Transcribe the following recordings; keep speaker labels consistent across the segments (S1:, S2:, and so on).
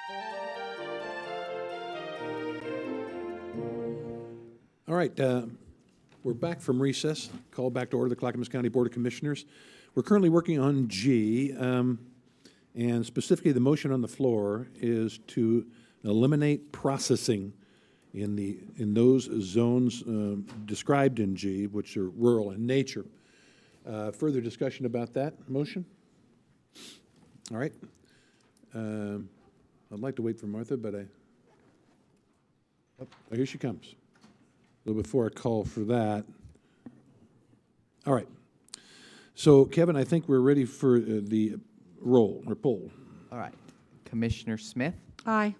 S1: All right, we're back from recess. Call back to order the Clackamas County Board of Commissioners. We're currently working on G, and specifically the motion on the floor is to eliminate processing in those zones described in G, which are rural in nature. Further discussion about that motion? All right. I'd like to wait for Martha, but oh, here she comes. So before I call for that, all right. So Kevin, I think we're ready for the roll or poll.
S2: All right. Commissioner Smith,
S3: Aye.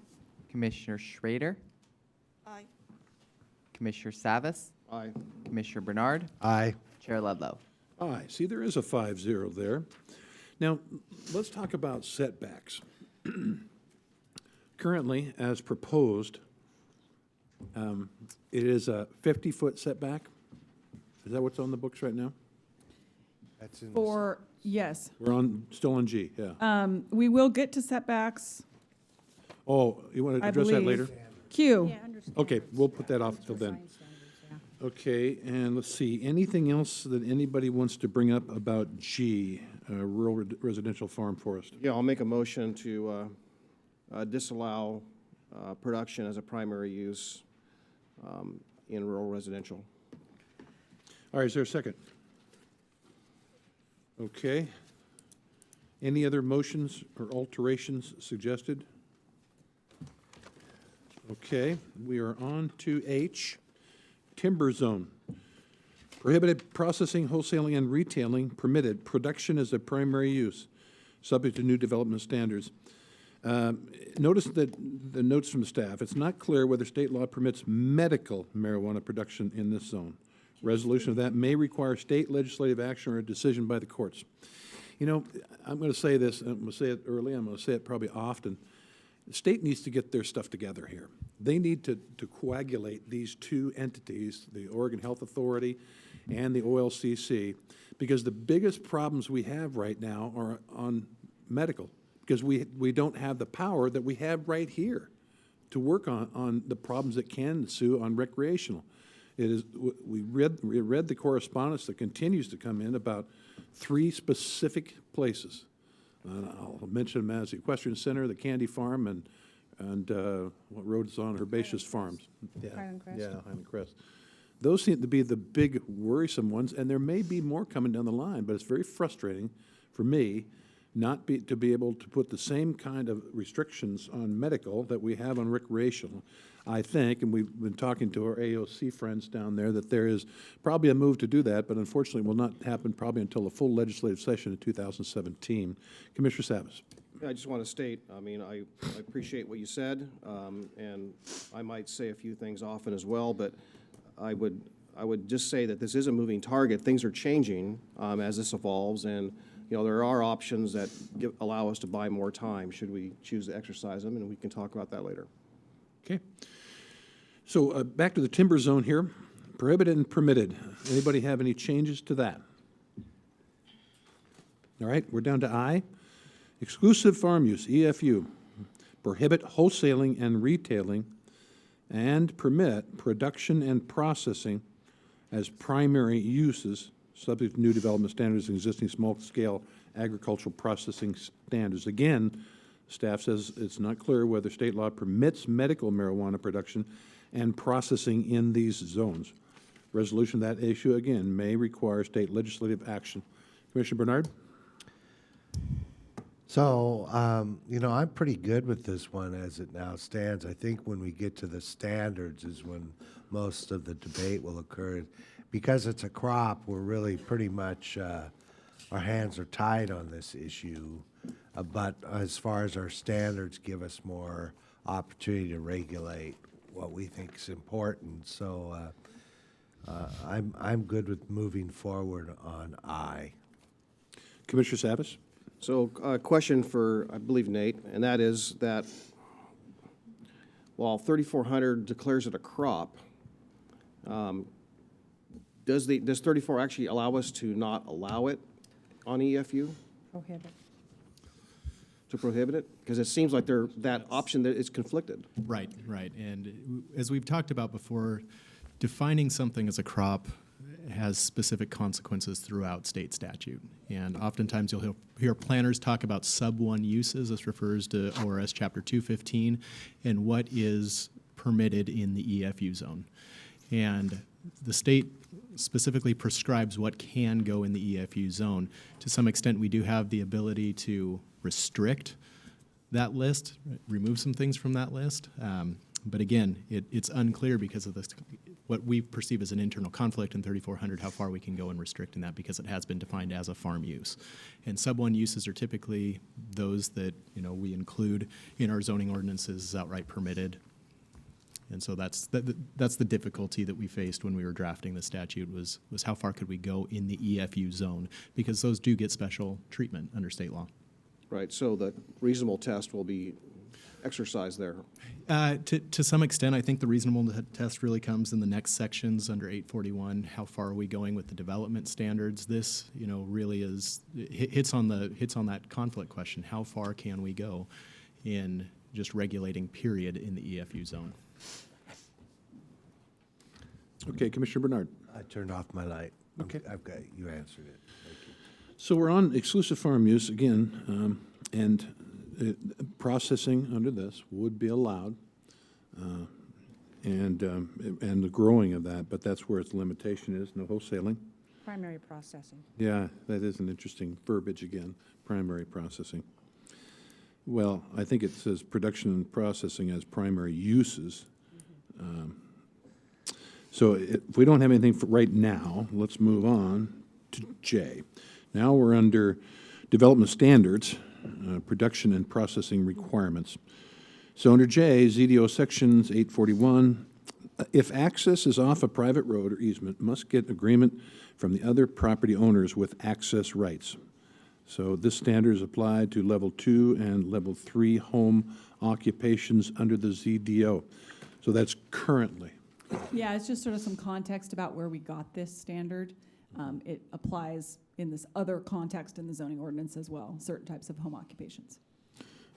S2: Commissioner Schrader,
S3: Aye.
S2: Commissioner Savas,
S4: Aye.
S2: Commissioner Bernard,
S4: Aye.
S2: Chair Ludlow.
S1: Aye. See, there is a 5-0 there. Now, let's talk about setbacks. Currently, as proposed, it is a 50-foot setback. Is that what's on the books right now?
S4: That's in
S3: For, yes.
S1: We're still on G, yeah.
S3: We will get to setbacks,
S1: Oh, you want to
S3: I
S1: address that
S3: believe.
S1: later?
S3: Q.
S1: Okay, we'll put that off till then. Okay, and let's see, anything else that anybody wants to bring up about G, rural residential farm forest?
S4: Yeah, I'll make a motion to disallow production as a primary use in rural residential.
S1: All right, is there a second? Okay. Any other motions or alterations suggested? Okay, we are on to H, timber zone. Prohibited processing, wholesaling, and retailing permitted. Production is a primary use, subject to new development standards. Notice that the notes from staff, it's not clear whether state law permits medical marijuana production in this zone. Resolution of that may require state legislative action or a decision by the courts. You know, I'm going to say this, I'm going to say it early, I'm going to say it probably often. The state needs to get their stuff together here. They need to coagulate these two entities, the Oregon Health Authority and the OLCC, because the biggest problems we have right now are on medical, because we don't have the power that we have right here to work on the problems that can ensue on recreational. It is, we read the correspondence that continues to come in about 3 specific places. I'll mention them as the Equestrian Center, the Candy Farm, and what road is on Herbaceous Farms.
S3: Highland Crest.
S1: Yeah, Highland Crest. Those seem to be the big worrisome ones, and there may be more coming down the line, but it's very frustrating for me not to be able to put the same kind of restrictions on medical that we have on recreational. I think, and we've been talking to our AOC friends down there, that there is probably a move to do that, but unfortunately will not happen probably until the full legislative session in 2017. Commissioner Savas.
S4: I just want to state, I mean, I appreciate what you said, and I might say a few things often as well, but I would just say that this is a moving target. Things are changing as this evolves, and you know, there are options that allow us to buy more time should we choose to exercise them, and we can talk about that later.
S1: Okay. So back to the timber zone here, prohibited and permitted. Anybody have any changes to that? All right, we're down to I. Exclusive farm use, EFU. Prohibit wholesaling and retailing and permit production and processing as primary uses subject to new development standards and existing small-scale agricultural processing standards. Again, staff says it's not clear whether state law permits medical marijuana production and processing in these zones. Resolution of that issue, again, may require state legislative action. Commissioner Bernard?
S5: So, you know, I'm pretty good with this one as it now stands. I think when we get to the standards is when most of the debate will occur. Because it's a crop, we're really pretty much, our hands are tied on this issue. But as far as our standards give us more opportunity to regulate what we think is important. So I'm good with moving forward on I.
S1: Commissioner Savas?
S4: So a question for, I believe, Nate, and that is that while 3,400 declares it a crop, does 34 actually allow us to not allow it on EFU?
S3: Prohibit.
S4: to prohibit it? Because it seems like that option that is conflicted.
S6: Right, right. And as we've talked about before, defining something as a crop has specific consequences throughout state statute. And oftentimes you'll hear planners talk about sub-1 uses. This refers to ORS Chapter 215 and what is permitted in the EFU zone. And the state specifically prescribes what can go in the EFU zone. To some extent, we do have the ability to restrict that list, remove some things from that list. But again, it's unclear because of this, what we perceive as an internal conflict in 3400, how far we can go in restricting that because it has been defined as a farm use. And sub-1 uses are typically those that, we include in our zoning ordinances as outright permitted. And so that's the difficulty that we faced when we were drafting the statute was how far could we go in the EFU zone, because those do get special treatment under state law.
S4: Right, so the reasonable test will be exercised there.
S6: To some extent, I think the reasonable test really comes in the next sections under 841. How far are we going with the development standards? This, really hits on that conflict question. How far can we go in just regulating period in the EFU zone?
S1: Okay, Commissioner Bernard.
S5: I turned off my light.
S1: Okay.
S5: I've got, you answered it. Thank you.
S1: So we're on exclusive farm use again, and processing under this would be allowed, and the growing of that, but that's where its limitation is, no wholesaling.
S3: Primary processing.
S1: Yeah, that is an interesting verbiage again, primary processing. Well, I think it says production and processing as primary uses. So if we don't have anything for right now, let's move on to J. Now we're under development standards, production and processing requirements. So under J, ZDO sections 841, if access is off a private road or easement, must get agreement from the other property owners with access rights. So this standard is applied to level 2 and level 3 home occupations under the ZDO. So that's currently.
S3: Yeah, it's just sort of some context about where we got this standard. It applies in this other context in the zoning ordinance as well, certain types of home occupations.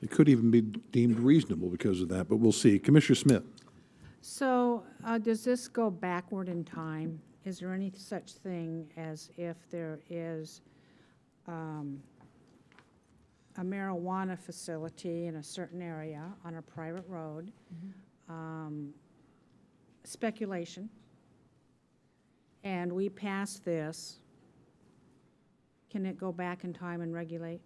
S1: It could even be deemed reasonable because of that, but we'll see. Commissioner Smith.
S7: So does this go backward in time? Is there any such thing as if there is a marijuana facility in a certain area on a private road, speculation, and we pass this, can it go back in time and regulate?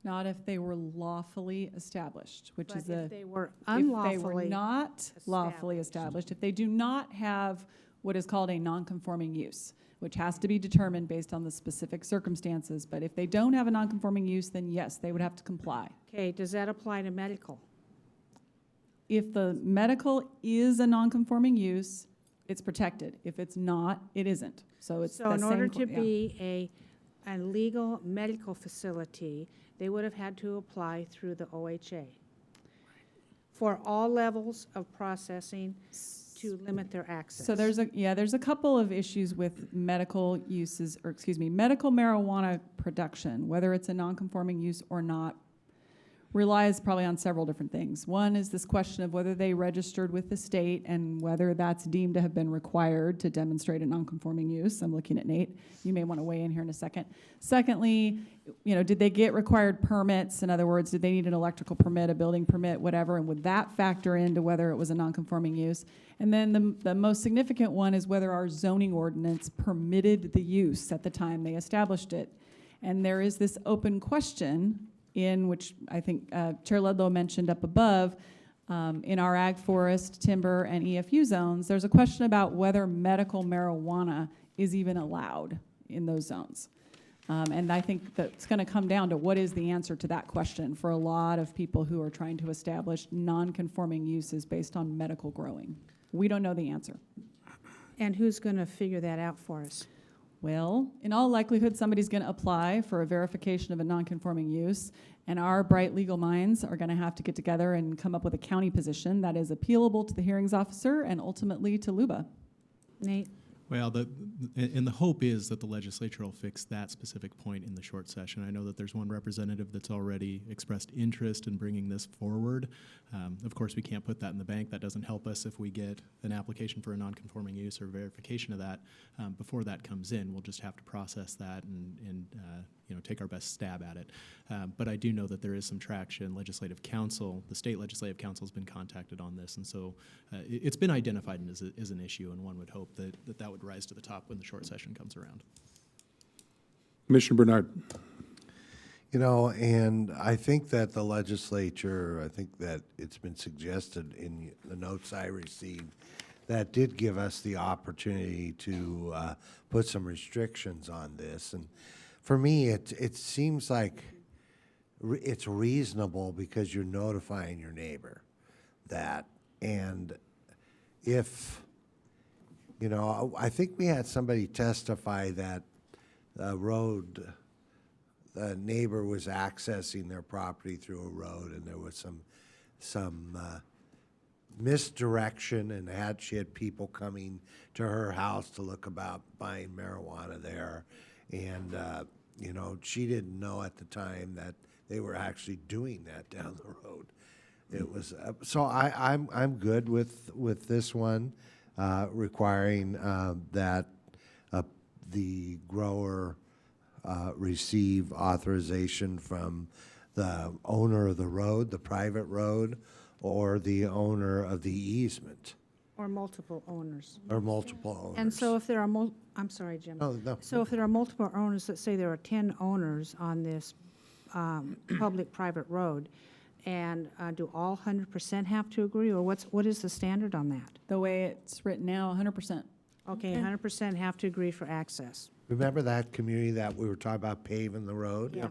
S3: Not if they were lawfully established, which
S7: But
S3: is
S7: if they were
S3: if they were
S7: unlawfully,
S3: not lawfully established, if they do not have what is called a nonconforming use, which has to be determined based on the specific circumstances, but if they don't have a nonconforming use, then yes, they would have to comply.
S7: okay, does that apply to medical?
S3: If the medical is a nonconforming use, it's protected. If it's not, it isn't. So it's
S7: So
S3: the
S7: in
S3: same
S7: order
S3: qu-
S7: to
S3: yeah.
S7: be a legal medical facility, they would have had to apply through the OHA for all levels of processing to limit their access.
S3: So there's a couple of issues with medical uses, or excuse me, medical marijuana production, whether it's a nonconforming use or not, relies probably on several different things. One is this question of whether they registered with the state and whether that's deemed to have been required to demonstrate a nonconforming use. I'm looking at Nate. You may want to weigh in here in a second. Secondly, did they get required permits? In other words, did they need an electrical permit, a building permit, whatever, and would that factor into whether it was a nonconforming use? And then the most significant one is whether our zoning ordinance permitted the use at the time they established it. And there is this open question in which I think Chair Ludlow mentioned up above, in our ag, forest, timber, and EFU zones, there's a question about whether medical marijuana is even allowed in those zones. And I think that's going to come down to what is the answer to that question for a lot of people who are trying to establish non-conforming uses based on medical growing. We don't know the answer.
S7: And who's going to figure that out for us?
S3: Well, in all likelihood, somebody's going to apply for a verification of a nonconforming use, and our bright legal minds are going to have to get together and come up with a county position that is appealable to the hearings officer and ultimately to LUBA.
S7: Nate?
S6: Well, and the hope is that the legislature will fix that specific point in the short session. I know that there's one representative that's already expressed interest in bringing this forward. Of course, we can't put that in the bank. That doesn't help us if we get an application for a non-conforming use or verification of that before that comes in. We'll just have to process that and take our best stab at it. But I do know that there is some traction. Legislative Council, the state legislative council has been contacted on this, and so it's been identified as an issue, and one would hope that would rise to the top when the short session comes around.
S1: Commissioner Bernard.
S5: And I think that the legislature, I think that it's been suggested in the notes I received, that did give us the opportunity to put some restrictions on this. And for me, it seems like it's reasonable because you're notifying your neighbor that. And if, I think we had somebody testify that the neighbor was accessing their property through a road, and there was some misdirection, and she had people coming to her house to look about buying marijuana there, and she didn't know at the time that they were actually doing that down the road. It was so I'm good with this one requiring that the grower receive authorization from the owner of the road, the private road, or the owner of the easement,
S7: Or multiple owners.
S5: or multiple owners.
S7: And so if there are I'm sorry, Jim.
S5: No.
S7: So if there are multiple owners, let's say there are 10 owners on this public-private road, and do all 100% have to agree, or what is the standard on that?
S3: The way it's written now, 100%.
S7: Okay, 100% have to agree for access.
S5: Remember that community that we were talking about paving the road?
S7: Yeah.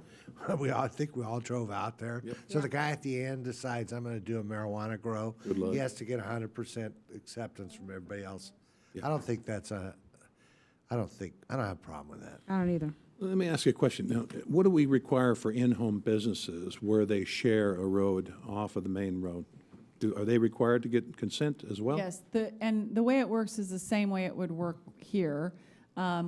S5: I think we all drove out there. So the guy at the end decides, I'm gonna do a marijuana grow.
S1: Good luck.
S5: He has to get 100% acceptance from everybody else. I don't think I don't have a problem with that.
S7: I don't either.
S1: Let me ask you a question. Now, what do we require for in-home businesses where they share a road off of the main road? Are they required to get consent as well?
S3: Yes, and the way it works is the same way it would work here,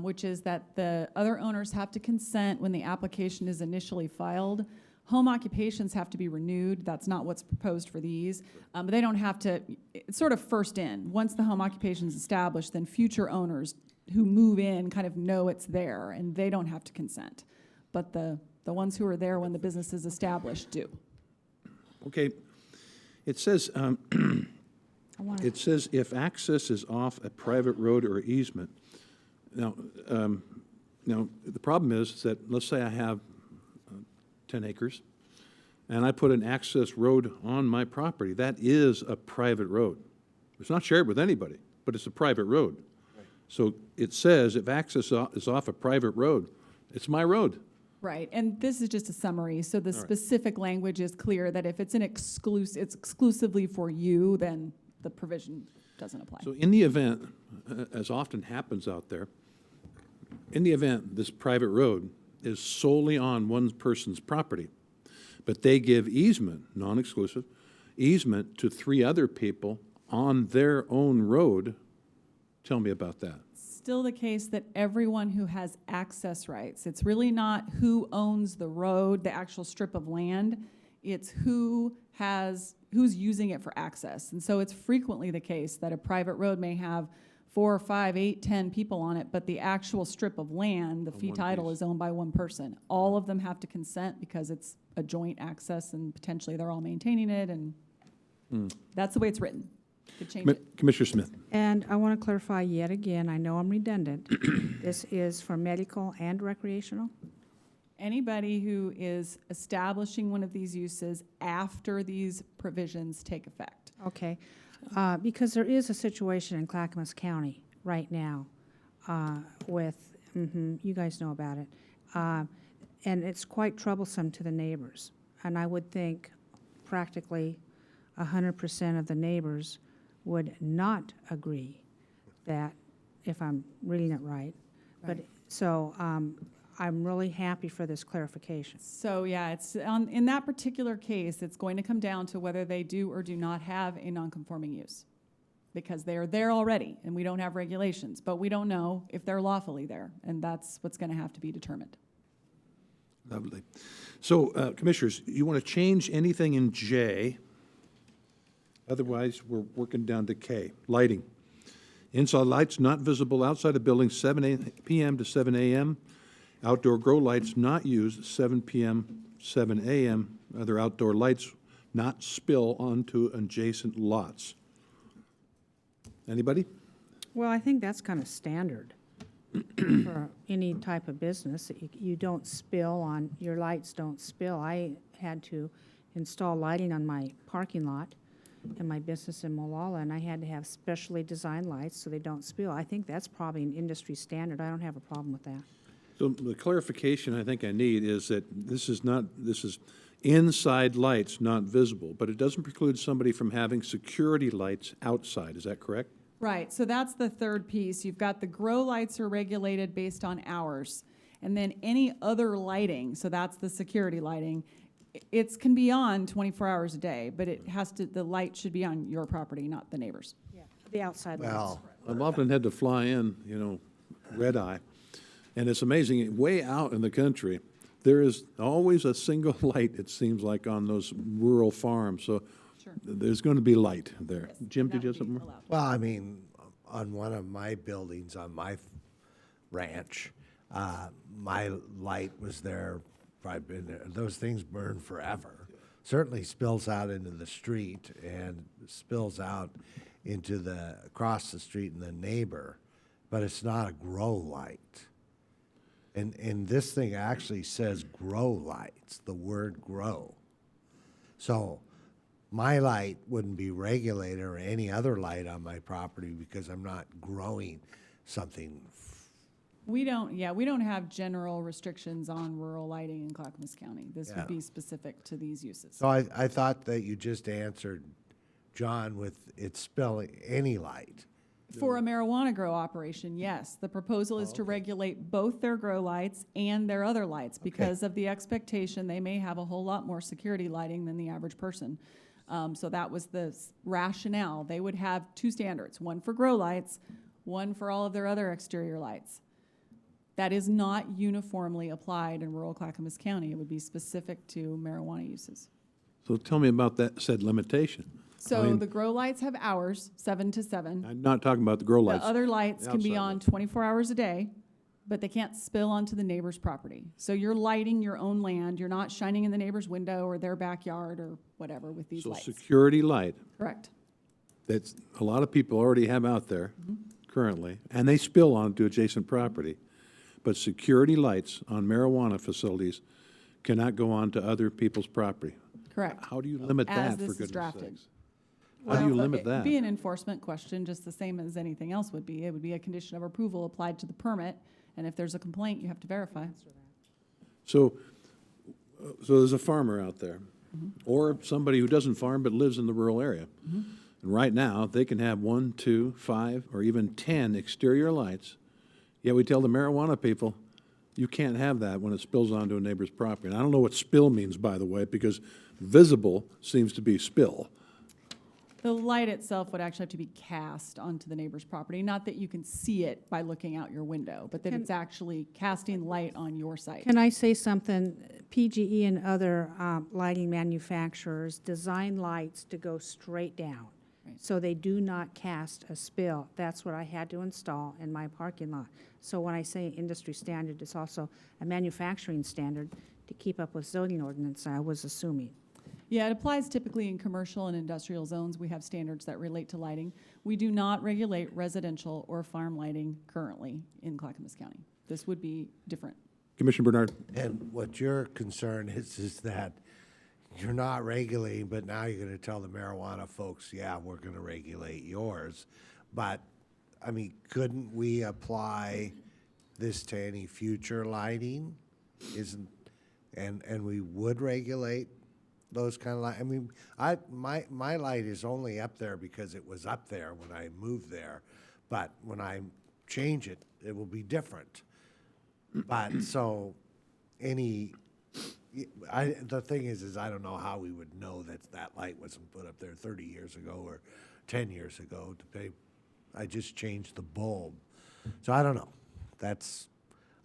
S3: which is that the other owners have to consent when the application is initially filed. Home occupations have to be renewed. That's not what's proposed for these. But they don't have to, it's sort of first in. Once the home occupation is established, then future owners who move in kind of know it's there, and they don't have to consent. But the ones who are there when the business is established do.
S1: Okay. It says, it says if access is off a private road or easement. Now, the problem is that, let's say I have 10 acres, and I put an access road on my property. That is a private road. It's not shared with anybody, but it's a private road. So it says if access is off a private road, it's my road.
S3: Right, and this is just a summary, so the specific language is clear that if it's it's exclusively for you, then the provision doesn't apply.
S1: So in the event, as often happens out there, in the event this private road is solely on one person's property, but they give easement, non-exclusive, easement to 3 other people on their own road, tell me about that.
S3: Still the case that everyone who has access rights, it's really not who owns the road, the actual strip of land, it's who's using it for access. And so it's frequently the case that a private road may have 4, 5, 8, 10 people on it, but the actual strip of land, the fee title, is owned by one person. All of them have to consent because it's a joint access, and potentially they're all maintaining it, and that's the way it's written. Could change it.
S1: Commissioner Smith.
S7: And I want to clarify yet again, I know I'm redundant, this is for medical and recreational?
S3: Anybody who is establishing one of these uses after these provisions take effect.
S7: Okay, because there is a situation in Clackamas County right now with, you guys know about it, and it's quite troublesome to the neighbors. And I would think practically 100% of the neighbors would not agree that, if I'm reading it right. But, so I'm really happy for this clarification.
S3: So yeah, it's in that particular case, it's going to come down to whether they do or do not have a nonconforming use. because they are there already, and we don't have regulations, but we don't know if they're lawfully there, and that's what's gonna have to be determined.
S1: Lovely. So, Commissioners, you want to change anything in J? Otherwise, we're working down to K. Lighting. Inside lights not visible outside a building 7 p.m. to 7 a.m. Outdoor grow lights not used 7 p.m., 7 a.m. Other outdoor lights not spill onto adjacent lots. Anybody?
S7: Well, I think that's kind of standard for any type of business. That you don't spill on, your lights don't spill. I had to install lighting on my parking lot in my business in Molalla, and I had to have specially designed lights so they don't spill. I think that's probably an industry standard. I don't have a problem with that.
S1: So the clarification I think I need is that this is inside lights not visible, but it doesn't preclude somebody from having security lights outside. Is that correct?
S3: Right, so that's the third piece. You've got the grow lights are regulated based on hours. And then any other lighting, so that's the security lighting, it can be on 24 hours a day, but it has to, the light should be on your property, not the neighbor's.
S7: Yeah. The outside lights.
S5: Well,
S1: I've often had to fly in, red eye, and it's amazing, way out in the country, there is always a single light, it seems like, on those rural farms, so
S3: Sure.
S1: there's going to be light there.
S3: Yes,
S1: Jim,
S3: and
S1: did
S3: that
S1: you have
S3: would be
S1: something more?
S3: allowed.
S5: well, I mean, on one of my buildings on my ranch, my light was there, probably been there. Those things burn forever. Certainly spills out into the street and spills out into across the street in the neighbor, but it's not a grow light. And this thing actually says grow lights, the word grow. So my light wouldn't be regulated or any other light on my property because I'm not growing something.
S3: We don't have general restrictions on rural lighting in Clackamas County. This
S5: Yeah.
S3: would be specific to these uses.
S5: So I thought that you just answered John with it's spelling any light.
S3: For a marijuana grow operation, yes. The proposal is to regulate both their grow lights and their other lights because of the expectation they may have a whole lot more security lighting than the average person. So that was the rationale. They would have two standards, one for grow lights, one for all of their other exterior lights. That is not uniformly applied in rural Clackamas County. It would be specific to marijuana uses.
S1: So tell me about that said limitation.
S3: So
S1: mean-
S3: the grow lights have hours, 7 to 7.
S1: I'm not talking about the grow lights.
S3: The other lights can be
S1: outside
S3: on
S1: lights.
S3: 24 hours a day, but they can't spill onto the neighbor's property. So you're lighting your own land. You're not shining in the neighbor's window or their backyard or whatever with these
S1: So
S3: lights.
S1: security light,
S3: Correct.
S1: that's a lot of people already have out there currently, and they spill onto adjacent property. But security lights on marijuana facilities cannot go onto other people's property.
S3: Correct.
S1: How do you limit
S3: As
S1: that, for
S3: this is
S1: goodness
S3: drafted.
S1: sakes? How do you
S3: Well,
S1: limit
S3: it'd
S1: that?
S3: be an enforcement question, just the same as anything else would be. It would be a condition of approval applied to the permit, and if there's a complaint, you have to verify.
S1: So there's a farmer out there, or somebody who doesn't farm but lives in the rural area. And right now, they can have 1, 2, 5, or even 10 exterior lights. Yet we tell the marijuana people, you can't have that when it spills onto a neighbor's property. And I don't know what spill means, by the way, because visible seems to be spill.
S3: The light itself would actually have to be cast onto the neighbor's property, not that you can see it by looking out your window, but that
S7: Can-
S3: it's actually casting light on your site.
S7: Can I say something? PGE and other lighting manufacturers design lights to go straight down.
S3: Right.
S7: So they do not cast a spill. That's what I had to install in my parking lot. So when I say industry standard, it's also a manufacturing standard to keep up with zoning ordinance, I was assuming.
S3: Yeah, it applies typically in commercial and industrial zones. We have standards that relate to lighting. We do not regulate residential or farm lighting currently in Clackamas County. This would be different.
S1: Commissioner Bernard?
S5: And what your concern is that you're not regulating, but now you're gonna tell the marijuana folks, yeah, we're gonna regulate yours. But, I mean, couldn't we apply this to any future lighting? And we would regulate those kind of light? I mean, my light is only up there because it was up there when I moved there. But when I change it, it will be different. But, so, any The thing is I don't know how we would know that that light wasn't put up there 30 years ago or 10 years ago to pay. I just changed the bulb. So I don't know.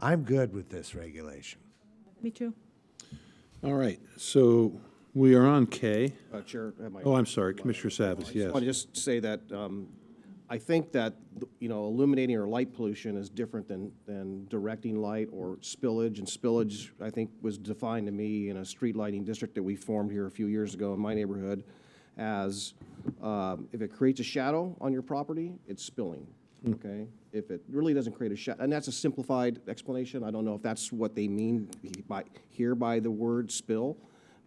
S5: I'm good with this regulation.
S7: Me too.
S1: All right, so we are on K.
S4: Chair.
S1: Oh, I'm sorry, Commissioner Savas, yes.
S4: I want to just say that I think that, illuminating or light pollution is different than directing light or spillage. And spillage, I think, was defined to me in a street lighting district that we formed here a few years ago in my neighborhood as if it creates a shadow on your property, it's spilling, okay? If it really doesn't create a shadow, and that's a simplified explanation. I don't know if that's what they mean by the word spill,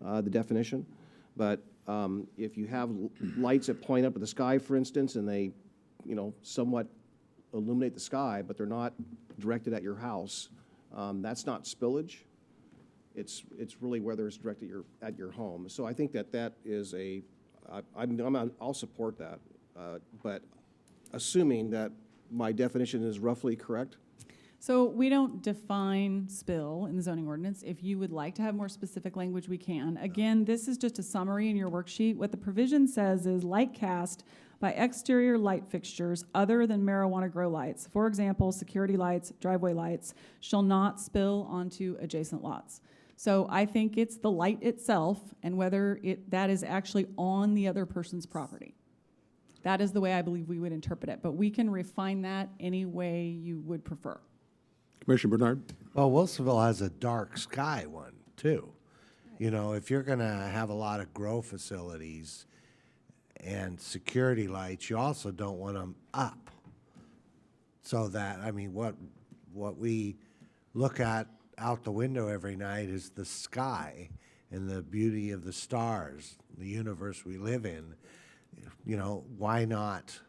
S4: the definition. But if you have lights that point up at the sky, for instance, and they, somewhat illuminate the sky, but they're not directed at your house, that's not spillage. It's really whether it's directed at your home. So I think that is I'll support that, but assuming that my definition is roughly correct.
S3: So we don't define spill in the zoning ordinance. If you would like to have more specific language, we can. Again, this is just a summary in your worksheet. What the provision says is light cast by exterior light fixtures other than marijuana grow lights, for example, security lights, driveway lights, shall not spill onto adjacent lots. So I think it's the light itself and whether that is actually on the other person's property. That is the way I believe we would interpret it, but we can refine that any way you would prefer.
S1: Commissioner Bernard?
S5: Well, Wilsonville has a dark sky one, too. If you're going to have a lot of grow facilities and security lights, you also don't want them up. So that, what we look at out the window every night is the sky and the beauty of the stars, the universe we live in. Why not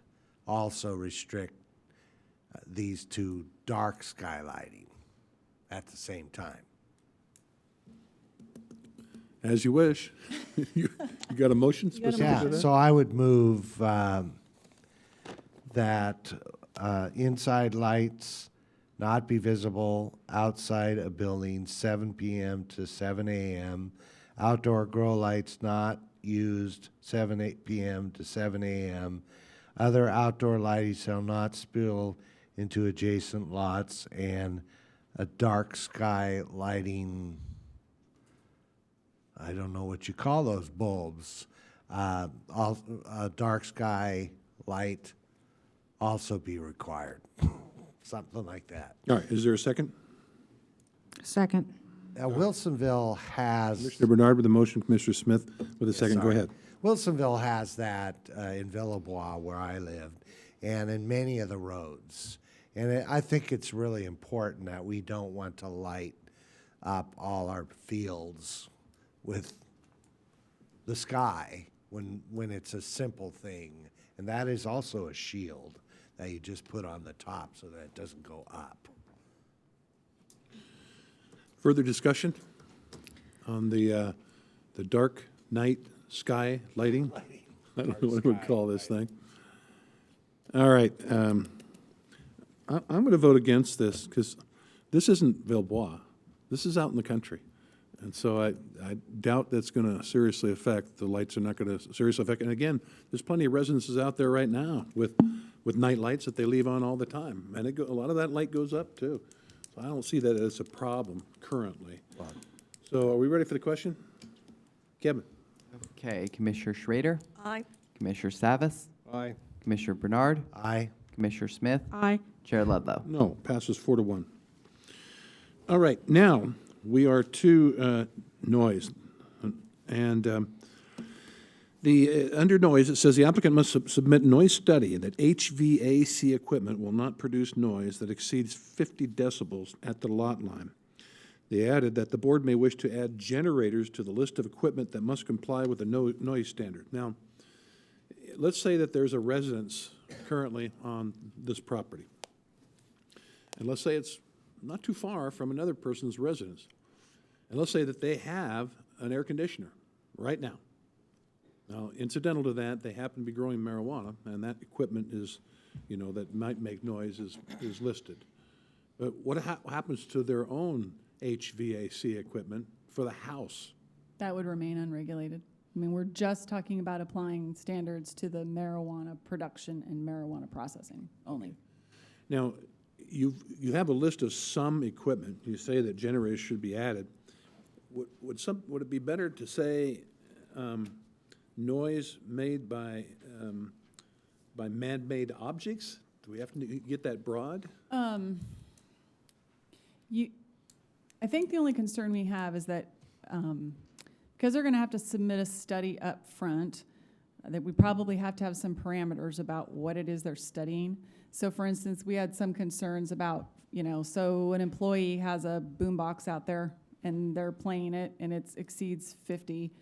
S5: also restrict these to dark sky lighting at the same time?
S1: As you wish. You got a motion
S3: got a
S1: specific to
S5: Yeah,
S1: that?
S5: so I would move that inside lights not be visible outside a building 7 p.m. to 7 a.m. Outdoor grow lights not used 8 p.m. to 7 a.m. Other outdoor lighting shall not spill into adjacent lots, and a dark sky lighting, I don't know what you call those bulbs, a dark sky light also be required. Something like that.
S1: All right, is there a second?
S7: Second.
S5: Wilsonville has.
S1: Commissioner Bernard with the motion, Commissioner Smith with a second. Go
S5: Sorry.
S1: ahead.
S5: Wilsonville has that in Villebois, where I lived, and in many of the roads. And I think it's really important that we don't want to light up all our fields with the sky when it's a simple thing. And that is also a shield that you just put on the top so that it doesn't go up.
S1: Further discussion on the dark night sky lighting? I don't know what we would call this thing. All right. I'm going to vote against this because this isn't Villebois. This is out in the country. And so I doubt that's going to seriously affect, the lights are not going to seriously affect. And again, there's plenty of residences out there right now with night lights that they leave on all the time. And a lot of that light goes up too. So I don't see that as a problem currently. So are we ready for the question? Kevin?
S2: Okay, Commissioner Schrader,
S8: Aye.
S2: Commissioner Savas,
S4: Aye.
S2: Commissioner Bernard,
S5: Aye.
S2: Commissioner Smith,
S7: Aye.
S2: Chair Ludlow.
S1: No, passes 4-1. All right, now we are to noise. And under noise, it says the applicant must submit noise study that HVAC equipment will not produce noise that exceeds 50 decibels at the lot line. They added that the board may wish to add generators to the list of equipment that must comply with the noise standard. Now, let's say that there's a residence currently on this property. And let's say it's not too far from another person's residence. And let's say that they have an air conditioner right now. Now, incidental to that, they happen to be growing marijuana, and that equipment is, that might make noise is listed. But what happens to their own HVAC equipment for the house.
S3: That would remain unregulated. I mean, we're just talking about applying standards to the marijuana production and marijuana processing only.
S1: Now, you have a list of some equipment. You say that generators should be added. Would it be better to say noise made by man-made objects? Do we have to get that broad?
S3: I think the only concern we have is that, because they're gonna have to submit a study up front, that we probably have to have some parameters about what it is they're studying. So for instance, we had some concerns about, so an employee has a boombox out there and they're playing it and it exceeds 50.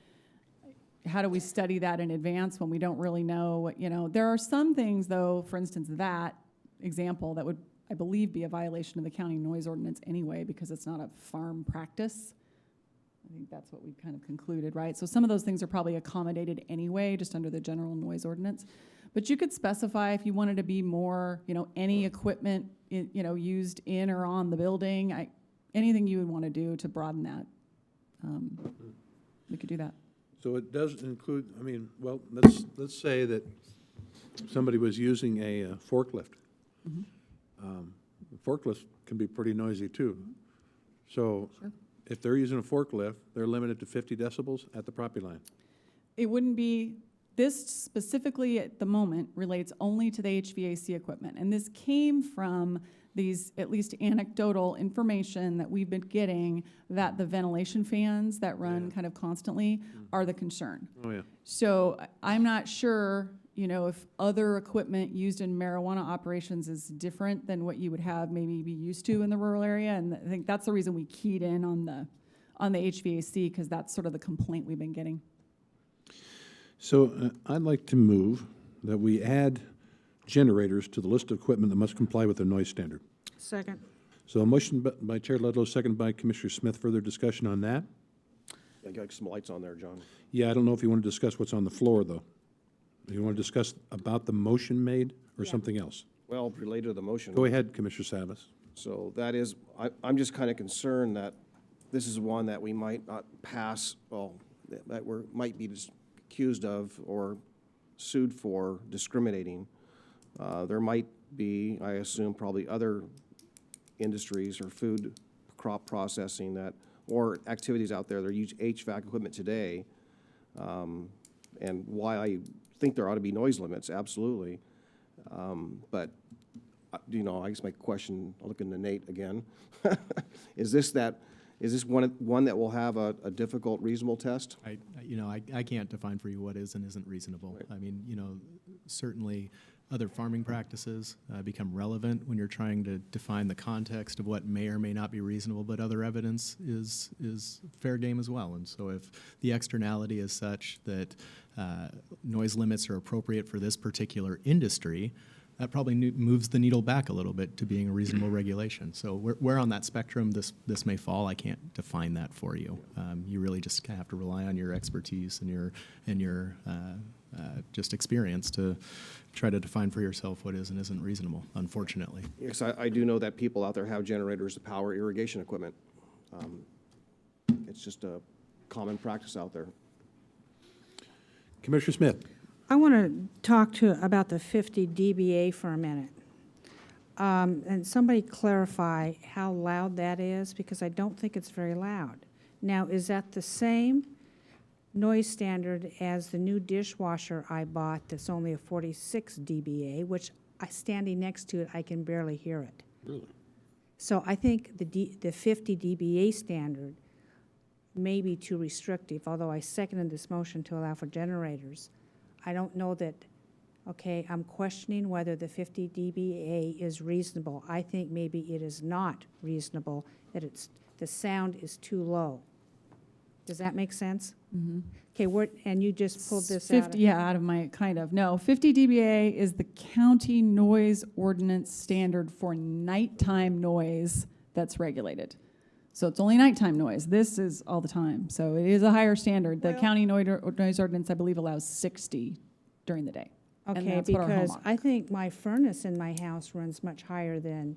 S3: How do we study that in advance when we don't really know what, There are some things though, for instance, that example that would, I believe, be a violation of the county noise ordinance anyway, because it's not a farm practice. I think that's what we kind of concluded, right? So some of those things are probably accommodated anyway, just under the general noise ordinance. But you could specify if you wanted to be more, any equipment, used in or on the building, anything you would want to do to broaden that. We could do that.
S1: So it does include, let's say that somebody was using a forklift. Forklifts can be pretty noisy too. So if they're using a forklift, they're limited to 50 decibels at the property line.
S3: It wouldn't be, this specifically at the moment relates only to the HVAC equipment. And this came from these, at least anecdotal information that we've been getting, that the ventilation fans that run kind of constantly are the concern.
S1: Oh, yeah.
S3: So I'm not sure, if other equipment used in marijuana operations is different than what you would have maybe be used to in the rural area. And I think that's the reason we keyed in on the HVAC, because that's sort of the complaint we've been getting.
S1: So I'd like to move that we add generators to the list of equipment that must comply with the noise standard.
S7: Second.
S1: So a motion by Chair Ludlow, second by Commissioner Smith. Further discussion on that?
S4: I got some lights on there, John.
S1: Yeah, I don't know if you want to discuss what's on the floor, though. Do you want to discuss about the motion made or something else?
S4: Well, related to the motion.
S1: Go ahead, Commissioner Savas.
S4: So that is, I'm just kind of concerned that this is one that we might not pass, that we might be accused of or sued for discriminating. There might be, I assume, probably other industries or food crop processing or activities out there that use HVAC equipment today. And why I think there ought to be noise limits, absolutely. But, I guess my question, I'll look into Nate again. Is this one that will have a difficult, reasonable test?
S6: I can't define for you what is and isn't reasonable. Right. I mean, certainly other farming practices become relevant when you're trying to define the context of what may or may not be reasonable, but other evidence is fair game as well. And so if the externality is such that noise limits are appropriate for this particular industry, that probably moves the needle back a little bit to being a reasonable regulation. So where on that spectrum this may fall, I can't define that for you. You really just have to rely on your expertise and your just experience to try to define for yourself what is and isn't reasonable, unfortunately.
S4: Yes, I do know that people out there have generators to power irrigation equipment. It's just a common practice out there.
S1: Commissioner Smith.
S7: I want to talk about the 50 dBA for a minute. And somebody clarify how loud that is, because I don't think it's very loud. Now, is that the same noise standard as the new dishwasher I bought that's only a 46 dBA, which standing next to it, I can barely hear it.
S1: Really?
S7: So I think the 50 dBA standard may be too restrictive, although I seconded this motion to allow for generators. I don't know that, I'm questioning whether the 50 dBA is reasonable. I think maybe it is not reasonable, that the sound is too low. Does that make sense? Mm-hmm. Okay, and you just pulled this
S3: 50,
S7: out.
S3: out of my, No, 50 dBA is the county noise ordinance standard for nighttime noise that's regulated. So it's only nighttime noise. This is all the time. So it is a higher standard. The county noise ordinance, I believe, allows 60 during the day.
S7: Okay, because I think my furnace in my house runs much higher than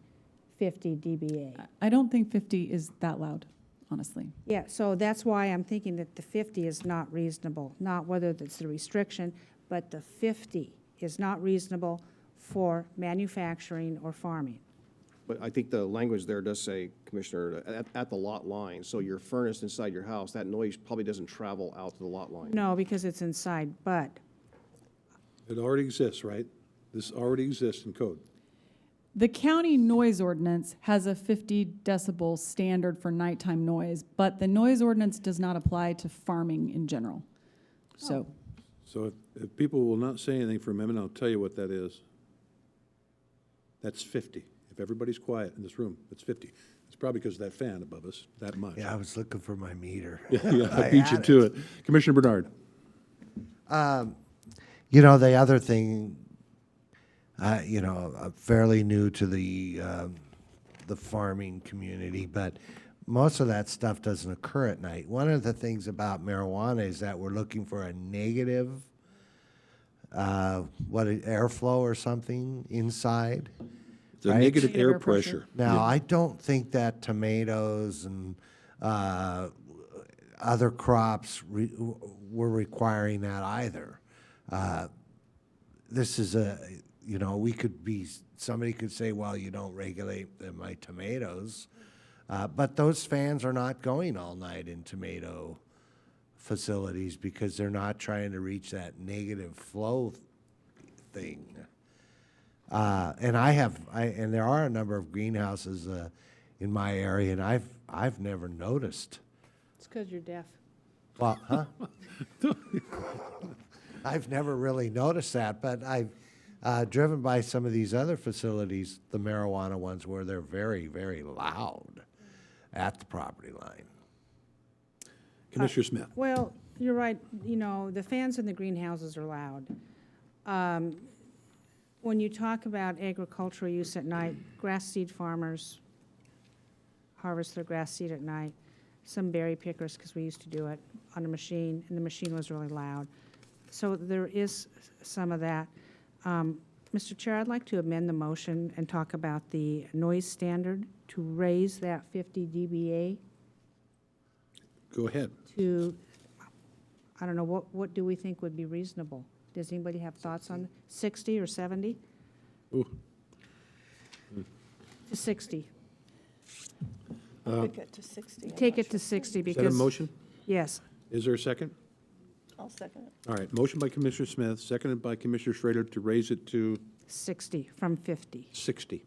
S7: 50 dBA.
S3: I don't think 50 is that loud, honestly.
S7: Yeah, so that's why I'm thinking that the 50 is not reasonable, not whether it's the restriction, but the 50 is not reasonable for manufacturing or farming.
S4: But I think the language there does say, Commissioner, at the lot line, so your furnace inside your house, that noise probably doesn't travel out to the lot line.
S7: No, because it's inside, but
S1: It already exists, right? This already exists in code.
S3: The county noise ordinance has a 50 decibel standard for nighttime noise, but the noise ordinance does not apply to farming in general. So,
S1: So if people will not say anything for a minute, I'll tell you what that is. That's 50. If everybody's quiet in this room, it's 50. It's probably because of that fan above us, that much.
S5: Yeah, I was looking for my meter.
S1: Yeah, I beat you to it. Commissioner Bernard.
S5: You know, the other thing, you know, I'm fairly new to the farming community, but most of that stuff doesn't occur at night. One of the things about marijuana is that we're looking for a negative, airflow or something inside.
S1: It's a
S5: Right.
S1: negative
S3: Negative
S1: air
S3: air pressure.
S1: pressure.
S5: Now,
S1: Yeah.
S5: I don't think that tomatoes and other crops were requiring that either. This is you know, somebody could say, well, you don't regulate my tomatoes, but those fans are not going all night in tomato facilities because they're not trying to reach that negative flow thing. And and there are a number of greenhouses in my area, and I've never noticed.
S7: it's because you're deaf.
S5: Well, huh? I've never really noticed that, but I've driven by some of these other facilities, the marijuana ones, where they're very, very loud at the property line.
S1: Commissioner Smith.
S7: Well, you're right, you know, the fans in the greenhouses are loud. When you talk about agricultural use at night, grass seed farmers harvest their grass seed at night. Some berry pickers, because we used to do it on a machine, and the machine was really loud. So there is some of that. Mr. Chair, I'd like to amend the motion and talk about the noise standard to raise that 50 dBA
S1: Go ahead.
S7: to, I don't know, what do we think would be reasonable? Does anybody have thoughts on 60 or 70?
S1: Ooh.
S7: To 60.
S8: Take it to 60.
S7: Take it to 60
S1: Is that a
S7: because,
S1: motion?
S7: yes.
S1: Is there a second?
S8: I'll second it.
S1: All right, motion by Commissioner Smith, seconded by Commissioner Schrader to raise it to
S7: 60 from 50.
S1: 60.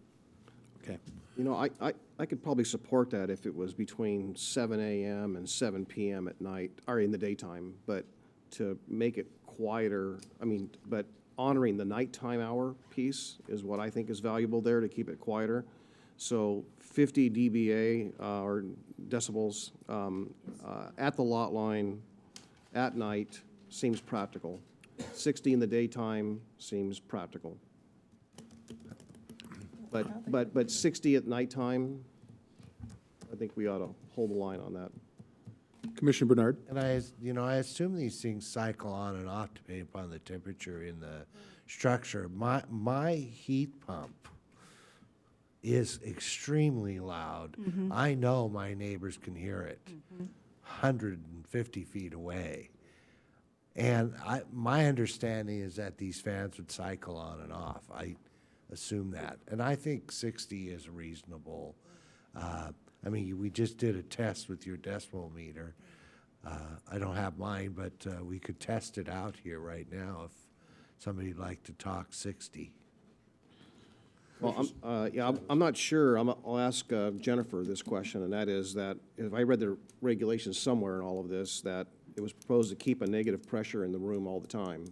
S1: Okay.
S4: You know, I could probably support that if it was between 7 a.m. and 7 p.m. at night, or in the daytime, but to make it quieter, but honoring the nighttime hour piece is what I think is valuable there to keep it quieter. So 50 dBA or decibels at the lot line at night seems practical. 60 in the daytime seems practical. But 60 at nighttime, I think we ought to hold the line on that.
S1: Commissioner Bernard?
S5: And I assume these things cycle on and off depending upon the temperature in the structure. My heat pump is extremely loud. I know my neighbors can hear it 150 feet away. And my understanding is that these fans would cycle on and off. I assume that. And I think 60 is reasonable. We just did a test with your decimal meter. I don't have mine, but we could test it out here right now if somebody'd like to talk 60.
S4: Well, I'm not sure. I'll ask Jennifer this question, and that is that if I read the regulations somewhere in all of this, that it was proposed to keep a negative pressure in the room all the time.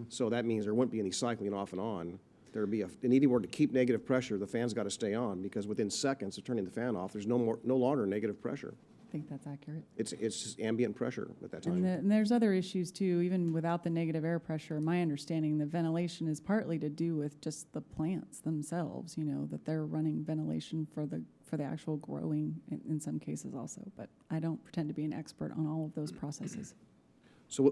S4: So that means there wouldn't be any cycling off and on. There'd be in any order to keep negative pressure, the fan's got to stay on, because within seconds of turning the fan off, there's no longer negative pressure.
S3: I think that's accurate.
S4: It's just ambient pressure at that
S3: And,
S4: time.
S3: and there's other issues too, even without the negative air pressure. My understanding, the ventilation is partly to do with just the plants themselves, that they're running ventilation for the actual growing in some cases also. But I don't pretend to be an expert on all of those processes.
S4: So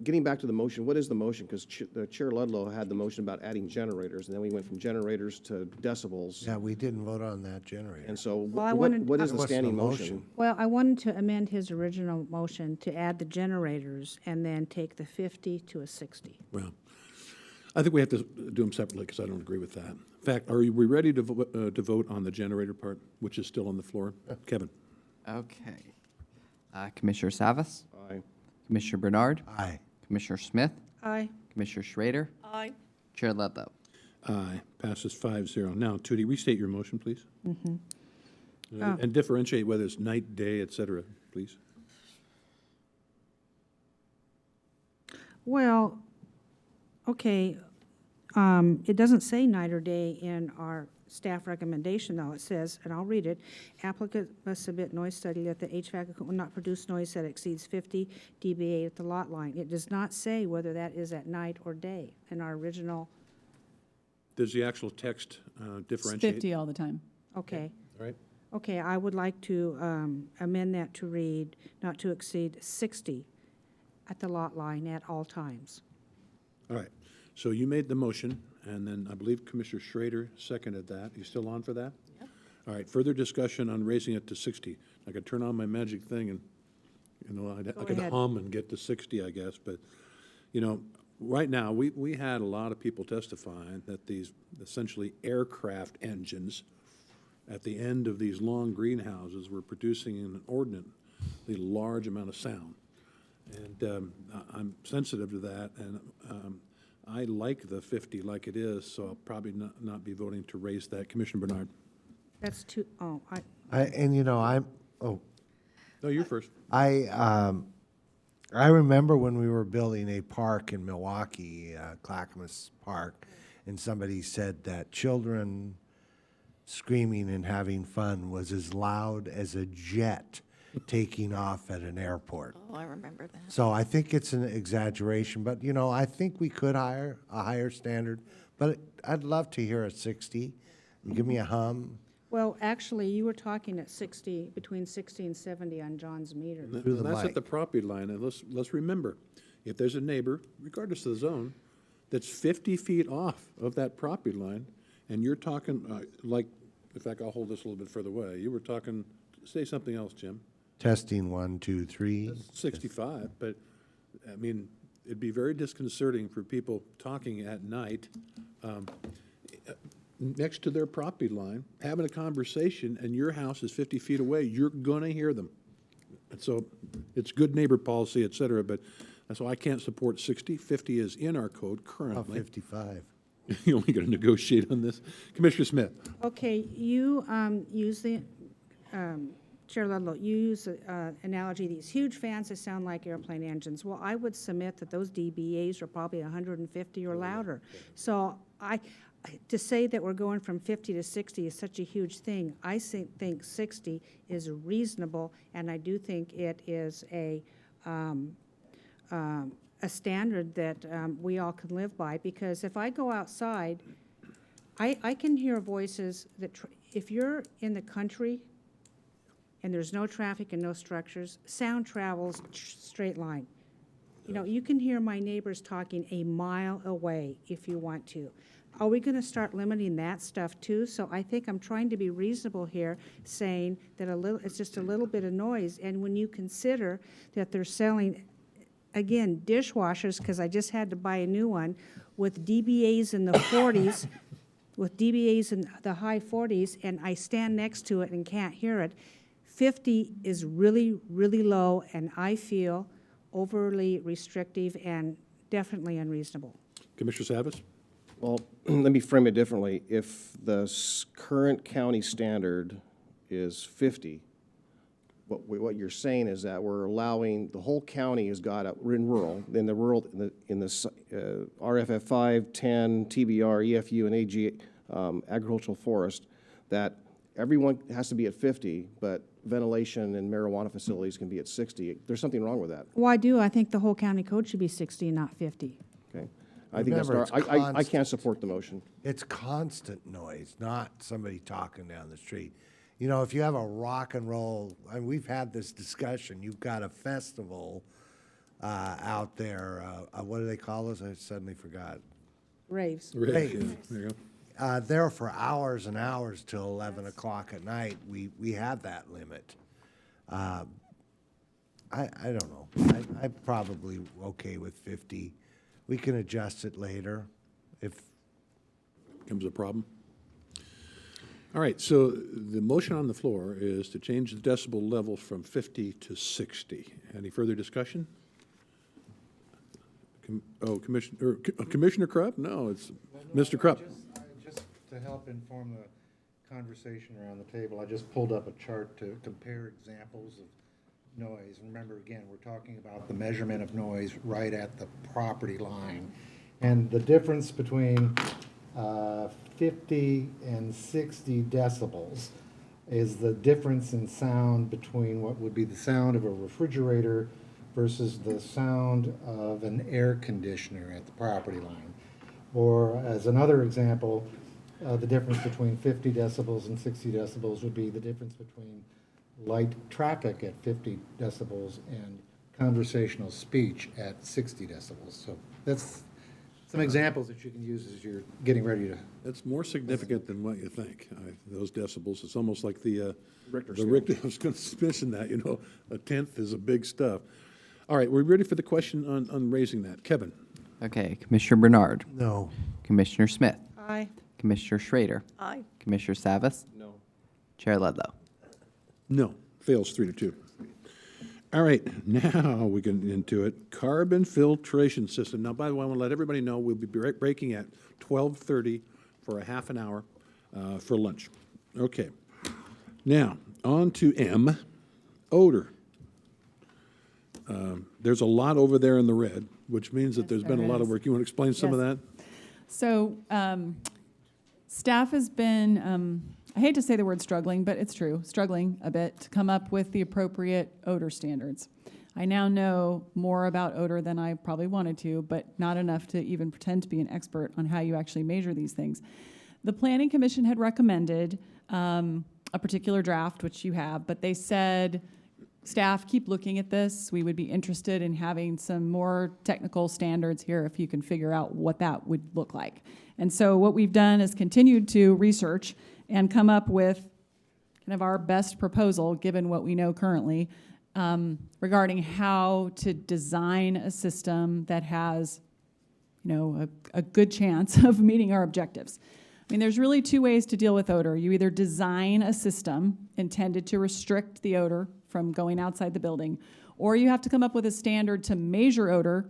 S4: getting back to the motion, what is the motion? Because the Chair Ludlow had the motion about adding generators, and then we went from generators to decibels.
S5: Yeah, we didn't vote on that generator.
S4: And so
S7: Well, I
S4: what
S7: wanted-
S4: is the
S5: What's the
S4: standing
S5: motion?
S4: motion?
S7: Well, I wanted to amend his original motion to add the generators and then take the 50 to a 60.
S1: Well, I think we have to do them separately because I don't agree with that. In fact, are we ready to vote on the generator part, which is still on the floor? Kevin?
S2: Okay. Commissioner Savas,
S4: Aye.
S2: Commissioner Bernard,
S5: Aye.
S2: Commissioner Smith,
S7: Aye.
S2: Commissioner Schrader,
S8: Aye.
S2: Chair Ludlow.
S1: Aye. Passes 5-0. Now, Tootie, restate your motion, please.
S7: Oh.
S1: And differentiate whether it's night, day, et cetera, please.
S7: Well, okay, it doesn't say night or day in our staff recommendation, though. It says, and I'll read it, applicant must submit noise study that the HVAC equipment will not produce noise that exceeds 50 dBA at the lot line. It does not say whether that is at night or day in our original,
S1: Does the actual text
S3: It's
S1: differentiate?
S3: 50 all the time.
S7: okay.
S1: All right.
S7: Okay, I would like to amend that to read not to exceed 60 at the lot line at all times.
S1: All right. So you made the motion, and then I believe Commissioner Schrader seconded that. You still on for that?
S8: Yep.
S1: All right, further discussion on raising it to 60. I could turn on my magic thing and, I could
S7: ahead.
S1: hum and get to 60, I guess. But, right now, we had a lot of people testifying that these essentially aircraft engines at the end of these long greenhouses were producing an inordinately large amount of sound. And I'm sensitive to that, and I like the 50 like it is, so I'll probably not be voting to raise that. Commissioner Bernard?
S7: That's too, oh,
S1: No, you're first.
S5: I remember when we were building a park in Milwaukee, Clackamas Park, and somebody said that children screaming and having fun was as loud as a jet taking off at an airport.
S8: Oh, I remember that.
S5: So I think it's an exaggeration, but, I think we could hire a higher standard, but I'd love to hear a 60. Give me a hum.
S7: well, actually, you were talking at 60, between 60 and 70 on John's meter.
S1: And
S5: Through the
S1: that's at
S5: mic.
S1: the property line, and let's remember, if there's a neighbor, regardless of the zone, that's 50 feet off of that property line, and you're talking, in fact, I'll hold this a little bit further away. You were talking, say something else, Jim.
S5: Testing 1, 2, 3.
S1: 65, but, I mean, it'd be very disconcerting for people talking at night next to their property line, having a conversation, and your house is 50 feet away. You're going to hear them. And so it's good neighbor policy, et cetera, but that's why I can't support 60. 50 is in our code
S5: Oh,
S1: currently.
S5: 55.
S1: You're only going to negotiate on this. Commissioner Smith?
S7: Okay, you use the, Chair Ludlow, you use the analogy, these huge fans that sound like airplane engines. Well, I would submit that those DBAs are probably 150 or louder. So to say that we're going from 50 to 60 is such a huge thing. I think 60 is reasonable, and I do think it is a standard that we all can live by, because if I go outside, I can hear voices that, if you're in the country and there's no traffic and no structures, sound travels straight line. You can hear my neighbors talking a mile away if you want to. Are we going to start limiting that stuff too? So I think I'm trying to be reasonable here, saying that it's just a little bit of noise. And when you consider that they're selling, again, dishwashers, because I just had to buy a new one, with DBAs in the 40s, with DBAs in the high 40s, and I stand next to it and can't hear it, 50 is really, really low, and I feel overly restrictive and definitely unreasonable.
S1: Commissioner Savas?
S4: Well, let me frame it differently. If the current county standard is 50, what you're saying is that we're allowing, the whole county has got, we're in rural, in the RFF5, 10, TBR, EFU, and AG agricultural forest, that everyone has to be at 50, but ventilation and marijuana facilities can be at 60. There's something wrong with that,
S7: Well, I do. I think the whole county code should be 60 and not 50.
S4: okay? I think that's,
S5: Remember, it's
S4: I
S5: constant.
S4: can't support the motion.
S5: It's constant noise, not somebody talking down the street. If you have a rock and roll, and we've had this discussion, you've got a festival out there. What do they call us? I suddenly forgot.
S7: Raves.
S1: Right,
S5: Right.
S1: yeah, there you go.
S5: There for hours and hours till 11 o'clock at night. We have that limit. I don't know. I'm probably okay with 50. We can adjust it later if,
S1: Becomes a problem. All right, so the motion on the floor is to change the decibel level from 50 to 60. Any further discussion? Commissioner Krupp? No, it's Mr. Krupp.
S9: Just to help inform the conversation around the table, I just pulled up a chart to compare examples of noise. Remember, again, we're talking about the measurement of noise right at the property line. And the difference between 50 and 60 decibels is the difference in sound between what would be the sound of a refrigerator versus the sound of an air conditioner at the property line. Or as another example, the difference between 50 decibels and 60 decibels would be the difference between light traffic at 50 decibels and conversational speech at 60 decibels. So that's some examples that you can use as you're getting ready to.
S1: That's more significant than what you think, those decibels. It's almost like the
S4: Richter
S1: Richter, I was going to mention that, you know, a tenth is a big stuff. All right, we're ready for the question on raising that. Kevin?
S2: Okay, Commissioner Bernard,
S5: no.
S2: Commissioner Smith,
S7: Aye.
S2: Commissioner Schrader,
S8: Aye.
S2: Commissioner Savas,
S4: No.
S2: Chair Ledlow.
S1: No, fails 3-2. All right, now we get into it. Carbon filtration system. Now, by the way, I want to let everybody know we'll be breaking at 12:30 for a half an hour for lunch. Okay. Now, on to M, odor. There's a lot over there in the red, which means that there's been a lot of work. You want to explain some of
S3: Yes.
S1: that?
S3: So, staff has been, I hate to say the word struggling, but it's true, struggling a bit to come up with the appropriate odor standards. I now know more about odor than I probably wanted to, but not enough to even pretend to be an expert on how you actually measure these things. The Planning Commission had recommended a particular draft, which you have, but they said, staff, keep looking at this. We would be interested in having some more technical standards here if you can figure out what that would look like. And so what we've done is continued to research and come up with kind of our best proposal, given what we know currently, regarding how to design a system that has, you know, a good chance of meeting our objectives. I mean, there's really two ways to deal with odor. You either design a system intended to restrict the odor from going outside the building, or you have to come up with a standard to measure odor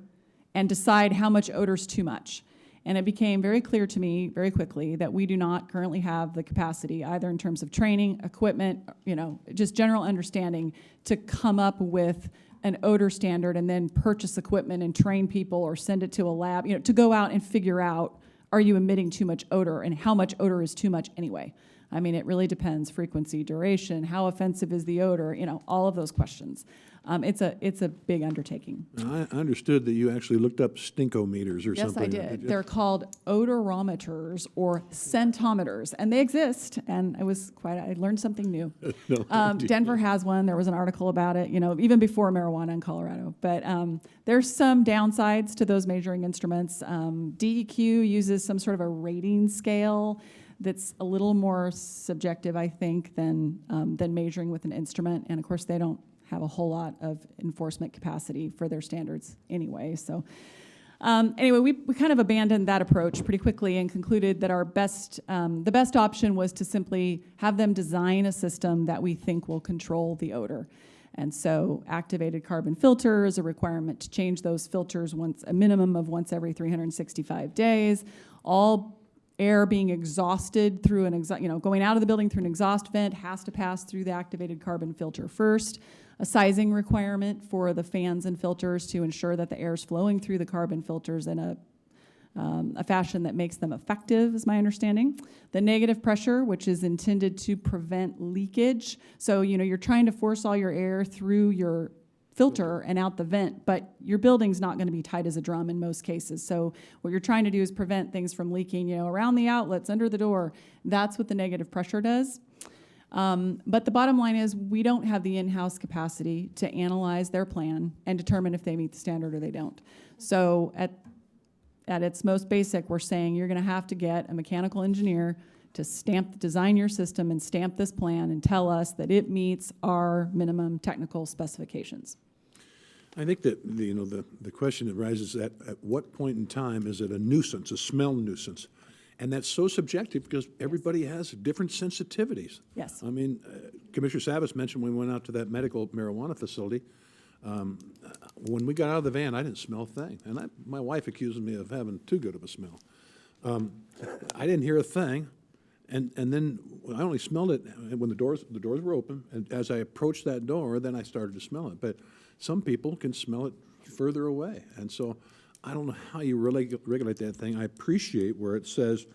S3: and decide how much odor is too much. And it became very clear to me very quickly that we do not currently have the capacity, either in terms of training, equipment, you know, just general understanding, to come up with an odor standard and then purchase equipment and train people or send it to a lab, you know, to go out and figure out, are you emitting too much odor and how much odor is too much anyway? I mean, it really depends, frequency, duration, how offensive is the odor, you know, all of those questions. It's a big undertaking.
S1: I understood that you actually looked up stinkometers or
S3: Yes,
S1: something.
S3: I did. They're called odorometers or centometers, and they exist. And I learned something new.
S1: No,
S3: Denver has one. There was an article about it, you know, even before marijuana in Colorado. But there's some downsides to those measuring instruments. DEQ uses some sort of a rating scale that's a little more subjective, I think, than measuring with an instrument. And of course, they don't have a whole lot of enforcement capacity for their standards anyway. So anyway, we kind of abandoned that approach pretty quickly and concluded that the best option was to simply have them design a system that we think will control the odor. And so activated carbon filters, a requirement to change those filters a minimum of once every 365 days, all air being exhausted through going out of the building through an exhaust vent has to pass through the activated carbon filter first. A sizing requirement for the fans and filters to ensure that the air is flowing through the carbon filters in a fashion that makes them effective, is my understanding. The negative pressure, which is intended to prevent leakage. So, you know, you're trying to force all your air through your filter and out the vent, but your building's not going to be tight as a drum in most cases. So what you're trying to do is prevent things from leaking, you know, around the outlets, under the door. That's what the negative pressure does. But the bottom line is, we don't have the in-house capacity to analyze their plan and determine if they meet the standard or they don't. So at its most basic, we're saying you're gonna have to get a mechanical engineer to design your system and stamp this plan and tell us that it meets our minimum technical specifications.
S1: I think that, the question that rises at what point in time is it a nuisance, a smell nuisance? And that's so subjective because everybody has different sensitivities.
S3: Yes.
S1: I mean, Commissioner Savas mentioned when we went out to that medical marijuana facility, when we got out of the van, I didn't smell a thing. And my wife accuses me of having too good of a smell. I didn't hear a thing. And then I only smelled it when the doors were open. And as I approached that door, then I started to smell it. But some people can smell it further away. And so I don't know how you really regulate that thing. I appreciate where it says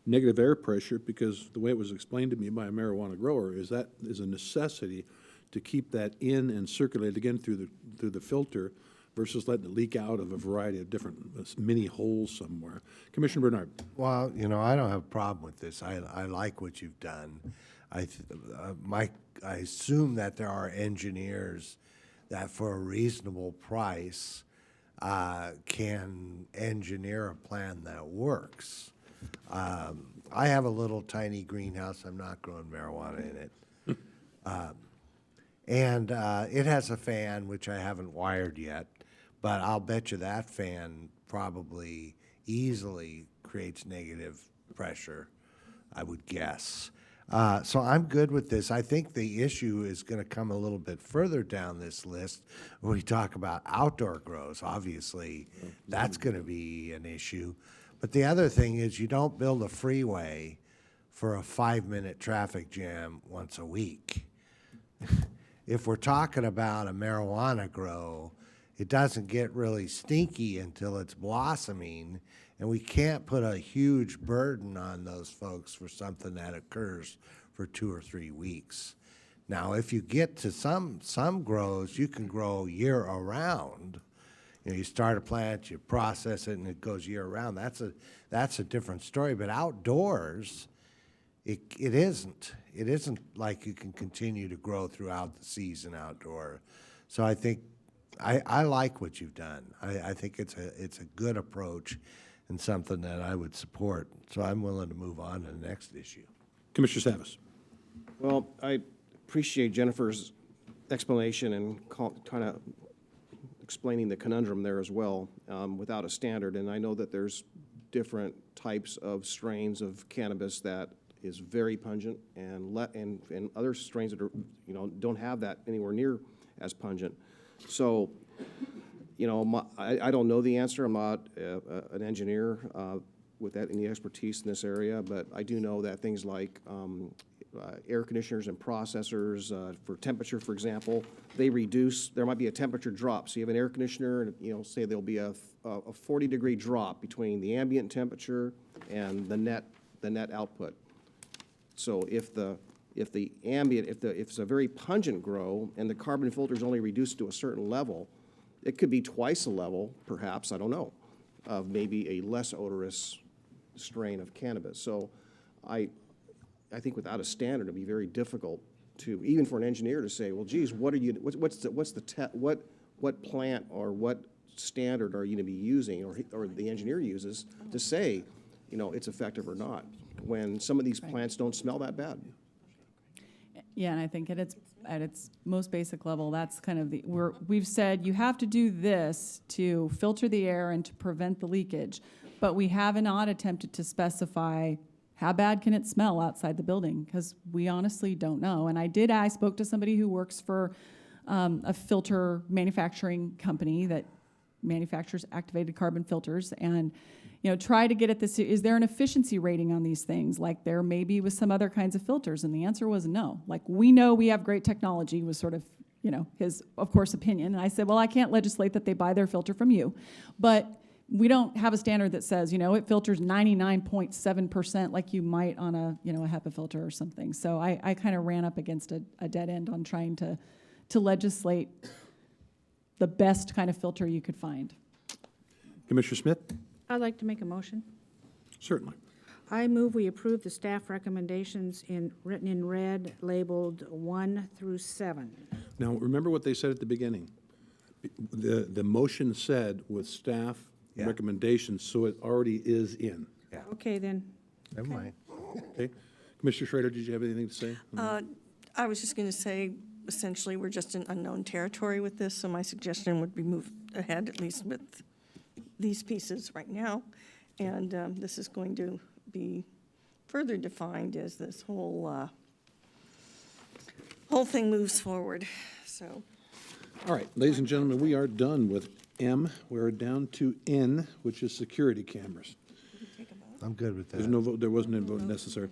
S1: negative air pressure, because the way it was explained to me by a marijuana grower is that is a necessity to keep that in and circulate again through the filter versus letting it leak out of a variety of different mini holes somewhere. Commissioner Bernard.
S5: Well, I don't have a problem with this. I like what you've done. I assume that there are engineers that for a reasonable price can engineer a plan that works. I have a little tiny greenhouse. I'm not growing marijuana in it. And it has a fan, which I haven't wired yet, but I'll bet you that fan probably easily creates negative pressure, I would guess. So I'm good with this. I think the issue is going to come a little bit further down this list when we talk about outdoor grows. Obviously, that's going to be an issue. But the other thing is you don't build a freeway for a 5-minute traffic jam once a week. If we're talking about a marijuana grow, it doesn't get really stinky until it's blossoming, and we can't put a huge burden on those folks for something that occurs for 2 or 3 weeks. Now, if you get to some grows, you can grow year-around. You start a plant, you process it, and it goes year-round. That's a different story. But outdoors, it isn't. It isn't like you can continue to grow throughout the season outdoor. So I think I like what you've done. I think it's a good approach and something that I would support. So I'm willing to move on to the next issue.
S1: Commissioner Savas.
S4: Well, I appreciate Jennifer's explanation and kind of explaining the conundrum there as well, without a standard. And I know that there's different types of strains of cannabis that is very pungent, and other strains that are, don't have that anywhere near as pungent. So, I don't know the answer. I'm not an engineer with any expertise in this area, but I do know that things like air conditioners and processors for temperature, for example, they reduce. There might be a temperature drop. So you have an air conditioner, and say there'll be a 40-degree drop between the ambient temperature and the net output. So if it's a very pungent grow and the carbon filter is only reduced to a certain level, it could be twice a level, perhaps, I don't know, of maybe a less odorous strain of cannabis. So I think without a standard, it'd be very difficult to, even for an engineer to say, well, geez, what plant or what standard are you going to be using, or the engineer uses to say, it's effective or not, when some of these plants don't smell that bad.
S3: Yeah, and I think at its most basic level, that's kind of we've said you have to do this to filter the air and to prevent the leakage, but we have not attempted to specify how bad can it smell outside the building, because we honestly don't know. And I spoke to somebody who works for a filter manufacturing company that manufactures activated carbon filters, and try to get at this. Is there an efficiency rating on these things, like there may be with some other kinds of filters? And the answer was no. Like, we know we have great technology, was sort of his, of course, opinion. And I said, well, I can't legislate that they buy their filter from you, but we don't have a standard that says, it filters 99.7% like you might on a HEPA filter or something. So I kind of ran up against a dead end on trying to legislate the best kind of filter you could find.
S1: Commissioner Smith?
S7: I'd like to make a motion.
S1: Certainly.
S7: I move we approve the staff recommendations written in red, labeled 1 through 7.
S1: Now, remember what they said at the beginning. The motion said with staff
S5: Yeah.
S1: recommendations, so it already is in.
S7: Okay, then.
S5: Never mind.
S1: Okay? Commissioner Schrader, did you have anything to say?
S8: I was just going to say, essentially, we're just in unknown territory with this, so my suggestion would be move ahead, at least with these pieces right now. And this is going to be further defined as this whole thing moves forward, so.
S1: All right, ladies and gentlemen, we are done with M. We're down to N, which is security cameras.
S5: I'm good with
S1: There's
S5: that.
S1: no vote, there wasn't a vote necessary.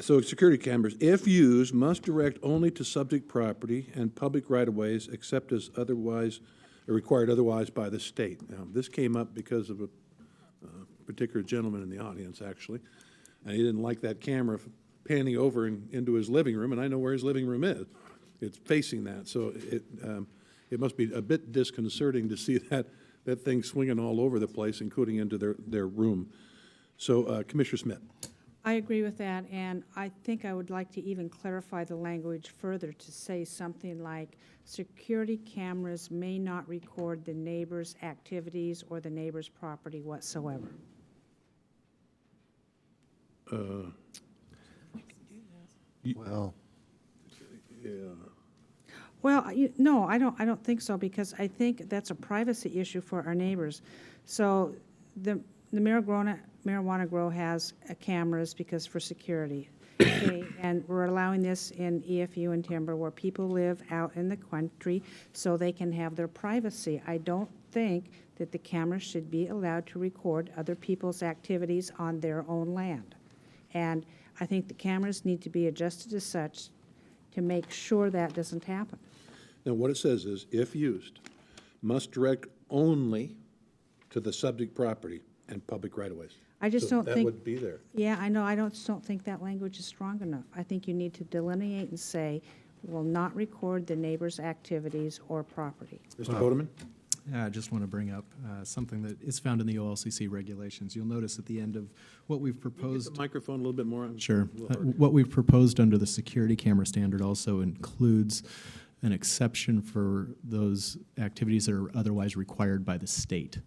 S1: So security cameras, if used, must direct only to subject property and public right-of-ways except as otherwise, required otherwise by the state. Now, this came up because of a particular gentleman in the audience, actually, and he didn't like that camera panning over into his living room, and I know where his living room is. It's facing that, so it must be a bit disconcerting to see that thing swinging all over the place, including into their room. So, Commissioner Smith.
S7: I agree with that, and I think I would like to even clarify the language further to say something like, security cameras may not record the neighbor's activities or the neighbor's property whatsoever.
S5: Well,
S1: Yeah.
S7: Well, no, I don't think so, because I think that's a privacy issue for our neighbors. So the marijuana grow has cameras because for security. Okay, and we're allowing this in EFU and timber where people live out in the country so they can have their privacy. I don't think that the cameras should be allowed to record other people's activities on their own land. And I think the cameras need to be adjusted as such to make sure that doesn't happen.
S1: Now, what it says is, if used, must direct only to the subject property and public right-of-ways.
S7: I just
S1: So
S7: don't
S1: that
S7: think.
S1: would be there.
S7: Yeah, I know, I just don't think that language is strong enough. I think you need to delineate and say, will not record the neighbor's activities or property.
S1: Mr. Bodeman?
S6: I just want to bring up something that is found in the OLCC regulations. You'll notice at the end of what we've
S1: Get
S6: proposed.
S1: the microphone a little bit more.
S6: Sure.
S1: A little hard.
S6: What we've proposed under the security camera standard also includes an exception for those activities that are otherwise required by the state.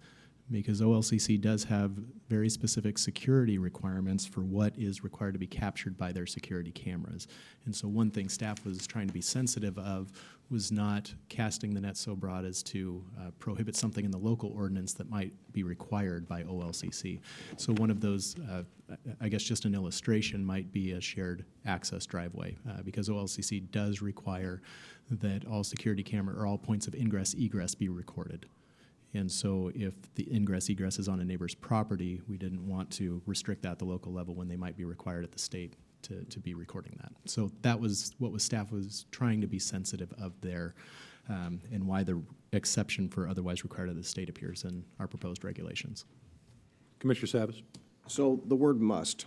S6: Because OLCC does have very specific security requirements for what is required to be captured by their security cameras. And so one thing staff was trying to be sensitive of was not casting the net so broad as to prohibit something in the local ordinance that might be required by OLCC. So one of those, I guess just an illustration, might be a shared access driveway, because OLCC does require that all security camera or all points of ingress egress be recorded. And so if the ingress egress is on a neighbor's property, we didn't want to restrict that at the local level when they might be required at the state to be recording that. So that was what staff was trying to be sensitive of there, and why the exception for otherwise required of the state appears in our proposed regulations.
S1: Commissioner Savas?
S4: So the word must.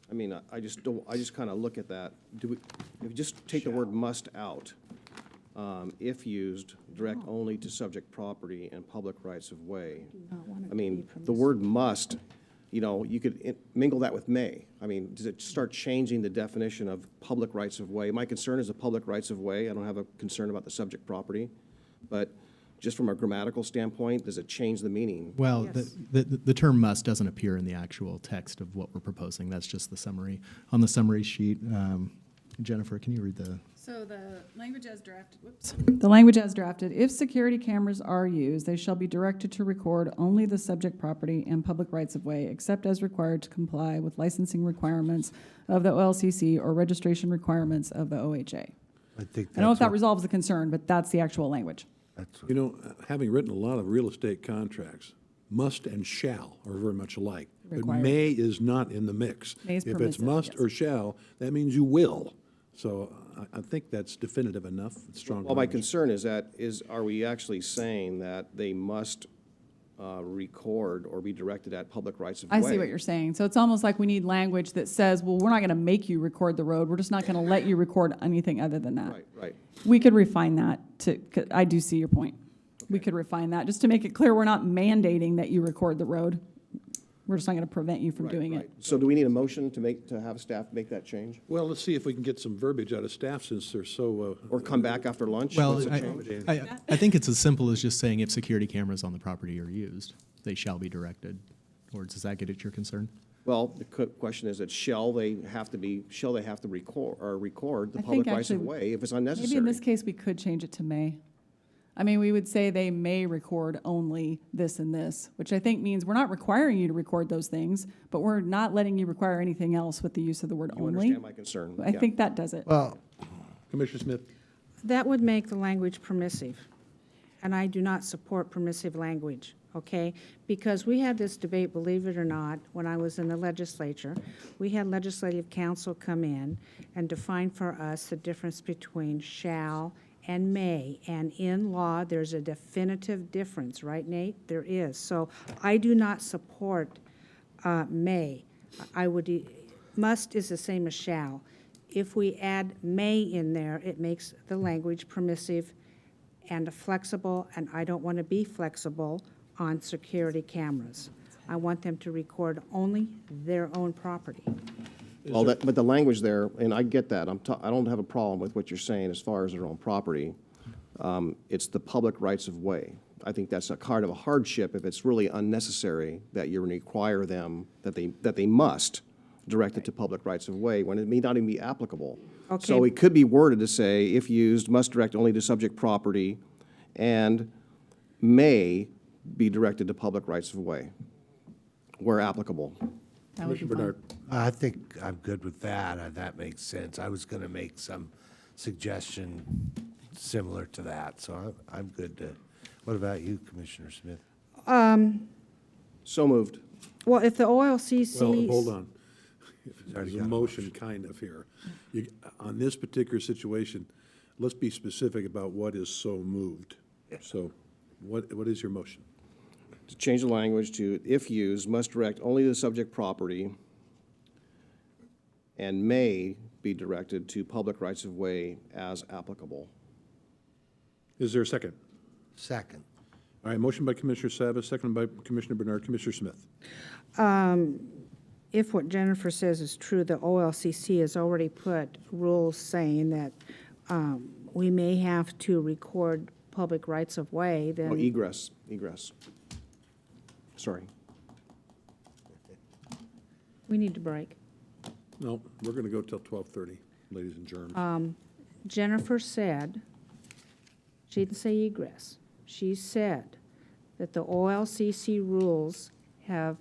S4: I mean, I just kind of look at that. If you just take the word must out, if used, direct only to subject property and public rights of way. I mean, the word must, you could mingle that with may. I mean, does it start changing the definition of public rights of way? My concern is the public rights of way. I don't have a concern about the subject property. But just from a grammatical standpoint, does it change the meaning?
S6: Well,
S7: Yes.
S6: the term must doesn't appear in the actual text of what we're proposing. That's just the summary. On the summary sheet, Jennifer, can you read the?
S3: So the language as drafted, The language as drafted, if security cameras are used, they shall be directed to record only the subject property and public rights of way, except as required to comply with licensing requirements of the OLCC or registration requirements of the OHA.
S5: I think
S3: I don't know if
S5: that's
S3: that
S5: what,
S3: resolves the concern, but that's the actual language.
S5: that's what-
S1: You know, having written a lot of real estate contracts, must and shall are very much alike. But
S3: Required.
S1: may is not in the mix.
S3: May is
S1: If it's
S3: permissive,
S1: must
S3: yes.
S1: or shall, that means you will. So I think that's definitive enough, it's strong.
S4: Well, my
S1: language.
S4: concern are we actually saying that they must record or be directed at public rights of way?
S3: I see what you're saying. So it's almost like we need language that says, well, we're not going to make you record the road. We're just not going to let you record anything other than that.
S4: Right.
S3: We could refine that to, 'cause I do see your point. We could refine that, just to make it clear we're not mandating that you record the road. We're just not going to prevent you from
S4: Right,
S3: doing
S4: right.
S3: it.
S4: So do we need a motion to have staff make that change?
S1: Well, let's see if we can get some verbiage out of staff since they're so,
S4: Or come back after lunch?
S6: Well,
S4: What's the change?
S6: I think it's as simple as just saying if security cameras on the property are used, they shall be directed. Or does that get at your concern?
S4: Well, the question is that shall they have to record the
S3: I
S4: public
S3: think
S4: rights of
S3: actually-
S4: way if it's
S3: Maybe in
S4: unnecessary?
S3: this case, we could change it to may. I mean, we would say they may record only this and this, which I think means we're not requiring you to record those things, but we're not letting you require anything else with the use of the word
S4: You
S3: only.
S4: understand my concern?
S3: I
S4: Yeah.
S3: think that does it.
S5: Well,
S1: Commissioner Smith?
S7: That would make the language permissive, and I do not support permissive language, okay? Because we had this debate, believe it or not, when I was in the legislature. We had legislative counsel come in and define for us the difference between shall and may, and in law, there's a definitive difference, right, Nate? There is. So I do not support may. I would, must is the same as shall. If we add may in there, it makes the language permissive and flexible, and I don't want to be flexible on security cameras. I want them to record only their own property.
S4: Well, but the language there, and I get that, I don't have a problem with what you're saying as far as their own property. It's the public rights of way. I think that's a kind of a hardship if it's really unnecessary that you require them, that they must direct it to public rights of way when it may not even be applicable. So
S7: Okay.
S4: it could be worded to say, if used, must direct only to subject property and may be directed to public rights of way where applicable.
S3: That would be
S1: Commissioner
S3: fine.
S1: Bernard?
S5: I think I'm good with that. That makes sense. I was going to make some suggestion similar to that, so I'm good to. What about you, Commissioner Smith?
S4: So moved.
S7: Well, if the OLCC.
S1: Well, hold on.
S5: already
S1: There's a
S5: got a
S1: motion kind of here. On this particular situation, let's be specific about what is so moved. So what is your motion?
S4: To change the language to, if used, must direct only to the subject property and may be directed to public rights of way as applicable.
S1: Is there a second?
S5: Second.
S1: All right, motion by Commissioner Savas, second by Commissioner Bernard. Commissioner Smith?
S7: If what Jennifer says is true, the OLCC has already put rules saying that we may have to record public rights of way,
S4: Oh,
S7: then
S4: egress. Sorry.
S7: we need to break.
S1: No, we're going to go till 12:30, ladies and germs.
S7: Jennifer said, she didn't say egress. She said that the OLCC rules have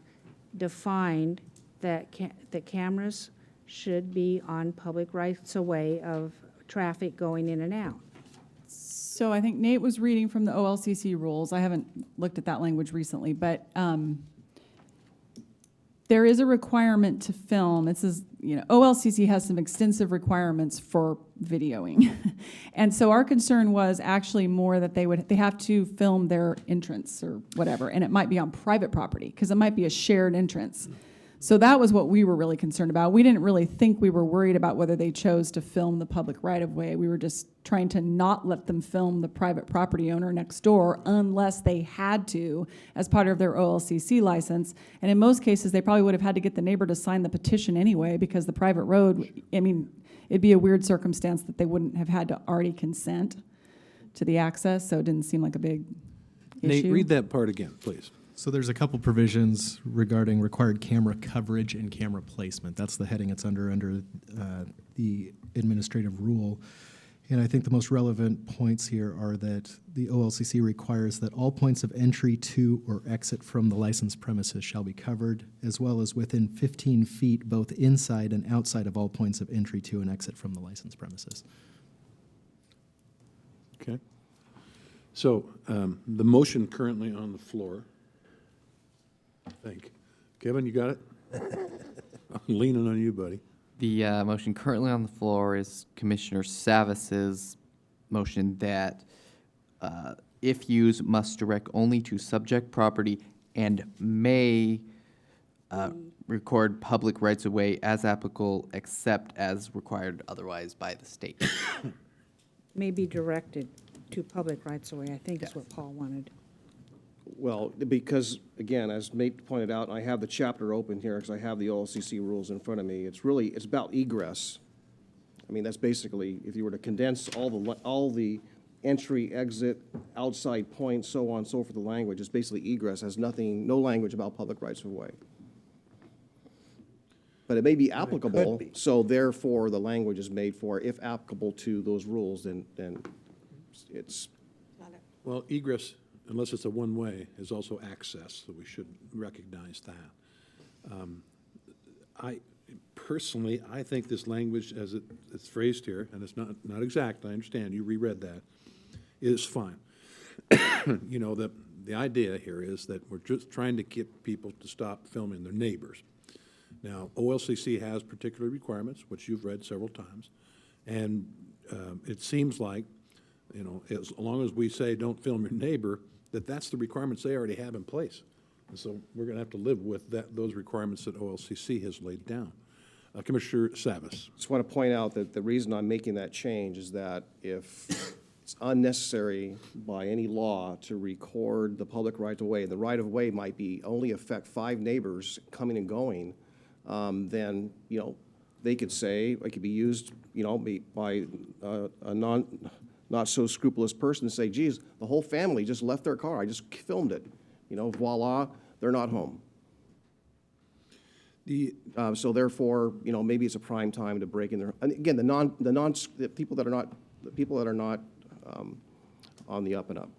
S7: defined that that cameras should be on public rights of way of traffic going in and out.
S3: So I think Nate was reading from the OLCC rules. I haven't looked at that language recently, but there is a requirement to film. It says, OLCC has some extensive requirements for videoing. And so our concern was actually more that they have to film their entrance or whatever, and it might be on private property because it might be a shared entrance. So that was what we were really concerned about. We didn't really think we were worried about whether they chose to film the public right-of-way. We were just trying to not let them film the private property owner next door unless they had to as part of their OLCC license. And in most cases, they probably would have had to get the neighbor to sign the petition anyway because the private road, it'd be a weird circumstance that they wouldn't have had to already consent to the access, so it didn't seem like a big issue.
S1: Nate, read that part again, please.
S6: So there's a couple provisions regarding required camera coverage and camera placement. That's the heading it's under the administrative rule. And I think the most relevant points here are that the OLCC requires that all points of entry to or exit from the licensed premises shall be covered, as well as within 15 feet, both inside and outside of all points of entry to and exit from the licensed premises.
S1: Okay. So the motion currently on the floor, I think. Kevin, you got it? I'm leaning on you, buddy.
S2: The motion currently on the floor is Commissioner Savas's motion that if used, must direct only to subject property and may record public rights of way as applicable, except as required otherwise by the state.
S7: May be directed to public rights of way, I think is what Paul wanted.
S4: Well, because, again, as Nate pointed out, I have the chapter open here because I have the OLCC rules in front of me. It's about egress. I mean, that's basically, if you were to condense all the entry, exit, outside points, so on and so forth, the language, it's basically egress, has nothing, no language about public rights of way. But it may be applicable,
S5: be.
S4: so therefore the language is made for, if applicable to those rules, then it's,
S1: Well, egress, unless it's a one-way, is also access, so we should recognize that. Personally, I think this language, as it's phrased here, and it's not exact, I understand, you reread that, is fine. You know, the idea here is that we're just trying to get people to stop filming their neighbors. Now, OLCC has particular requirements, which you've read several times, and it seems like, you know, as long as we say don't film your neighbor, that's the requirements they already have in place. And so we're going to have to live with those requirements that OLCC has laid down. Commissioner Savas.
S4: just want to point out that the reason I'm making that change is that if it's unnecessary by any law to record the public right-of-way, the right-of-way might be only affect 5 neighbors coming and going, then, you know, they could say, it could be used, you know, by a not so scrupulous person to say, geez, the whole family just left their car, I just filmed it. You know, voila, they're not home. So therefore, you know, maybe it's a prime time to break in there. And again, the people that are not on the up and up.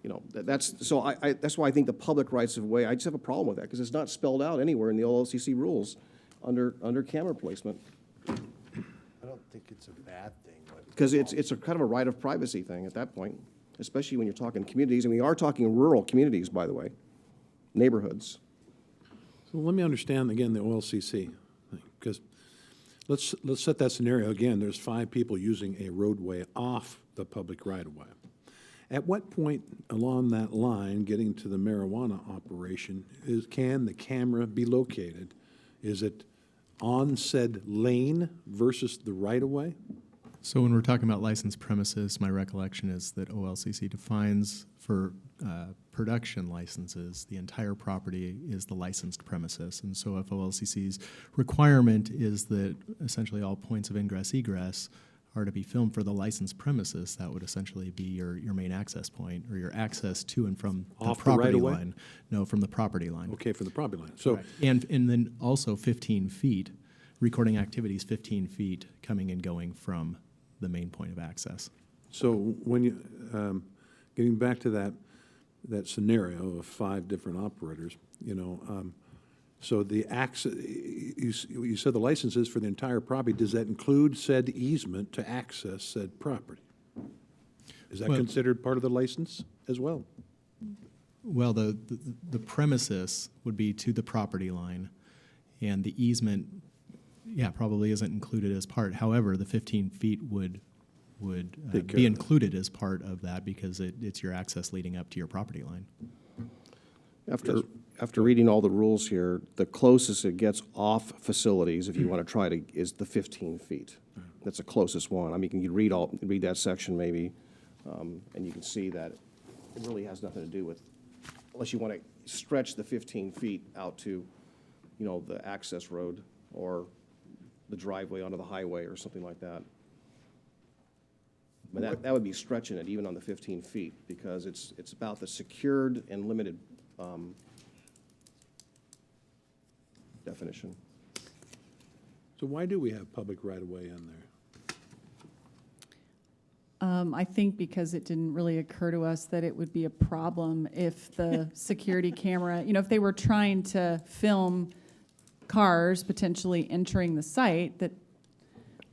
S4: You know, that's why I think the public rights of way, I just have a problem with that because it's not spelled out anywhere in the OLCC rules under camera placement.
S5: I don't think it's a bad thing.
S4: Because it's a kind of a right of privacy thing at that point, especially when you're talking communities, and we are talking rural communities, by the way, neighborhoods.
S1: So let me understand again the OLCC, because let's set that scenario again. There's 5 people using a roadway off the public right-of-way. At what point along that line, getting to the marijuana operation, can the camera be located? Is it on said lane versus the right-of-way?
S6: So when we're talking about licensed premises, my recollection is that OLCC defines for production licenses, the entire property is the licensed premises. And so if OLCC's requirement is that essentially all points of ingress egress are to be filmed for the licensed premises, that would essentially be your main access point or your access to and from the
S1: Off the
S6: property
S1: right-of-way?
S6: line. No, from the property line.
S1: Okay, from the property line. So,
S6: Correct. And then also 15 feet, recording activities 15 feet coming and going from the main point of access.
S1: so when you, getting back to that scenario of 5 different operators, you know, so the access, you said the license is for the entire property. Does that include said easement to access said property? Is that
S6: Well-
S1: considered part of the license as well?
S6: Well, the premises would be to the property line, and the easement, yeah, probably isn't included as part. However, the 15 feet would
S1: Take care
S6: be
S1: of it.
S6: included as part of that because it's your access leading up to your property line.
S4: After reading all the rules here, the closest it gets off facilities, if you want to try to, is the 15 feet. That's the closest one. I mean, you can read that section maybe, and you can see that it really has nothing to do with, unless you want to stretch the 15 feet out to, you know, the access road or the driveway onto the highway or something like that. But that would be stretching it even on the 15 feet because it's about the secured and limited definition.
S1: So why do we have public right-of-way in there?
S3: I think because it didn't really occur to us that it would be a problem if the security camera, you know, if they were trying to film cars potentially entering the site, that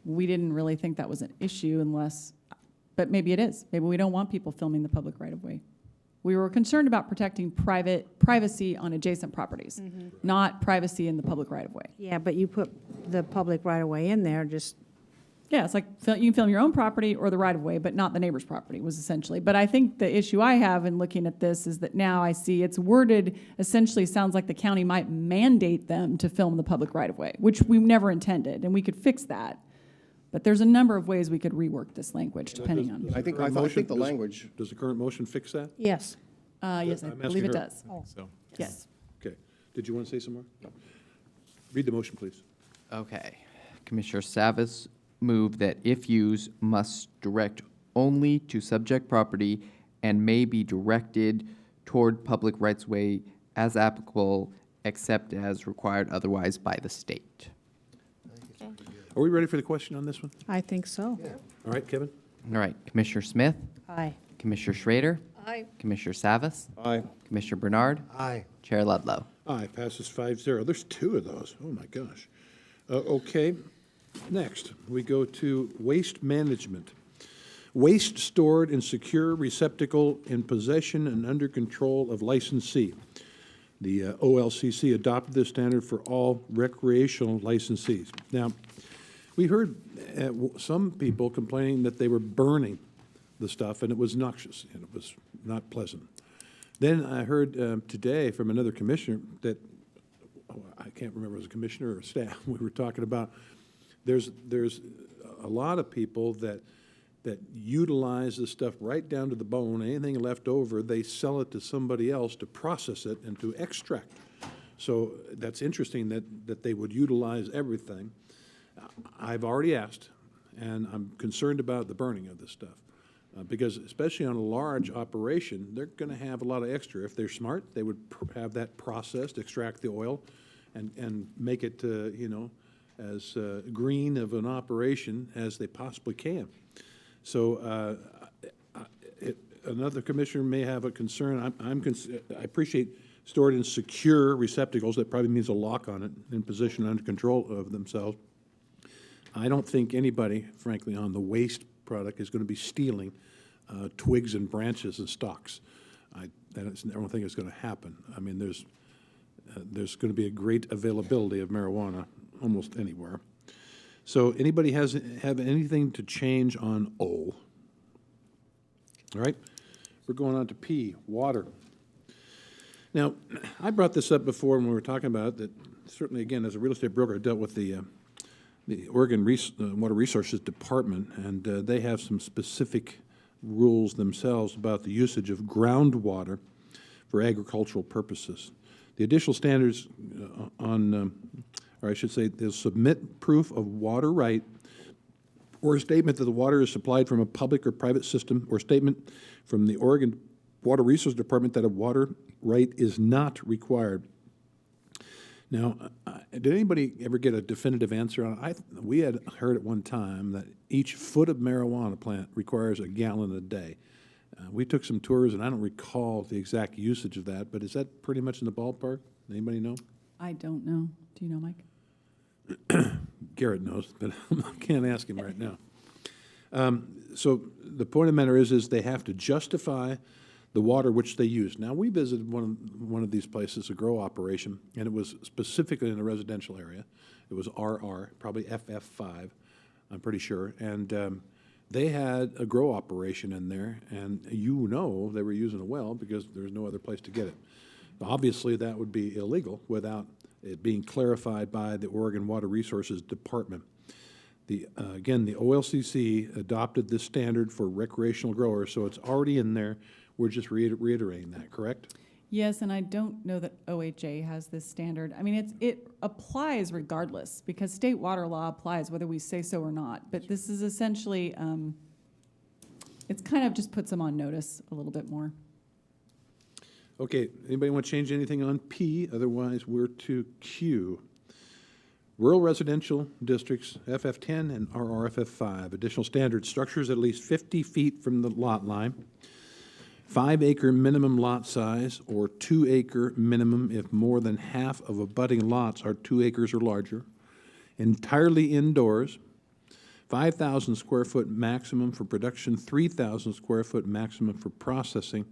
S3: we didn't really think that was an issue unless, but maybe it is. Maybe we don't want people filming the public right-of-way. We were concerned about protecting privacy on adjacent properties, not privacy in the public right-of-way.
S7: Yeah, but you put the public right-of-way in there, just,
S3: Yeah, it's like you can film your own property or the right-of-way, but not the neighbor's property was essentially. But I think the issue I have in looking at this is that now I see it's worded essentially sounds like the county might mandate them to film the public right-of-way, which we never intended, and we could fix that. But there's a number of ways we could rework this language depending on.
S4: I think
S1: Current motion-
S4: the
S1: does-
S4: language,
S1: Does the current motion fix that?
S7: yes.
S3: Yes, I
S1: I'm
S3: believe
S1: asking
S3: it
S1: her.
S3: does.
S6: So,
S3: Yes.
S1: Okay. Did you want to say some more? No. Read the motion, please.
S2: Okay. Commissioner Savas moved that if used, must direct only to subject property and may be directed toward public rights-of-way as applicable, except as required otherwise by the state.
S1: Are we ready for the question on this one?
S7: I think so.
S1: All right, Kevin?
S2: All right, Commissioner Smith,
S7: Aye.
S2: Commissioner Schrader,
S8: Aye.
S2: Commissioner Savas,
S4: Aye.
S2: Commissioner Bernard,
S5: Aye.
S2: Chair Ludlow.
S1: Aye, passes 5-0. There's two of those. Oh, my gosh. Okay, next, we go to waste management. Waste stored in secure receptacle in possession and under control of licensee. The OLCC adopted this standard for all recreational licensees. Now, we heard some people complaining that they were burning the stuff, and it was noxious, and it was not pleasant. Then I heard today from another commissioner that, I can't remember if it was a commissioner or a staff, we were talking about, there's a lot of people that utilize this stuff right down to the bone. Anything left over, they sell it to somebody else to process it and to extract. So that's interesting that they would utilize everything. I've already asked, and I'm concerned about the burning of this stuff. Because especially on a large operation, they're going to have a lot of extra. If they're smart, they would have that processed, extract the oil, and make it, as green of an operation as they possibly can. So another commissioner may have a concern. I appreciate stored in secure receptacles. That probably means a lock on it, in position under control of themselves. I don't think anybody, frankly, on the waste product is going to be stealing twigs and branches and stalks. I don't think it's going to happen. I mean, there's going to be a great availability of marijuana almost anywhere. So anybody have anything to change on O? All right, we're going on to P, water. Now, I brought this up before when we were talking about it, that certainly, again, as a real estate broker, I dealt with the Oregon Water Resources Department, and they have some specific rules themselves about the usage of groundwater for agricultural purposes. The additional standards or I should say, they'll submit proof of water right or a statement that the water is supplied from a public or private system, or statement from the Oregon Water Resources Department that a water right is not required. Now, did anybody ever get a definitive answer on it? We had heard at one time that each foot of marijuana plant requires a gallon a day. We took some tours, and I don't recall the exact usage of that, but is that pretty much in the ballpark? Anybody know?
S3: I don't know. Do you know, Mike?
S1: Garrett knows, but I can't ask him right now. So the point of the matter is they have to justify the water which they use. Now, we visited one of these places, a grow operation, and it was specifically in a residential area. It was RR, probably FF5, I'm pretty sure. And they had a grow operation in there, and they were using a well because there's no other place to get it. Obviously, that would be illegal without it being clarified by the Oregon Water Resources Department. Again, the OLCC adopted this standard for recreational growers, so it's already in there. We're just reiterating that, correct?
S3: Yes, and I don't know that OHA has this standard. I mean, it applies regardless, because state water law applies whether we say so or not. But this is essentially, it's kind of just puts them on notice a little bit more.
S1: Okay, anybody want to change anything on P? Otherwise, we're to Q. Rural residential districts, FF10 and RRFF5. Additional standards, structures at least 50 feet from the lot line, 5-acre minimum lot size, or 2-acre minimum if more than half of abutting lots are 2 acres or larger, entirely indoors, 5,000 square foot maximum for production, 3,000 square foot maximum for processing.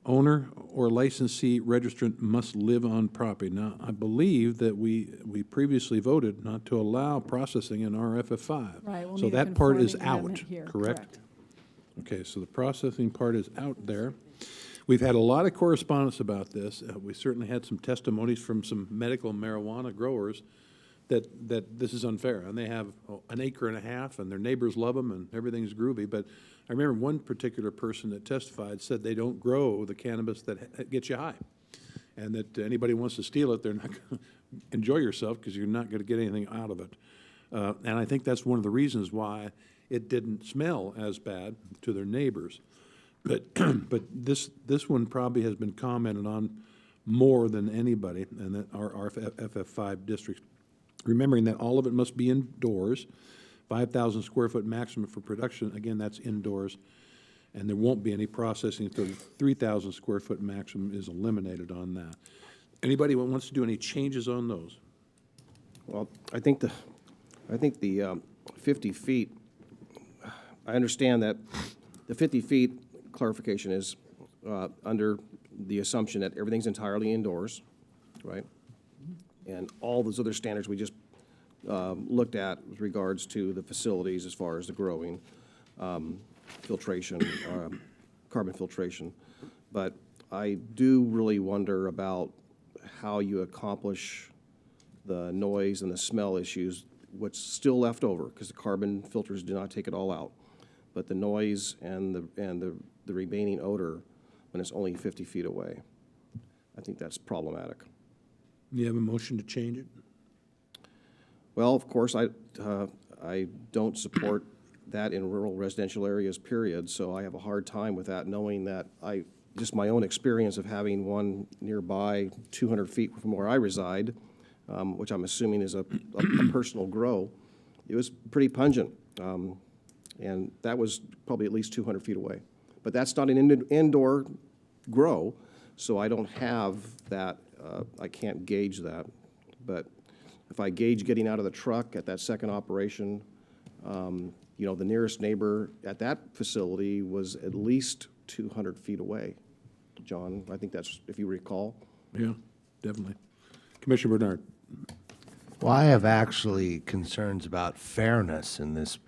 S1: Owner or licensee registrant must live on property. Now, I believe that we previously voted not to allow processing in RFF5.
S3: Right, we'll
S1: So
S3: need a
S1: that part is
S3: conforming
S1: out,
S3: amendment here,
S1: correct? Okay, so the processing part is out there. We've had a lot of correspondence about this. We certainly had some testimonies from some medical marijuana growers that this is unfair, and they have an acre and a half, and their neighbors love them, and everything's groovy. But I remember one particular person that testified said they don't grow the cannabis that gets you high, and that anybody who wants to steal it, they're not going to enjoy yourself because you're not going to get anything out of it. And I think that's one of the reasons why it didn't smell as bad to their neighbors. But but this one probably has been commented on more than anybody, and that our FF5 districts. Remembering that all of it must be indoors, 5,000 square foot maximum for production, again, that's indoors, and there won't be any processing until the 3,000 square foot maximum is eliminated on that. Anybody who wants to do any changes on those?
S4: Well, I think the 50 feet, I understand that the 50 feet clarification is under the assumption that everything's entirely indoors, right? And all those other standards we just looked at with regards to the facilities as far as the growing, filtration, carbon filtration. But I do really wonder about how you accomplish the noise and the smell issues, what's still left over, because the carbon filters do not take it all out. But the noise and the remaining odor when it's only 50 feet away, I think that's problematic.
S1: You have a motion to change it?
S4: Well, of course, I don't support that in rural residential areas, period, so I have a hard time with that, knowing that just my own experience of having one nearby 200 feet from where I reside, which I'm assuming is a personal grow, it was pretty pungent. And that was probably at least 200 feet away. But that's not an indoor grow, so I don't have that, I can't gauge that. But if I gauge getting out of the truck at that second operation, you know, the nearest neighbor at that facility was at least 200 feet away. John, I think that's, if you recall.
S1: Yeah, definitely. Commissioner Bernard?
S5: Well, I have actually concerns about fairness in this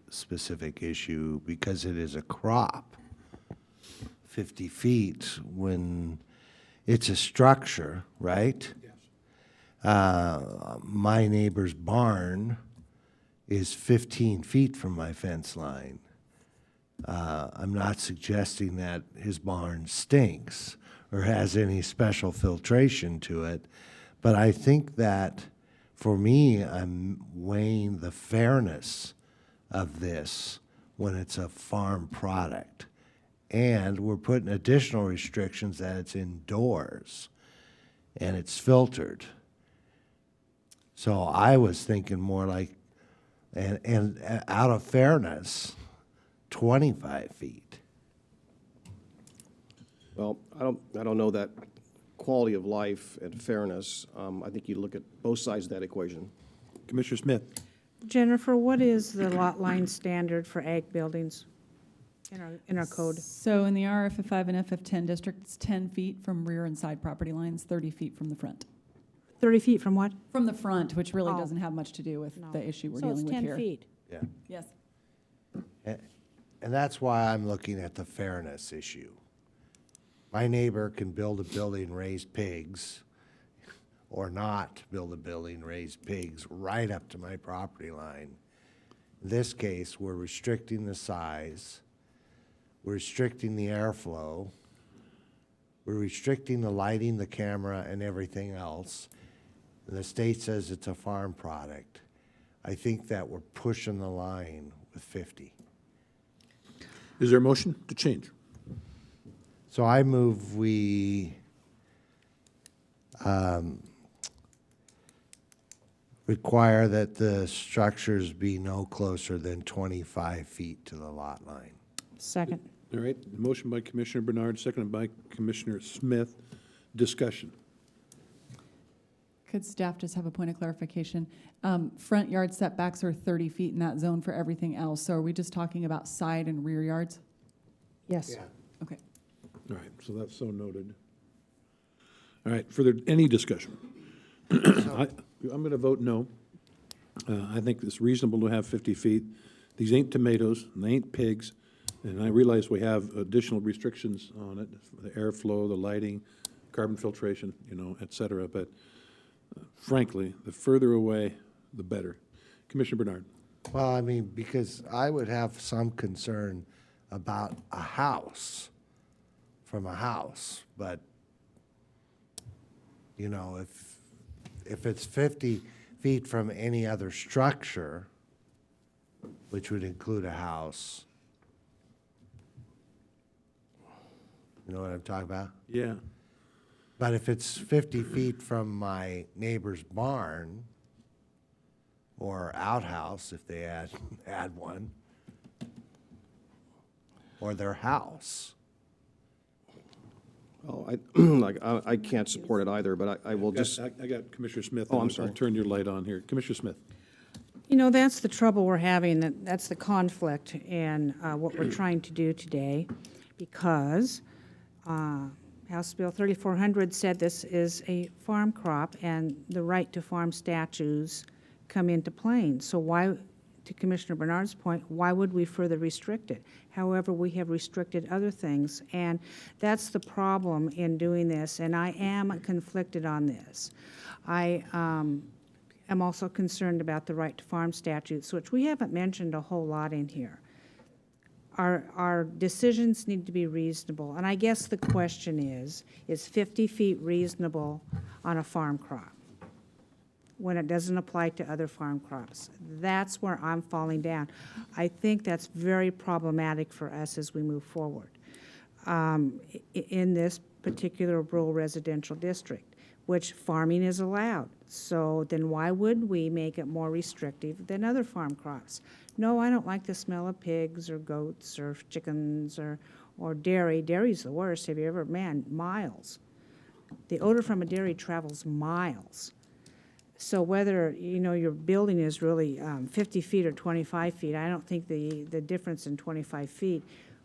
S5: specific issue because it is a crop. 50 feet when it's a structure, right? Yes. My neighbor's barn is 15 feet from my fence line. I'm not suggesting that his barn stinks or has any special filtration to it, but I think that for me, I'm weighing the fairness of this when it's a farm product. And we're putting additional restrictions that it's indoors and it's filtered. So I was thinking more like, and out of fairness, 25 feet.
S4: Well, I don't know that quality of life and fairness. I think you look at both sides of that equation.
S1: Commissioner Smith?
S7: Jennifer, what is the lot line standard for ag buildings in our code?
S3: So in the RFF5 and FF10 districts, 10 feet from rear and side property lines, 30 feet from the front.
S7: 30 feet from what?
S3: From the front, which really
S7: Oh.
S3: doesn't have much to do with
S7: No.
S3: the issue we're
S7: So it's
S3: dealing with
S7: 10
S3: here.
S7: feet.
S5: Yeah.
S3: Yes.
S5: And that's why I'm looking at the fairness issue. My neighbor can build a building, raise pigs, or not build a building, raise pigs right up to my property line. In this case, we're restricting the size, we're restricting the airflow, we're restricting the lighting, the camera, and everything else. And the state says it's a farm product. I think that we're pushing the line with 50.
S1: Is there a motion to change?
S5: So I move we require that the structures be no closer than 25 feet to the lot line.
S7: Second.
S1: All right, motion by Commissioner Bernard, seconded by Commissioner Smith. Discussion.
S3: Could staff just have a point of clarification? Front yard setbacks are 30 feet in that zone for everything else. So are we just talking about side and rear yards?
S7: Yes.
S3: Okay.
S1: All right, so that's so noted. All right, further, any discussion? I'm going to vote no. I think it's reasonable to have 50 feet. These ain't tomatoes, and they ain't pigs, and I realize we have additional restrictions on it, the airflow, the lighting, carbon filtration, you know, et cetera, but frankly, the further away the better. Commissioner Bernard?
S5: Well, I mean, because I would have some concern about a house from a house, but, you know, if it's 50 feet from any other structure, which would include a house, you know what I'm talking about?
S1: Yeah.
S5: But if it's 50 feet from my neighbor's barn or outhouse, if they add one, or their house.
S4: Well, I can't support it either, but I will just,
S1: I got Commissioner Smith.
S4: Oh, I'm
S1: I'll
S4: sorry.
S1: turn your light on here. Commissioner Smith?
S7: You know, that's the trouble we're having, that's the conflict in what we're trying to do today, because House Bill 3400 said this is a farm crop, and the right to farm statutes come into play. So why, to Commissioner Bernard's point, why would we further restrict it? However, we have restricted other things, and that's the problem in doing this, and I am conflicted on this. I am also concerned about the right to farm statutes, which we haven't mentioned a whole lot in here. Our decisions need to be reasonable, and I guess the question is 50 feet reasonable on a farm crop when it doesn't apply to other farm crops? That's where I'm falling down. I think that's very problematic for us as we move forward in this particular rural residential district, which farming is allowed. So then why would we make it more restrictive than other farm crops? No, I don't like the smell of pigs or goats or chickens or dairy. Dairy's the worst. Have you ever, man, miles. The odor from a dairy travels miles. So whether, you know, your building is really 50 feet or 25 feet, I don't think the difference in 25 feet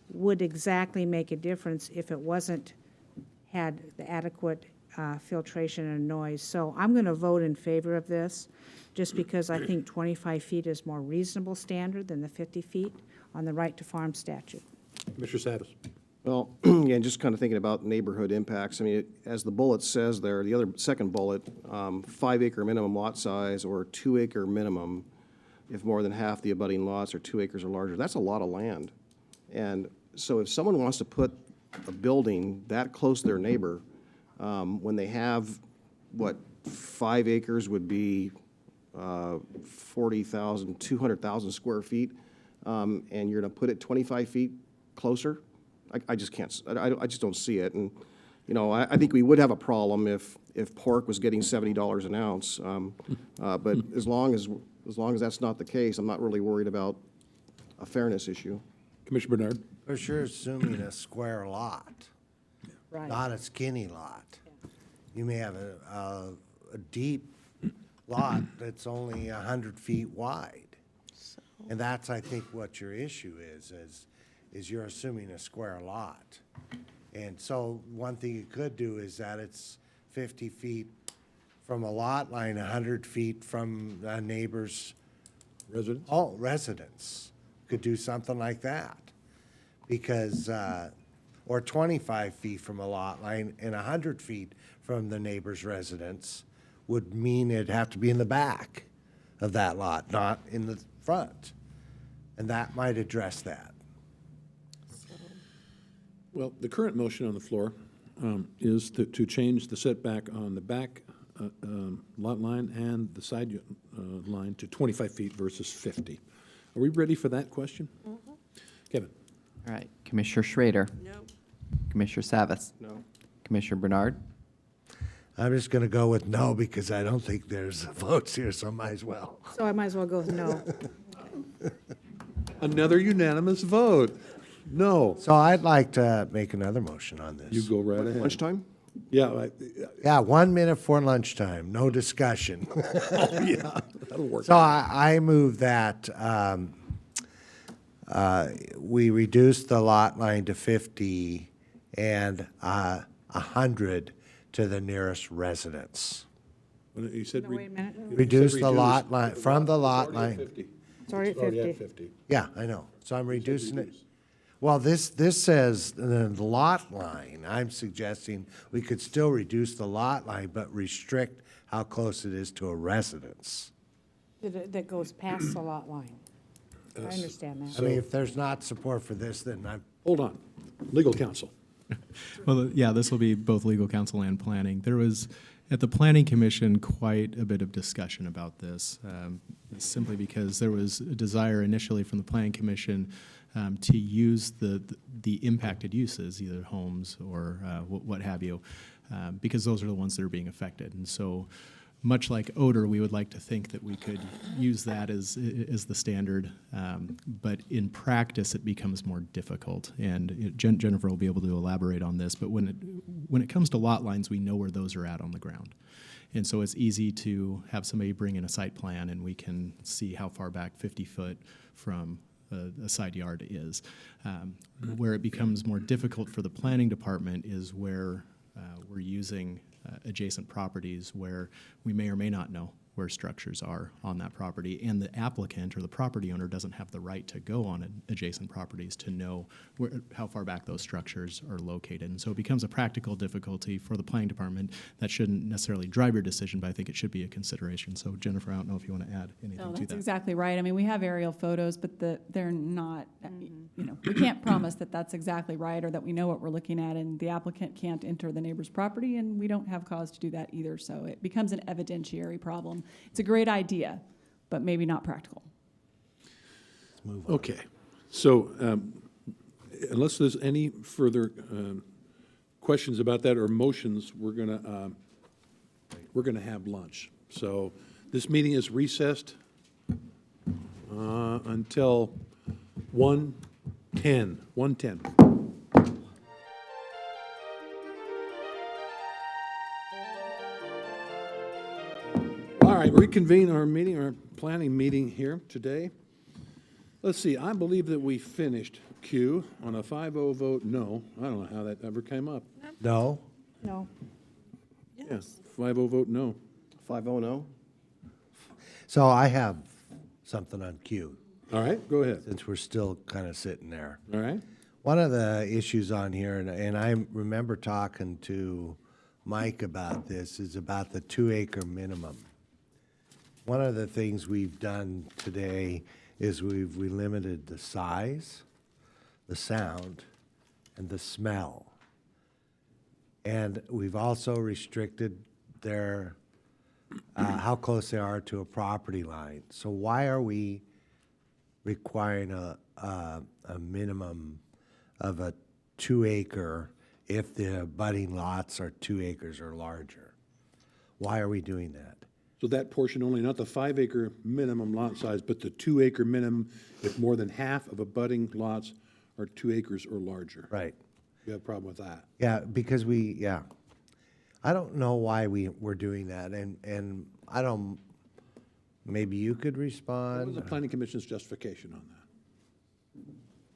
S7: would exactly make a difference if it wasn't had the adequate filtration and noise. So I'm going to vote in favor of this, just because I think 25 feet is more reasonable standard than the 50 feet on the right to farm statute.
S1: Commissioner Savis?
S4: well, again, just kind of thinking about neighborhood impacts. I mean, as the bullet says there, the other second bullet, 5 acre minimum lot size or 2 acre minimum if more than half the abutting lots are 2 acres or larger. That's a lot of land. And so if someone wants to put a building that close to their neighbor, when they have, 5 acres would be 40,000, 200,000 square feet, and you're going to put it 25 feet closer, I just can't, I just don't see it. And, you know, I think we would have a problem if pork was getting $70 an ounce. But as long as that's not the case, I'm not really worried about a fairness issue.
S1: Commissioner Bernard?
S5: For sure, assuming a square lot,
S7: Right.
S5: not a skinny lot. You may have a deep lot that's only 100 feet wide. And that's, I think, what your issue is you're assuming a square lot. And so one thing you could do is that it's 50 feet from a lot line, 100 feet from a neighbor's
S1: Residents?
S5: residence. Could do something like that. Because, or 25 feet from a lot line and 100 feet from the neighbor's residence would mean it'd have to be in the back of that lot, not in the front. And that might address that.
S1: Well, the current motion on the floor is to change the setback on the back lot line and the side line to 25 feet versus 50. Are we ready for that question? Kevin?
S2: All right, Commissioner Schrader,
S8: No.
S2: Commissioner Savis,
S4: No?
S2: Commissioner Bernard,
S5: I'm just going to go with no because I don't think there's votes here, so I might as well.
S7: So I might as well go with no.
S1: Another unanimous vote. No.
S5: So I'd like to make another motion on this.
S1: You go right ahead.
S4: Lunchtime?
S1: Yeah,
S5: Yeah, 1 minute for lunchtime, no discussion.
S1: yeah, that'll work.
S5: So I move that we reduce the lot line to 50 and 100 to the nearest residence.
S1: You said
S7: No, wait a minute.
S5: Reduce the lot line, from the lot line.
S7: It's already at 50.
S5: Yeah, I know. So I'm reducing it. Well, this says the lot line. I'm suggesting we could still reduce the lot line, but restrict how close it is to a residence.
S7: That goes past the lot line. I understand that.
S5: I mean, if there's not support for this, then I'm,
S1: Hold on. Legal counsel.
S6: Well, yeah, this will be both legal counsel and planning. There was, at the Planning Commission, quite a bit of discussion about this, simply because there was a desire initially from the Planning Commission to use the impacted uses, either homes or what have you, because those are the ones that are being affected. And so, much like odor, we would like to think that we could use that as the standard, but in practice, it becomes more difficult. And Jennifer will be able to elaborate on this, but when it comes to lot lines, we know where those are at on the ground. And so it's easy to have somebody bring in a site plan, and we can see how far back 50 foot from a side yard is. Where it becomes more difficult for the planning department is where we're using adjacent properties where we may or may not know where structures are on that property, and the applicant or the property owner doesn't have the right to go on adjacent properties to know how far back those structures are located. And so it becomes a practical difficulty for the planning department that shouldn't necessarily drive your decision, but I think it should be a consideration. So Jennifer, I don't know if you want to add anything
S3: No,
S6: to
S3: that's
S6: that.
S3: exactly right. I mean, we have aerial photos, but they're not, you know, we can't promise that that's exactly right or that we know what we're looking at, and the applicant can't enter the neighbor's property, and we don't have cause to do that either. So it becomes an evidentiary problem. It's a great idea, but maybe not practical.
S5: let's move on.
S1: Okay. So unless there's any further questions about that or motions, we're gonna have lunch. So this meeting is recessed until 1:10. 1:10. All right, reconvene our meeting, our planning meeting here today. Let's see, I believe that we finished Q on a 5-0 vote no. I don't know how that ever came up.
S5: No?
S7: No.
S1: Yes. 5-0 vote no.
S4: 5-0-0?
S5: So I have something on Q,
S1: All right, go ahead.
S5: since we're still kind of sitting there.
S1: All right,
S5: One of the issues on here, and I remember talking to Mike about this, is about the 2-acre minimum. One of the things we've done today is we limited the size, the sound, and the smell. And we've also restricted their, how close they are to a property line. So why are we requiring a minimum of a 2-acre if the abutting lots are 2 acres or larger? Why are we doing that?
S1: so that portion only, not the 5-acre minimum lot size, but the 2-acre minimum if more than half of abutting lots are 2 acres or larger.
S5: Right.
S1: You have a problem with that?
S5: Yeah, because I don't know why we're doing that, and I don't, maybe you could
S1: What was
S5: respond?
S1: the planning commission's justification on that?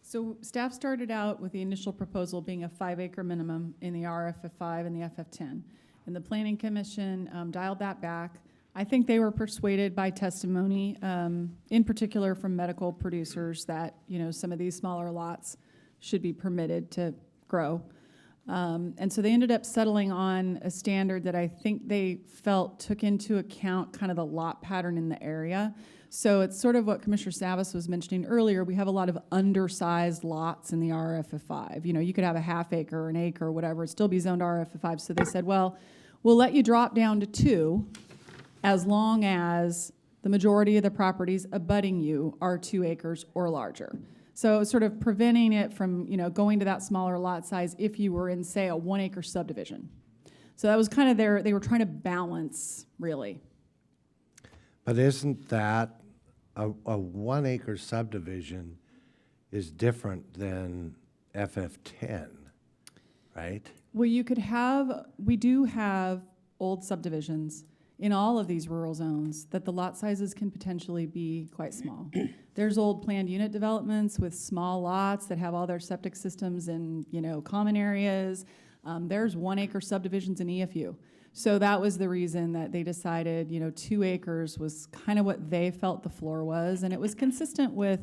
S3: So staff started out with the initial proposal being a 5-acre minimum in the RFF5 and the FF10. And the planning commission dialed that back. I think they were persuaded by testimony, in particular from medical producers, that, you know, some of these smaller lots should be permitted to grow. And so they ended up settling on a standard that I think they felt took into account kind of the lot pattern in the area. So it's sort of what Commissioner Savas was mentioning earlier. We have a lot of undersized lots in the RFF5. You know, you could have a half acre or an acre or whatever, it'd still be zoned RFF5. So they said, well, we'll let you drop down to 2 as long as the majority of the properties abutting you are 2 acres or larger. So sort of preventing it from, you know, going to that smaller lot size if you were in, say, a 1-acre subdivision. So that was kind of they were trying to balance, really.
S5: But isn't that, a 1-acre subdivision is different than FF10, right?
S3: Well, we do have old subdivisions in all of these rural zones that the lot sizes can potentially be quite small. There's old planned unit developments with small lots that have all their septic systems in, you know, common areas. There's 1-acre subdivisions in EFU. So that was the reason that they decided, you know, 2 acres was kind of what they felt the floor was, and it was consistent with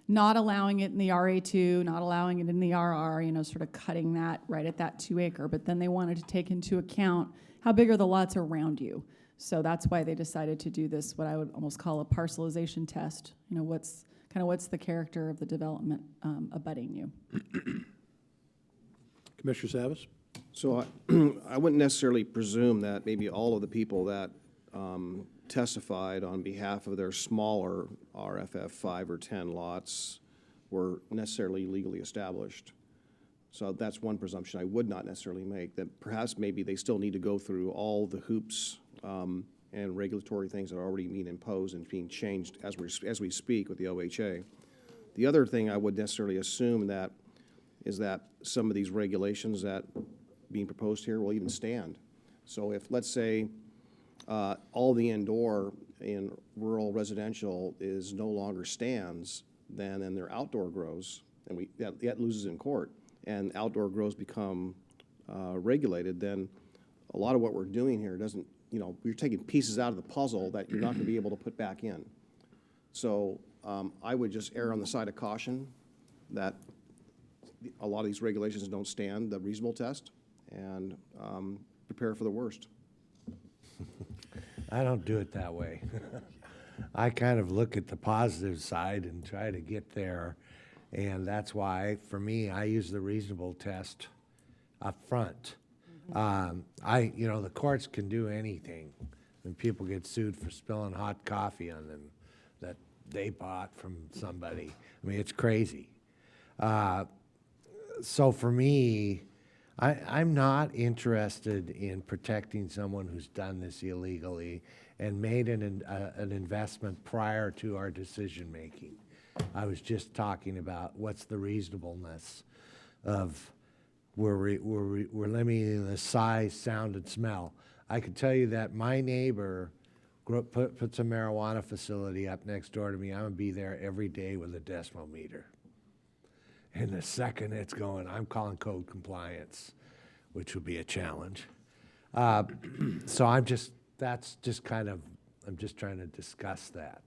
S3: not allowing it in the RA2, not allowing it in the RR, you know, sort of cutting that right at that 2 acre. But then they wanted to take into account how big are the lots around you. So that's why they decided to do this, what I would almost call a parcelization test. You know, what's the character of the development abutting you?
S1: Commissioner Savas?
S4: So I wouldn't necessarily presume that maybe all of the people that testified on behalf of their smaller RFF 5 or 10 lots were necessarily legally established. So that's one presumption I would not necessarily make, that perhaps maybe they still need to go through all the hoops and regulatory things that are already being imposed and being changed as we speak with the OHA. The other thing I would necessarily assume that is that some of these regulations that being proposed here will even stand. So if, let's say, all the indoor in rural residential is no longer stands, then their outdoor grows, and that loses in court, and outdoor grows become regulated, then a lot of what we're doing here doesn't, we're taking pieces out of the puzzle that you're not going to be able to put back in. So I would just err on the side of caution that a lot of these regulations don't stand the reasonable test, and prepare for the worst.
S5: I don't do it that way. I kind of look at the positive side and try to get there, and that's why, for me, I use the reasonable test up front. The courts can do anything. When people get sued for spilling hot coffee on them that they bought from somebody, I mean, it's crazy. So for me, I'm not interested in protecting someone who's done this illegally and made an investment prior to our decision-making. I was just talking about what's the reasonableness of we're limiting the size, sound, and smell. I can tell you that my neighbor puts a marijuana facility up next door to me. I'm going to be there every day with a decimal meter. And the second it's going, I'm calling code compliance, which would be a challenge. So I'm just trying to discuss that.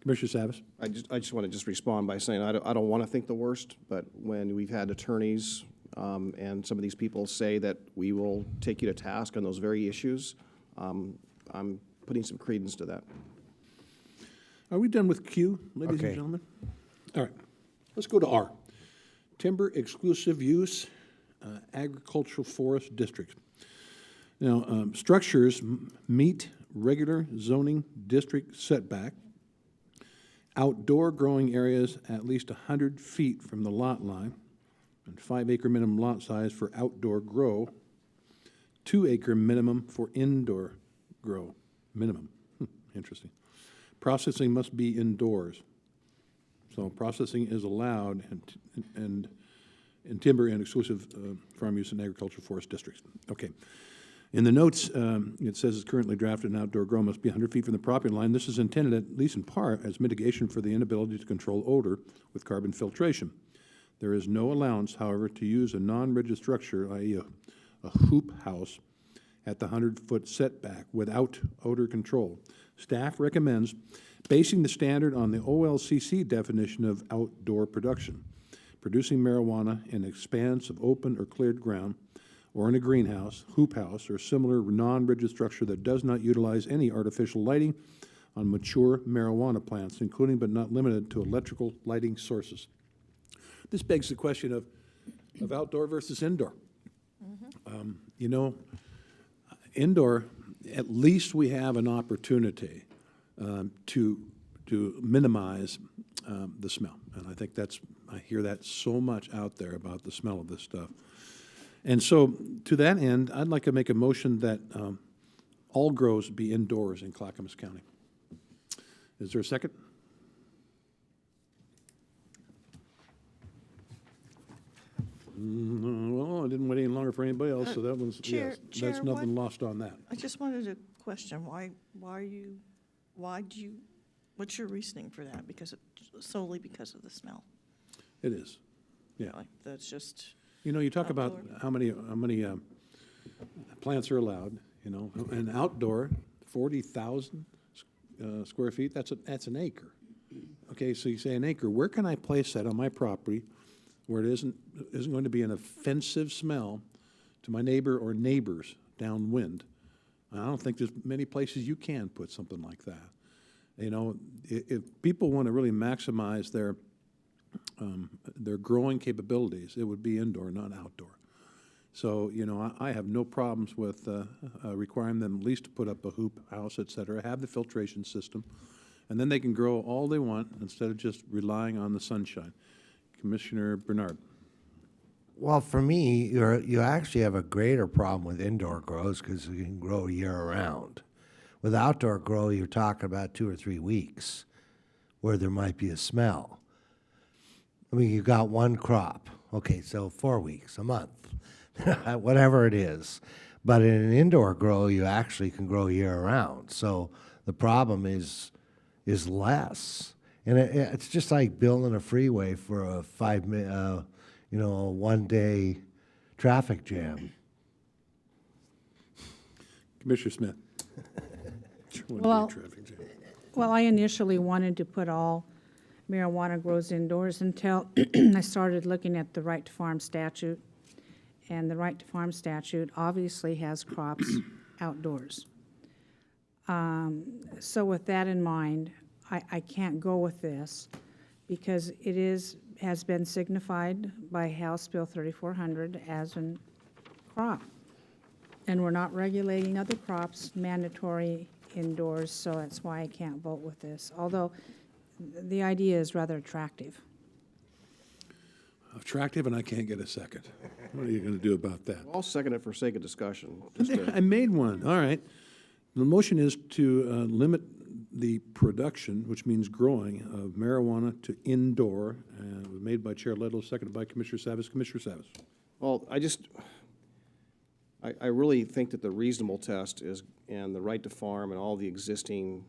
S1: Commissioner Savas?
S4: I just want to respond by saying I don't want to think the worst, but when we've had attorneys and some of these people say that we will take you to task on those very issues, I'm putting some credence to that.
S1: Are we done with Q, ladies
S5: Okay.
S1: and gentlemen? All right, let's go to R. Timber exclusive use, agricultural forest districts. Now, structures meet regular zoning district setback. Outdoor growing areas at least 100 feet from the lot line, and 5-acre minimum lot size for outdoor grow, 2-acre minimum for indoor grow, minimum. Interesting. Processing must be indoors. So processing is allowed in timber and exclusive farm use in agricultural forest districts. Okay. In the notes, it says it's currently drafted an outdoor grow must be 100 feet from the property line. This is intended, at least in part, as mitigation for the inability to control odor with carbon filtration. There is no allowance, however, to use a non-rigid structure, i.e. a hoop house, at the 100-foot setback without odor control. Staff recommends basing the standard on the OLCC definition of outdoor production, producing marijuana in an expanse of open or cleared ground, or in a greenhouse, hoop house, or similar non-rigid structure that does not utilize any artificial lighting on mature marijuana plants, including but not limited to electrical lighting sources. This begs the question of outdoor versus indoor. Indoor, at least we have an opportunity to minimize the smell. And I think I hear that so much out there about the smell of this stuff. And so, to that end, I'd like to make a motion that all grows be indoors in Clackamas County. Is there a second? Well, I didn't wait any longer for anybody else, so that one's,
S8: Chair-
S1: yes,
S8: Chair,
S1: that's nothing lost on that.
S8: I just wanted to question, what's your reasoning for that? Solely because of the smell?
S1: It is, yeah.
S8: Like, that's just,
S1: You talk about
S8: Outdoor.
S1: how many plants are allowed, and outdoor, 40,000 square feet, that's an acre. Okay, so you say an acre, where can I place that on my property where it isn't going to be an offensive smell to my neighbor or neighbors downwind I don't think there's many places you can put something like that. You know, if people want to really maximize their growing capabilities, it would be indoor, not outdoor. So, you know, I have no problems with requiring them at least to put up a hoop house, et cetera, have the filtration system, and then they can grow all they want instead of just relying on the sunshine. Commissioner Bernard.
S5: Well, for me, you actually have a greater problem with indoor grows because you can grow year-round. With outdoor grow, you're talking about 2 or 3 weeks where there might be a smell. I mean, you got one crop. Okay, so 4 weeks, a month, whatever it is. But in an indoor grow, you actually can grow year-round. So the problem is less. And it's just like building a freeway for a 1-day traffic jam.
S1: Commissioner Smith.
S7: Well, well, I initially wanted to put all marijuana grows indoors until I started looking at the right to farm statute. And the right to farm statute obviously has crops outdoors. So with that in mind, I can't go with this because has been signified by House Bill 3400 as a crop. And we're not regulating other crops mandatory indoors, so that's why I can't vote with this, although the idea is rather attractive.
S1: Attractive, and I can't get a second. What are you going to do about that?
S4: I'll second it for sake of discussion.
S1: I made one, all right. The motion is to limit the production, which means growing, of marijuana to indoor. And it was made by Chair Ledlow, seconded by Commissioner Savas. Commissioner Savas.
S4: Well, I really think that the reasonable test is, and the right to farm and all the existing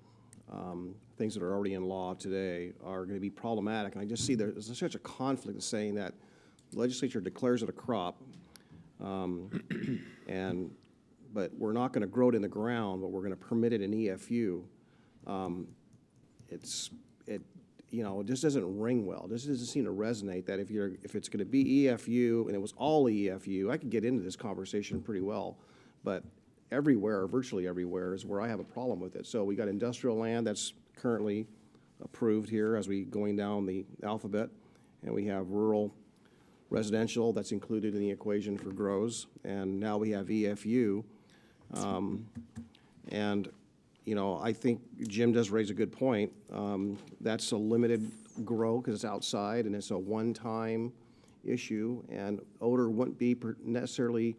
S4: things that are already in law today are going to be problematic. And I just see there's such a conflict in saying that the legislature declares it a crop, but we're not going to grow it in the ground, but we're going to permit it in EFU. It just doesn't ring well. This doesn't seem to resonate that if it's going to be EFU and it was all EFU, I could get into this conversation pretty well, but everywhere, virtually everywhere, is where I have a problem with it. So we got industrial land that's currently approved here as we going down the alphabet, and we have rural residential that's included in the equation for grows, and now we have EFU. And you know, I think Jim does raise a good point. That's a limited grow because it's outside and it's a one-time issue, and odor wouldn't be necessarily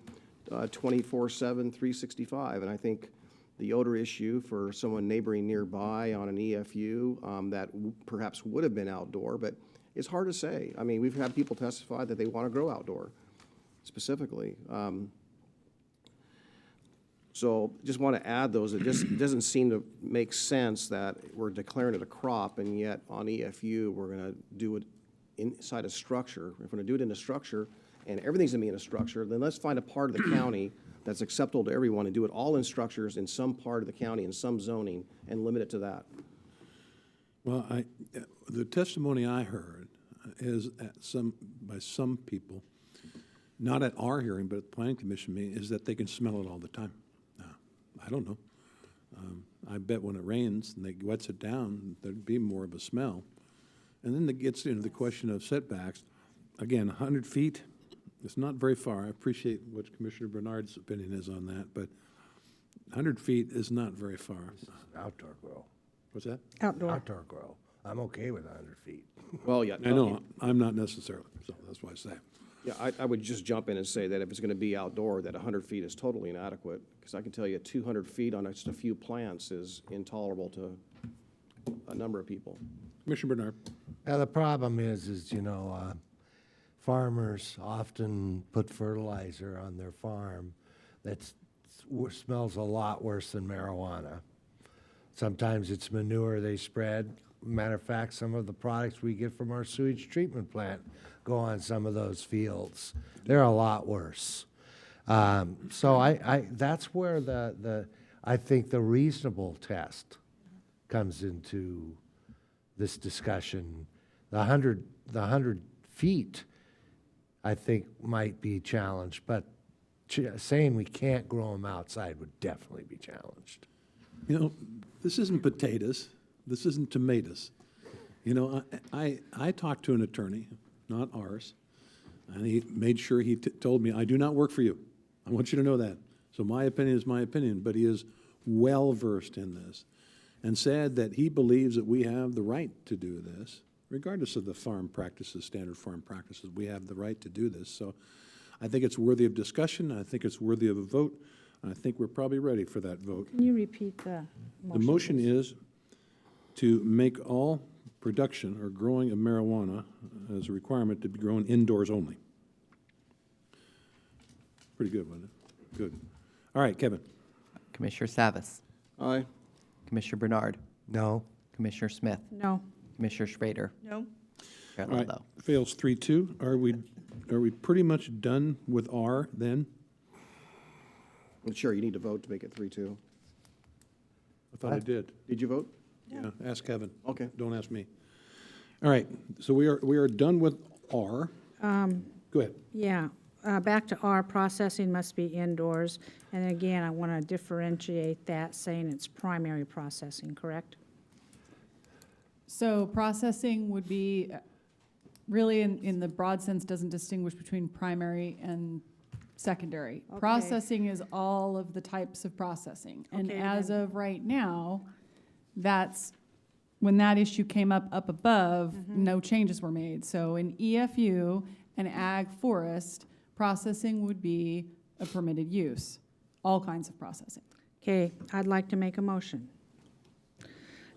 S4: 24/7, 365. And I think the odor issue for someone neighboring nearby on an EFU that perhaps would have been outdoor, but it's hard to say. I mean, we've had people testify that they want to grow outdoor specifically. So just want to add those. It doesn't seem to make sense that we're declaring it a crop, and yet on EFU, we're going to do it inside a structure. If we're going to do it in a structure, and everything's going to be in a structure, then let's find a part of the county that's acceptable to everyone and do it all in structures in some part of the county, in some zoning, and limit it to that.
S1: Well, the testimony I heard is by some people, not at our hearing, but at the Planning Commission meeting, is that they can smell it all the time. I don't know. I bet when it rains and they wets it down, there'd be more of a smell. And then it gets into the question of setbacks. Again, 100 feet, it's not very far. I appreciate what Commissioner Bernard's opinion is on that, but 100 feet is not very far.
S5: Outdoor grow.
S1: What's that?
S7: Outdoor.
S5: Outdoor grow. I'm okay with 100 feet.
S4: Well, yeah.
S1: I know, I'm not necessarily, so that's why I say.
S4: Yeah, I would just jump in and say that if it's going to be outdoor, that 100 feet is totally inadequate, because I can tell you 200 feet on just a few plants is intolerable to a number of people.
S1: Commissioner Bernard.
S5: Now, the problem is farmers often put fertilizer on their farm that smells a lot worse than marijuana. Sometimes it's manure they spread. Matter of fact, some of the products we get from our sewage treatment plant go on some of those fields. They're a lot worse. So that's where I think the reasonable test comes into this discussion. The 100 feet, I think, might be challenged, but saying we can't grow them outside would definitely be challenged.
S1: You know, this isn't potatoes, this isn't tomatoes. You know, I talked to an attorney, not ours, and he made sure he told me, I do not work for you. I want you to know that. So my opinion is my opinion, but he is well-versed in this and said that he believes that we have the right to do this, regardless of the farm practices, standard farm practices. We have the right to do this. So I think it's worthy of discussion. I think it's worthy of a vote. And I think we're probably ready for that vote.
S7: Can you repeat the motion?
S1: The motion
S7: please?
S1: is to make all production or growing of marijuana as a requirement to be grown indoors only. Pretty good, wasn't it? Good. All right, Kevin.
S2: Commissioner Savas,
S4: Aye.
S2: Commissioner Bernard,
S5: No?
S2: Commissioner Smith,
S7: No.
S2: Commissioner Schrader,
S8: No?
S2: Chair
S1: All right,
S2: Londo.
S1: fails 3-2. Are we pretty much done with R then?
S4: Sure, you need to vote to make it 3-2.
S1: I thought I did.
S4: Did you vote?
S1: Yeah, ask Kevin.
S4: Okay.
S1: Don't ask me. All right, so we are done with R. Go ahead.
S7: Yeah, back to R, processing must be indoors. And again, I want to differentiate that, saying it's primary processing, correct?
S3: So processing would be, really in the broad sense, doesn't distinguish between primary and secondary.
S7: Okay.
S3: Processing is all of the types of processing. And
S7: Okay,
S3: as
S7: then.
S3: of right now, that's, when that issue came up above, no changes were made. So in EFU and ag forest, processing would be a permitted use, all kinds of processing.
S7: Okay, I'd like to make a motion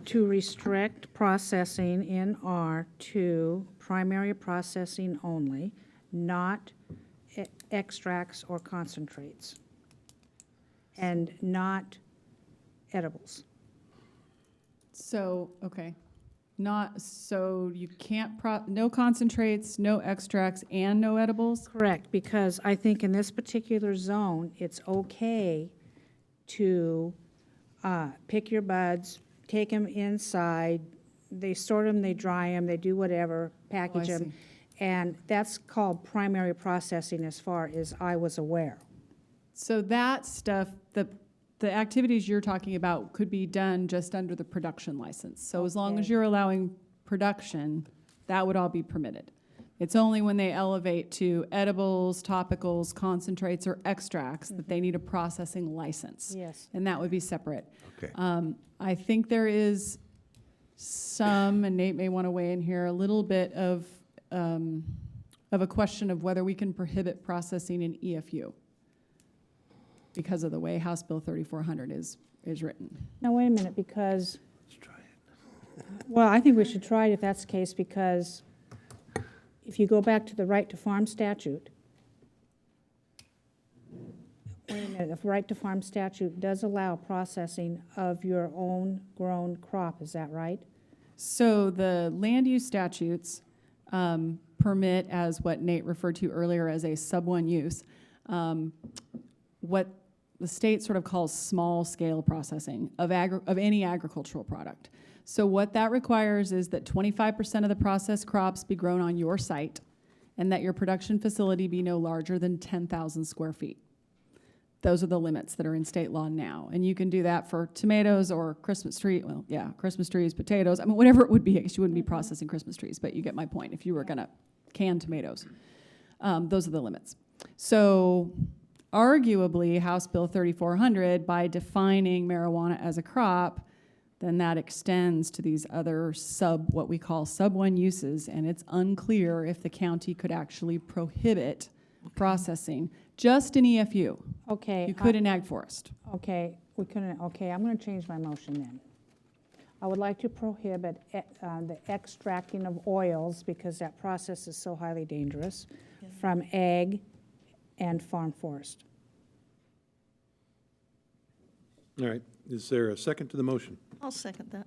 S7: to restrict processing in R to primary processing only, not extracts or concentrates, and not edibles.
S3: So, okay, so you can't, no concentrates, no extracts, and no edibles?
S7: Correct, because I think in this particular zone, it's okay to pick your buds, take them inside, they sort them, they dry them, they do whatever, package
S3: I
S7: them.
S3: see.
S7: And that's called primary processing as far as I was aware.
S3: So that stuff, the activities you're talking about could be done just under the production license. So as long as
S7: Okay.
S3: you're allowing production, that would all be permitted. It's only when they elevate to edibles, topicals, concentrates, or extracts that they need a processing license.
S7: Yes.
S3: And that would be separate.
S5: Okay.
S3: I think there is some, and Nate may want to weigh in here, a little bit of a question of whether we can prohibit processing in EFU because of the way House Bill 3400 is written.
S7: Now, wait a minute, because,
S5: Let's try it.
S7: well, I think we should try it if that's the case, because if you go back to the right to farm statute, wait a minute, the right to farm statute does allow processing of your own grown crop, is that right?
S3: So the land use statutes permit, as what Nate referred to earlier as a sub-1 use, what the state sort of calls small-scale processing of any agricultural product. So what that requires is that 25% of the processed crops be grown on your site and that your production facility be no larger than 10,000 square feet. Those are the limits that are in state law now. And you can do that for tomatoes or Christmas tree, well, yeah, Christmas trees, potatoes, I mean, whatever it would be, because you wouldn't be processing Christmas trees, but you get my point, if you were gonna can tomatoes. Those are the limits. So arguably, House Bill 3400, by defining marijuana as a crop, then that extends to these other what we call sub-1 uses, and it's unclear if the county could actually prohibit processing just in EFU.
S7: Okay.
S3: You could in ag forest.
S7: Okay, we couldn't, okay, I'm gonna change my motion then. I would like to prohibit the extracting of oils, because that process is so highly dangerous, from ag and farm forest.
S1: All right, is there a second to the motion?
S8: I'll second that.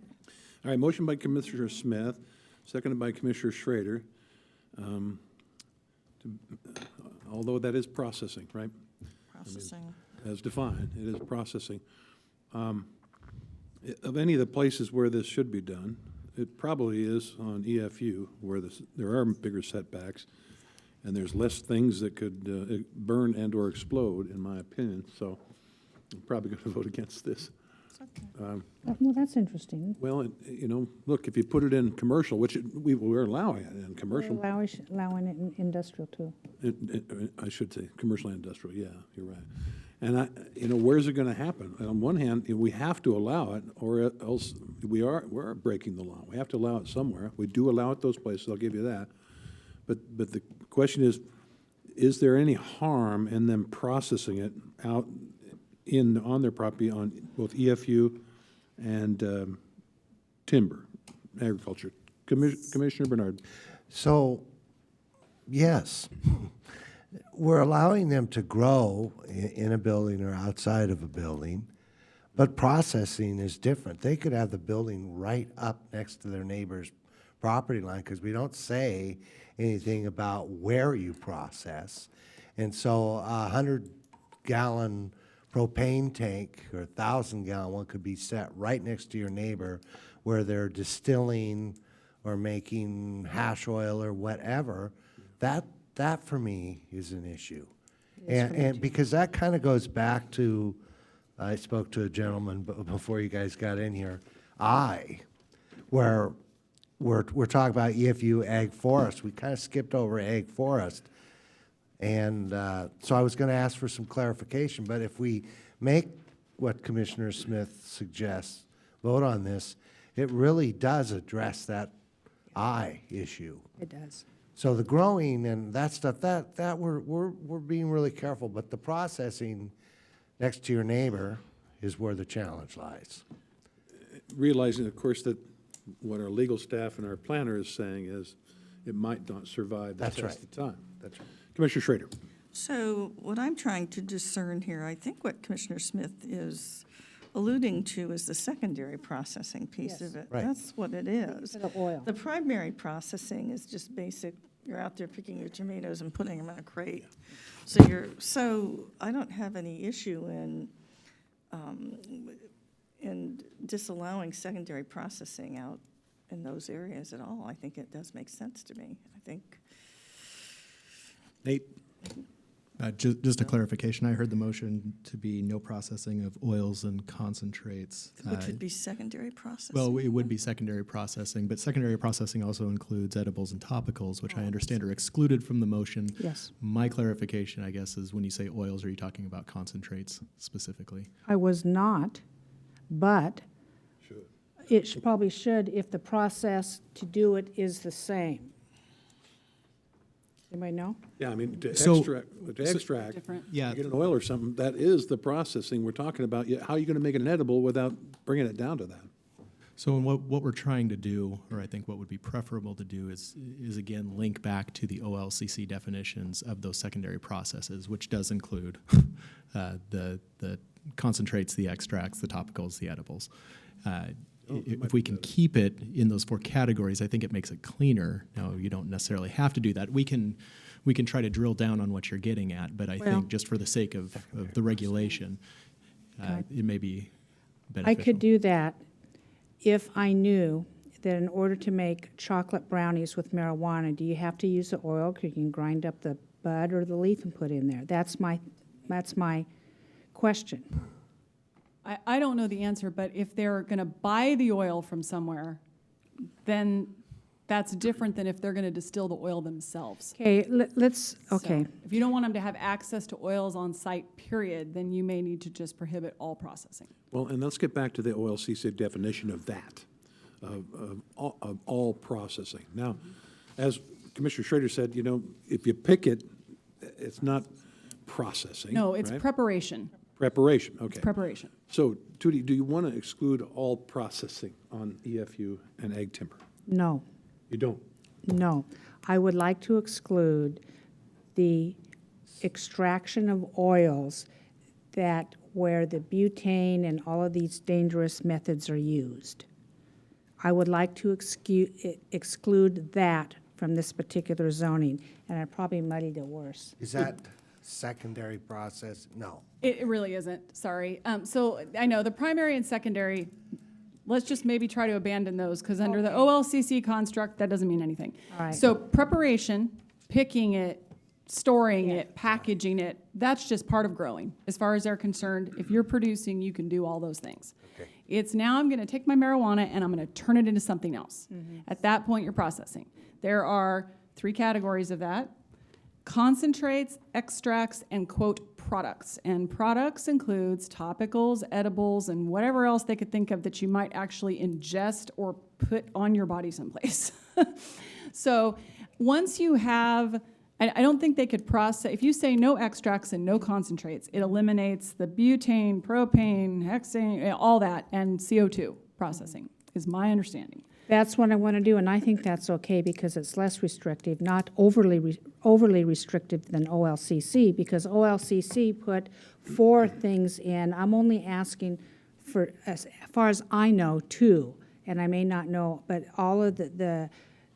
S1: All right, motion by Commissioner Smith, seconded by Commissioner Schrader. Although that is processing, right?
S8: Processing.
S1: As defined, it is processing. Of any of the places where this should be done, it probably is on EFU, where there are bigger setbacks. and there's less things that could burn and/or explode, in my opinion, so I'm probably going to vote against this.
S7: Well, that's interesting.
S1: Well, you know, look, if you put it in commercial, which we're allowing it in commercial,
S7: Allowing it in industrial too.
S1: I should say, commercial and industrial, yeah, you're right. And you know, where's it going to happen? On one hand, we have to allow it, or else we're breaking the law. We have to allow it somewhere. We do allow it those places, I'll give you that. But the question is there any harm in them processing it out on their property on both EFU and timber, agriculture? Commissioner Bernard.
S5: So, yes, we're allowing them to grow in a building or outside of a building, but processing is different. They could have the building right up next to their neighbor's property line, because we don't say anything about where you process. And so a 100-gallon propane tank or 1,000-gallon one could be set right next to your neighbor where they're distilling or making hash oil or whatever. That for me is an issue. And because that kind of goes back to, I spoke to a gentleman before you guys got in here, where we're talking about EFU ag forest. We kind of skipped over ag forest. And so I was going to ask for some clarification, but if we make what Commissioner Smith suggests, vote on this, it really does address that issue.
S7: It does.
S5: So the growing and that stuff, that we're being really careful, but the processing next to your neighbor is where the challenge lies.
S1: Realizing, of course, that what our legal staff and our planner is saying is it might not survive the
S5: That's
S1: test
S5: right.
S1: of time.
S5: That's right.
S1: Commissioner Schrader.
S8: So what I'm trying to discern here, I think what Commissioner Smith is alluding to is the secondary processing piece of it.
S5: Right.
S8: That's what it is.
S7: For the oil.
S8: The primary processing is just basic, you're out there picking your tomatoes and putting them in a crate. So I don't have any issue in disallowing secondary processing out in those areas at all. I think it does make sense to me. I think.
S1: Nate.
S6: Just a clarification, I heard the motion to be no processing of oils and concentrates.
S8: Which would be secondary processing.
S6: Well, it would be secondary processing, but secondary processing also includes edibles and topicals, which I understand are excluded from the motion.
S7: Yes.
S6: My clarification, I guess, is when you say oils, are you talking about concentrates specifically?
S7: I was not, but it probably should if the process to do it is the same. Anybody know?
S1: Yeah, I mean, to
S6: So-
S1: extract,
S3: Different.
S6: Yeah.
S1: you get an oil or something, that is the processing we're talking about. How are you going to make it an edible without bringing it down to that?
S6: So what we're trying to do, or I think what would be preferable to do is again, link back to the OLCC definitions of those secondary processes, which does include the concentrates, the extracts, the topicals, the edibles. If we can keep it in those four categories, I think it makes it cleaner. Now, you don't necessarily have to do that. We can try to drill down on what you're getting at, but I
S7: Well-
S6: think just for the sake of the regulation, it may be
S7: I
S6: beneficial.
S7: could do that if I knew that in order to make chocolate brownies with marijuana, do you have to use the oil? 'Cause you can grind up the bud or the leaf and put in there. That's my question.
S3: I don't know the answer, but if they're going to buy the oil from somewhere, then that's different than if they're going to distill the oil themselves.
S7: Okay, let's, okay.
S3: So if you don't want them to have access to oils on site, period, then you may need to just prohibit all processing.
S1: Well, and let's get back to the OLCC definition of that, of all processing. Now, as Commissioner Schrader said, you know, if you pick it, it's not processing.
S3: No, it's
S1: right?
S3: preparation.
S1: Preparation, okay.
S3: Preparation.
S1: So, Tootie, do you want to exclude all processing on EFU and ag timber?
S7: No,
S1: You don't?
S7: no. I would like to exclude the extraction of oils that where the butane and all of these dangerous methods are used. I would like to exclude that from this particular zoning, and I probably muddied it worse.
S5: Is that secondary process? No.
S3: It really isn't, sorry. So I know the primary and secondary, let's just maybe try to abandon those, because under the OLCC construct, that doesn't mean anything.
S7: All right.
S3: So preparation, picking it, storing it, packaging it, that's just part of growing. As far as they're concerned, if you're producing, you can do all those things.
S5: Okay.
S3: It's now I'm gonna take my marijuana and I'm gonna turn it into something else. At that point, you're processing. There are 3 categories of that: concentrates, extracts, and quote, products. And products includes topicals, edibles, and whatever else they could think of that you might actually ingest or put on your body someplace. So once you have, I don't think they could process, if you say no extracts and no concentrates, it eliminates the butane, propane, hexane, all that, and CO2 processing, is my understanding.
S7: That's what I want to do, and I think that's okay because it's less restrictive, not overly restrictive than OLCC, because OLCC put 4 things in. I'm only asking for, as far as I know, 2, and I may not know, but all of the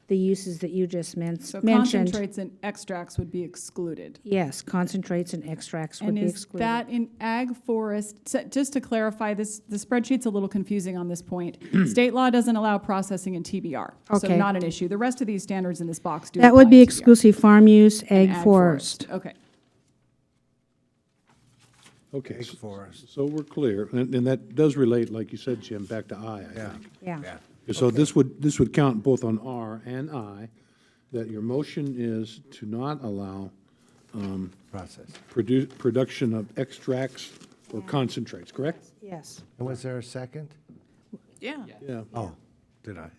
S7: uses that you just
S3: So
S7: mentioned.
S3: concentrates and extracts would be excluded.
S7: Yes, concentrates and extracts would
S3: And
S7: be
S3: is
S7: excluded.
S3: that in ag forest, just to clarify, the spreadsheet's a little confusing on this point. State law doesn't allow processing in TBR, so
S7: Okay.
S3: not an issue. The rest of these standards in this box do
S7: That would
S3: apply
S7: be
S3: to TBR.
S7: exclusive farm use,
S3: And
S7: ag forest.
S3: Okay.
S1: Okay,
S5: Big forest.
S1: so we're clear, and that does relate, like you said, Jim, back to I
S5: Yeah.
S1: think.
S7: Yeah.
S1: So this would count both on R and I, that your motion is to not allow
S5: Process.
S1: production of extracts or concentrates, correct?
S7: Yes.
S5: And was there a second?
S8: Yeah.
S1: Yeah.
S5: Oh, did I?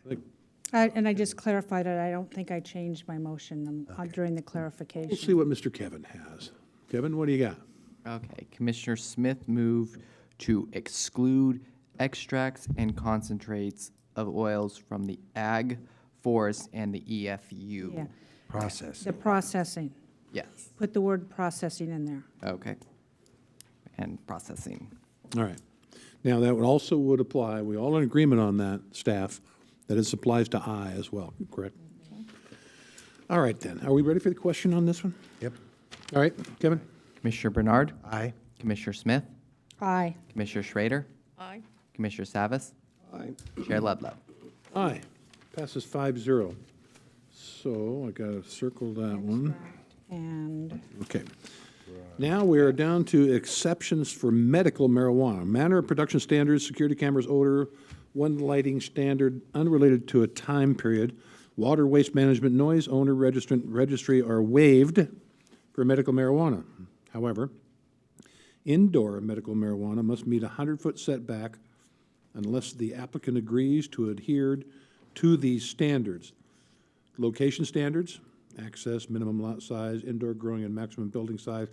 S7: And I just clarified it. I don't think I changed my motion during the clarification.
S1: We'll see what Mr. Kevin has. Kevin, what do you got?
S2: Okay, Commissioner Smith moved to exclude extracts and concentrates of oils from the ag, forest, and the EFU.
S7: Yeah,
S5: Process.
S7: the processing.
S2: Yes,
S7: Put the word processing in there.
S2: okay. And processing.
S1: All right. Now, that would also would apply, we all in agreement on that, staff, that this applies to I as well, correct? All right, then. Are we ready for the question on this one?
S5: Yep.
S1: All right, Kevin?
S2: Commissioner Bernard,
S5: Aye.
S2: Commissioner Smith,
S7: Aye.
S2: Commissioner Schrader,
S8: Aye.
S2: Commissioner Savas,
S4: Aye.
S2: Chair Ludlow.
S1: Aye. Passes 5-0. So I got to circle that one.
S7: And
S1: Okay. Now we are down to exceptions for medical marijuana. Manner of production standards, security cameras, odor, one lighting standard unrelated to a time period, water waste management, noise, owner, registrant, registry are waived for medical marijuana. However, indoor medical marijuana must meet a 100-foot setback unless the applicant agrees to adhere to these standards. Location standards, access, minimum lot size, indoor growing and maximum building size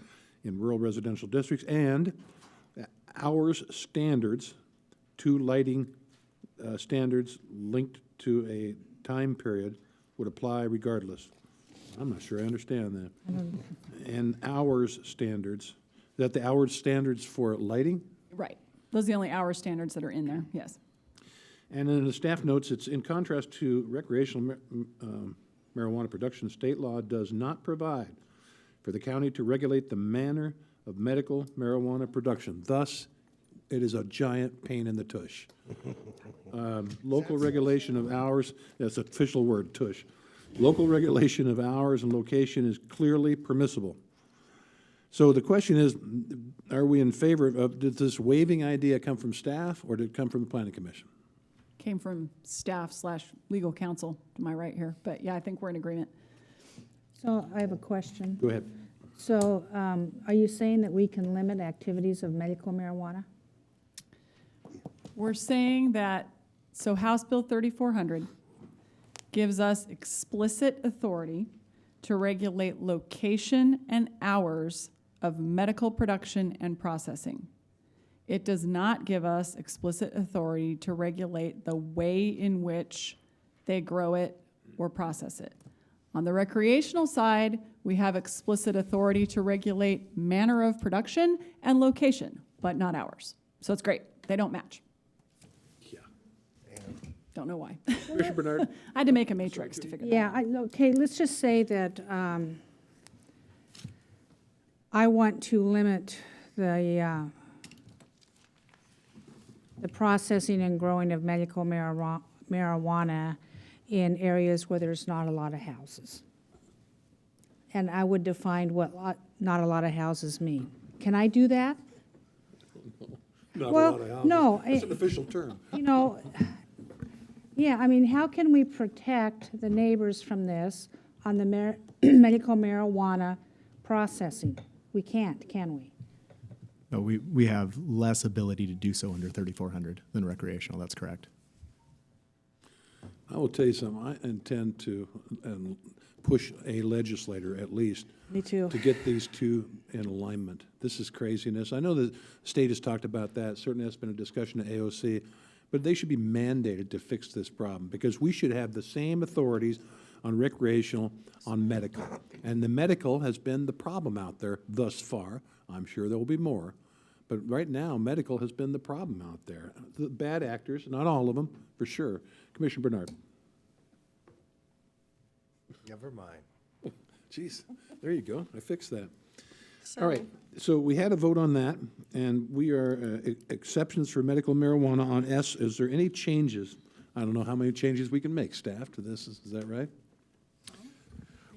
S1: in rural residential districts, and hours standards, 2 lighting standards linked to a time period would apply regardless. I'm not sure I understand that. And hours standards, is that the hours standards for lighting?
S3: Right. Those are the only hour standards that are in there, yes.
S1: And in the staff notes, it's in contrast to recreational marijuana production, state law does not provide for the county to regulate the manner of medical marijuana production. Thus, it is a giant pain in the tush. Local regulation of hours, that's an official word, tush. Local regulation of hours and location is clearly permissible. So the question is, are we in favor of, did this waiving idea come from staff or did it come from the planning commission?
S3: Came from staff/legal counsel to my right here, but yeah, I think we're in agreement.
S7: so I have a question.
S1: Go ahead.
S7: So are you saying that we can limit activities of medical marijuana?
S3: We're saying that, so House Bill 3400 gives us explicit authority to regulate location and hours of medical production and processing. It does not give us explicit authority to regulate the way in which they grow it or process it. On the recreational side, we have explicit authority to regulate manner of production and location, but not hours. So it's great. They don't match.
S1: Yeah.
S3: Don't know why.
S1: Commissioner Bernard?
S3: I had to make a matrix to figure that out.
S7: Yeah, okay, let's just say that I want to limit the processing and growing of medical marijuana in areas where there's not a lot of houses. and I would define what not a lot of houses mean. Can I do that?
S1: Not
S7: Well, no,
S1: That's an official term.
S7: You know, yeah, I mean, how can we protect the neighbors from this on the medical marijuana processing? We can't, can we?
S6: No, we have less ability to do so under 3400 than recreational, that's correct.
S1: I will tell you something, I intend to push a legislator at least
S7: Me too.
S1: to get these two in alignment. This is craziness. I know the state has talked about that. Certainly that's been a discussion at AOC. But they should be mandated to fix this problem because we should have the same authorities on recreational, on medical. And the medical has been the problem out there thus far. I'm sure there will be more. But right now, medical has been the problem out there. The bad actors, not all of them, for sure. Commissioner Bernard.
S5: Never mind.
S1: Jeez, there you go. I fixed that. All right, so we had a vote on that, and we are exceptions for medical marijuana on S. Is there any changes? I don't know how many changes we can make, staff, to this. Is that right?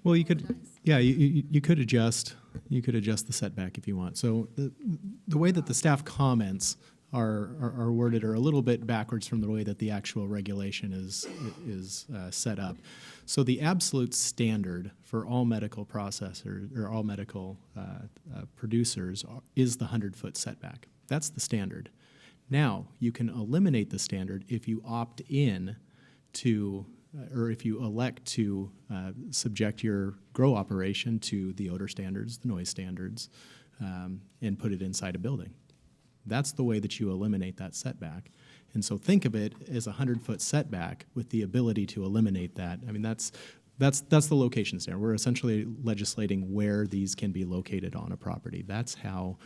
S6: Well, you could, yeah, you could adjust the setback if you want. So the way that the staff comments are worded are a little bit backwards from the way that the actual regulation is set up. So the absolute standard for all medical processors or all medical producers is the 100-foot setback. That's the standard. Now, you can eliminate the standard if you opt in to, or if you elect to subject your grow operation to the odor standards, the noise standards, and put it inside a building. That's the way that you eliminate that setback. And so think of it as a 100-foot setback with the ability to eliminate that. I mean, that's the location standard. We're essentially legislating where these can be located on a property. That's how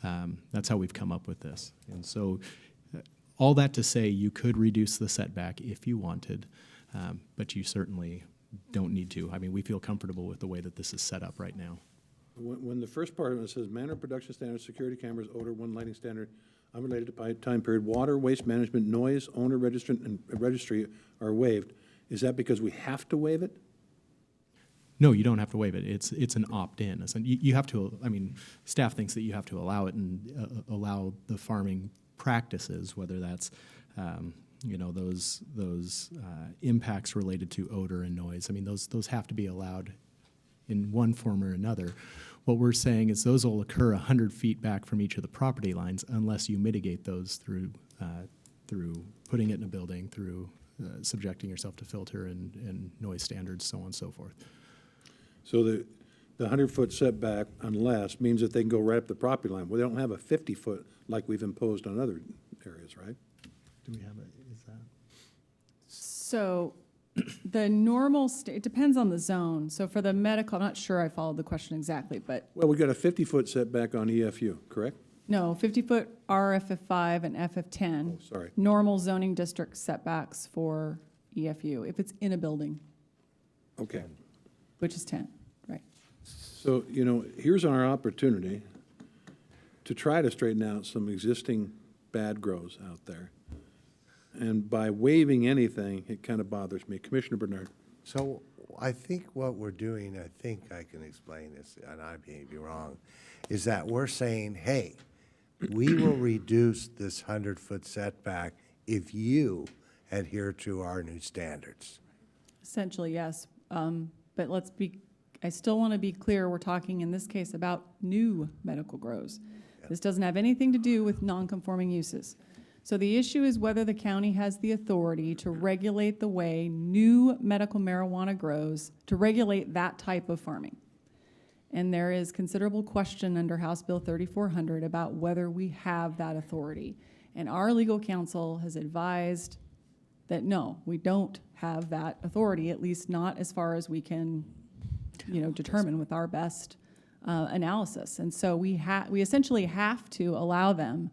S6: we've come up with this. And so all that to say, you could reduce the setback if you wanted, but you certainly don't need to. I mean, we feel comfortable with the way that this is set up right now.
S1: When the first part of it says manner of production standards, security cameras, odor, one lighting standard, unrelated to time period, water, waste management, noise, owner, registrant, and registry are waived, is that because we have to waive it?
S6: No, you don't have to waive it. It's an opt-in. You have to, I mean, staff thinks that you have to allow it and allow the farming practices, whether that's, those impacts related to odor and noise. I mean, those have to be allowed in one form or another. What we're saying is those will occur 100 feet back from each of the property lines unless you mitigate those through putting it in a building, through subjecting yourself to filter and noise standards, so on and so forth.
S1: So the 100-foot setback, unless, means that they can go right up the property line. Well, they don't have a 50-foot like we've imposed on other areas, right?
S6: Do we have is that?
S3: So the normal, it depends on the zone. So for the medical, I'm not sure I followed the question exactly, but
S1: Well, we got a 50-foot setback on EFU, correct?
S3: no, 50-foot RFF5 and FF10.
S1: Oh, sorry.
S3: Normal zoning district setbacks for EFU, if it's in a building,
S1: Okay.
S3: which is 10, right?
S1: So, here's our opportunity to try to straighten out some existing bad grows out there. And by waiving anything, it kind of bothers me. Commissioner Bernard.
S5: So I think what we're doing, I think I can explain this, and I may be wrong, is that we're saying, hey, we will reduce this 100-foot setback if you adhere to our new standards.
S3: Essentially, yes. But I still want to be clear, we're talking in this case about new medical grows. This doesn't have anything to do with non-conforming uses. So the issue is whether the county has the authority to regulate the way new medical marijuana grows, to regulate that type of farming. And there is considerable question under House Bill 3400 about whether we have that authority. And our legal counsel has advised that no, we don't have that authority, at least not as far as we can, determine with our best analysis. And so we essentially have to allow them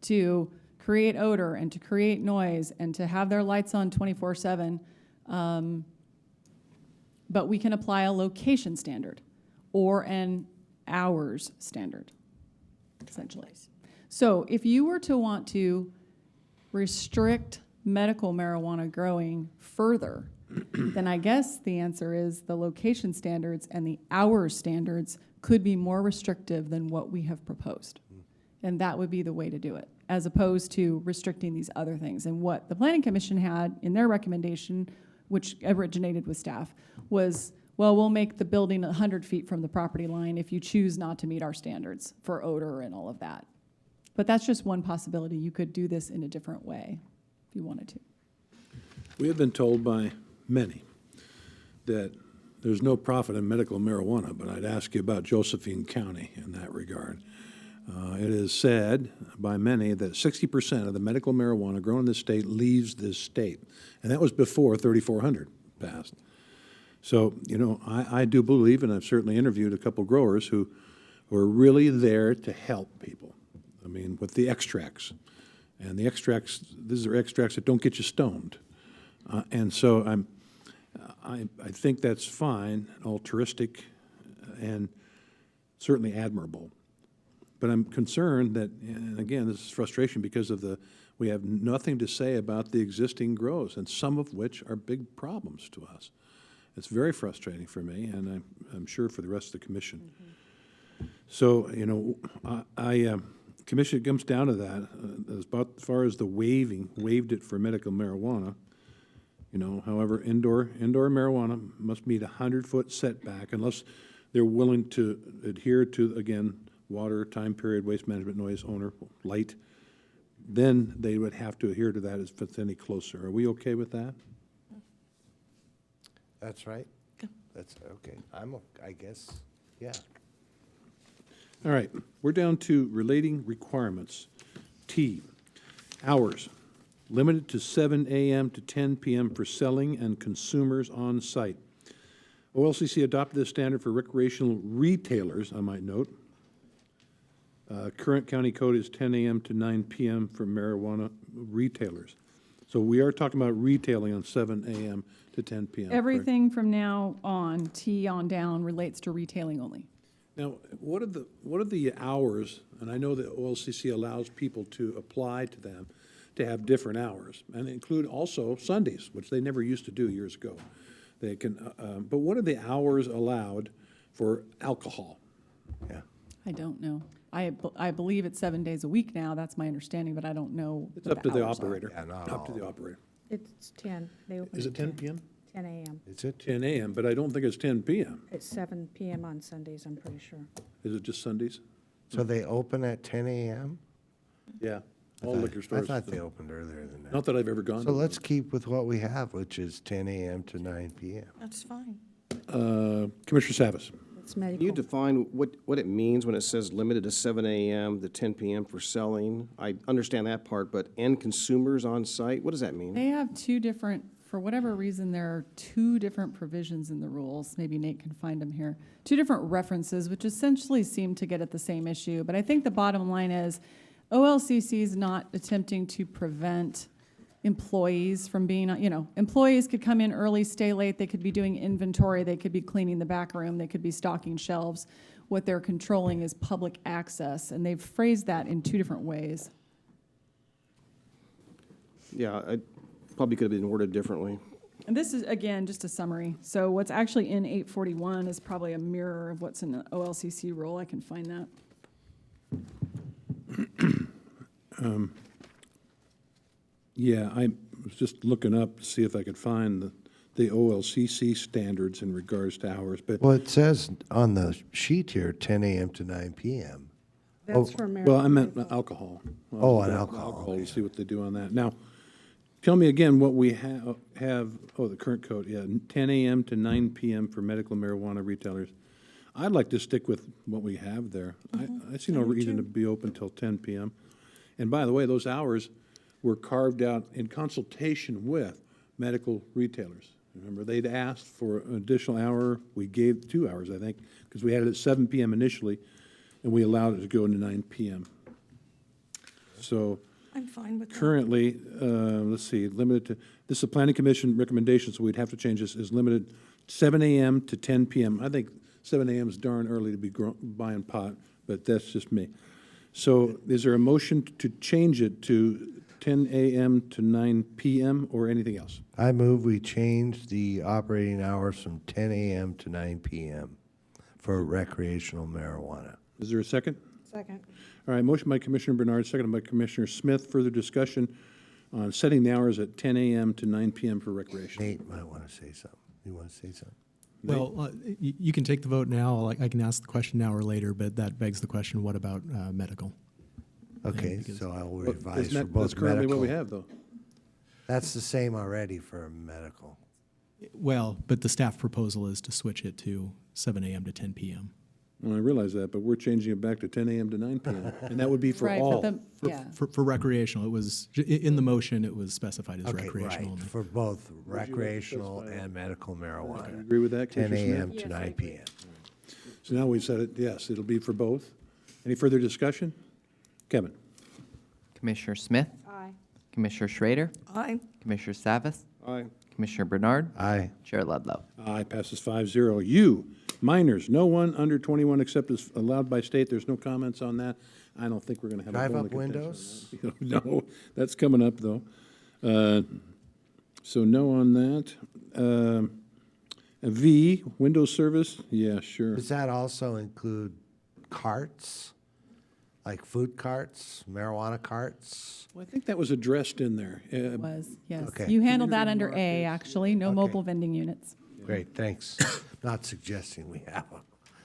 S3: to create odor and to create noise and to have their lights on 24/7. But we can apply a location standard or an hours standard, essentially. So if you were to want to restrict medical marijuana growing further, then I guess the answer is the location standards and the hour standards could be more restrictive than what we have proposed. And that would be the way to do it, as opposed to restricting these other things. And what the Planning Commission had in their recommendation, which originated with staff, was, well, we'll make the building 100 feet from the property line if you choose not to meet our standards for odor and all of that. But that's just one possibility. You could do this in a different way if you wanted to.
S1: We have been told by many that there's no profit in medical marijuana, but I'd ask you about Josephine County in that regard. It is said by many that 60% of the medical marijuana grown in this state leaves this state, and that was before 3400 passed. So, you know, I do believe, and I've certainly interviewed a couple growers who are really there to help people. I mean, with the extracts. And the extracts, these are extracts that don't get you stoned. And so I think that's fine, altruistic, and certainly admirable. But I'm concerned that, and again, this is frustration because of we have nothing to say about the existing grows, and some of which are big problems to us. It's very frustrating for me, and I'm sure for the rest of the commission. Mm-hmm. So, you know, commission comes down to that, as far as the waived it for medical marijuana. You know, however, indoor marijuana must meet a 100-foot setback unless they're willing to adhere to, again, water, time period, waste management, noise, owner, light. Then they would have to adhere to that if it's any closer. Are we okay with that?
S5: That's right. That's okay. I guess, yeah.
S1: All right, we're down to relating requirements. T, hours, limited to 7 a.m. to 10 p.m. for selling and consumers on site. OLCC adopted this standard for recreational retailers, I might note. Current county code is 10 a.m. to 9 p.m. for marijuana retailers. So we are talking about retailing on 7 a.m. to 10 p.m. correct?
S3: Everything from now on, T on down, relates to retailing only.
S1: Now, what are the hours, and I know that OLCC allows people to apply to them to have different hours, and include also Sundays, which they never used to do years ago. They can, but what are the hours allowed for alcohol?
S5: Yeah.
S3: I don't know. I believe it's 7 days a week now. That's my understanding, but I don't know.
S1: It's
S3: what
S1: up to the
S3: hours are.
S1: operator.
S5: Yeah, not
S1: Up to
S5: all
S1: the
S5: of
S1: operator.
S7: It's 10. They open
S1: Is
S7: at
S1: it 10 p.m.?
S7: 10 a.m.
S5: Is it?
S1: 10 a.m., but I don't think it's 10 p.m.
S7: It's 7 p.m. on Sundays, I'm pretty sure.
S1: Is it just Sundays?
S5: So they open at 10 a.m.?
S1: Yeah, all liquor stores.
S5: I thought they opened earlier than that.
S1: Not that I've ever gone
S5: So
S1: to.
S5: let's keep with what we have, which is 10 a.m. to 9 p.m.
S8: That's fine.
S1: Commissioner Savas.
S7: It's
S4: Can you
S7: medical.
S4: define what it means when it says limited to 7 a.m. to 10 p.m. for selling? I understand that part, but end consumers on site, what does that mean?
S3: They have two different, for whatever reason, there are two different provisions in the rules. Maybe Nate can find them here. Two different references, which essentially seem to get at the same issue. But I think the bottom line is OLCC is not attempting to prevent employees from being, employees could come in early, stay late, they could be doing inventory, they could be cleaning the back room, they could be stocking shelves. What they're controlling is public access, and they've phrased that in two different ways.
S4: Yeah, I probably could have been worded differently.
S3: And this is, again, just a summary. So what's actually in 841 is probably a mirror of what's in the OLCC rule. I can find that.
S1: Yeah, I was just looking up to see if I could find the OLCC standards in regards to hours, but,
S5: Well, it says on the sheet here, 10 a.m. to 9 p.m.
S7: That's for marijuana.
S1: well, I meant alcohol.
S5: Oh, on alcohol,
S1: Alcohol, to
S5: okay.
S1: see what they do on that. Now, tell me again what we have, the current code, yeah, 10 a.m. to 9 p.m. for medical marijuana retailers. I'd like to stick with what we have there. I see no reason to be open till 10 p.m. And by the way, those hours were carved out in consultation with medical retailers. Remember, they'd asked for an additional hour. We gave 2 hours, I think, because we had it at 7 p.m. initially, and we allowed it to go into 9 p.m. So
S8: I'm fine with that.
S1: currently, let's see, limited to, this is a planning commission recommendation, so we'd have to change this, is limited 7 a.m. to 10 p.m. I think 7 a.m. is darn early to be buying pot, but that's just me. So is there a motion to change it to 10 a.m. to 9 p.m. or anything else?
S5: I move we change the operating hours from 10 a.m. to 9 p.m. for recreational marijuana.
S1: Is there a second?
S7: Second.
S1: All right, motion by Commissioner Bernard, seconded by Commissioner Smith. Further discussion on setting the hours at 10 a.m. to 9 p.m. for recreation.
S5: Nate might want to say something. You want to say something?
S6: Well, you can take the vote now. I can ask the question now or later, but that begs the question, what about medical?
S5: Okay,
S6: because-
S5: so I will
S1: But
S5: revise
S1: isn't
S5: for
S1: that-
S5: both
S1: That's currently what we
S5: medical.
S1: have, though.
S5: That's the same already for medical.
S6: Well, but the staff proposal is to switch it to 7 a.m. to 10 p.m.
S1: Well, I realize that, but we're changing it back to 10 a.m. to 9 p.m. And that would be for
S3: Right,
S1: all.
S3: but yeah.
S6: For recreational, it was, in the motion, it was specified as
S5: Okay,
S6: recreational.
S5: right,
S6: only.
S5: for both recreational
S1: specify that?
S5: and medical marijuana.
S1: Agree with that,
S5: 10
S1: Commissioner
S5: a.m.
S1: Smith?
S5: to 9 p.m.
S1: So now we've said it, yes, it'll be for both. Any further discussion? Kevin?
S2: Commissioner Smith,
S7: Aye.
S2: Commissioner Schrader,
S8: Aye.
S2: Commissioner Savas,
S4: Aye.
S2: Commissioner Bernard,
S5: Aye.
S2: Chair Ludlow.
S1: Aye, passes 5-0. U, minors, no one under 21 except as allowed by state. There's no comments on that. I don't think we're going to have a bone of
S5: Drive-up
S1: contention on
S5: windows?
S1: that. No, that's coming up, though. So no on that. V, window service, yeah, sure.
S5: Does that also include carts? Like food carts, marijuana carts?
S1: Well, I think that was addressed in there.
S3: Was, yes.
S5: Okay.
S3: You handled that under
S1: Community
S3: A, actually, no
S5: Okay.
S3: mobile vending units.
S5: Great, thanks. Not suggesting we have them.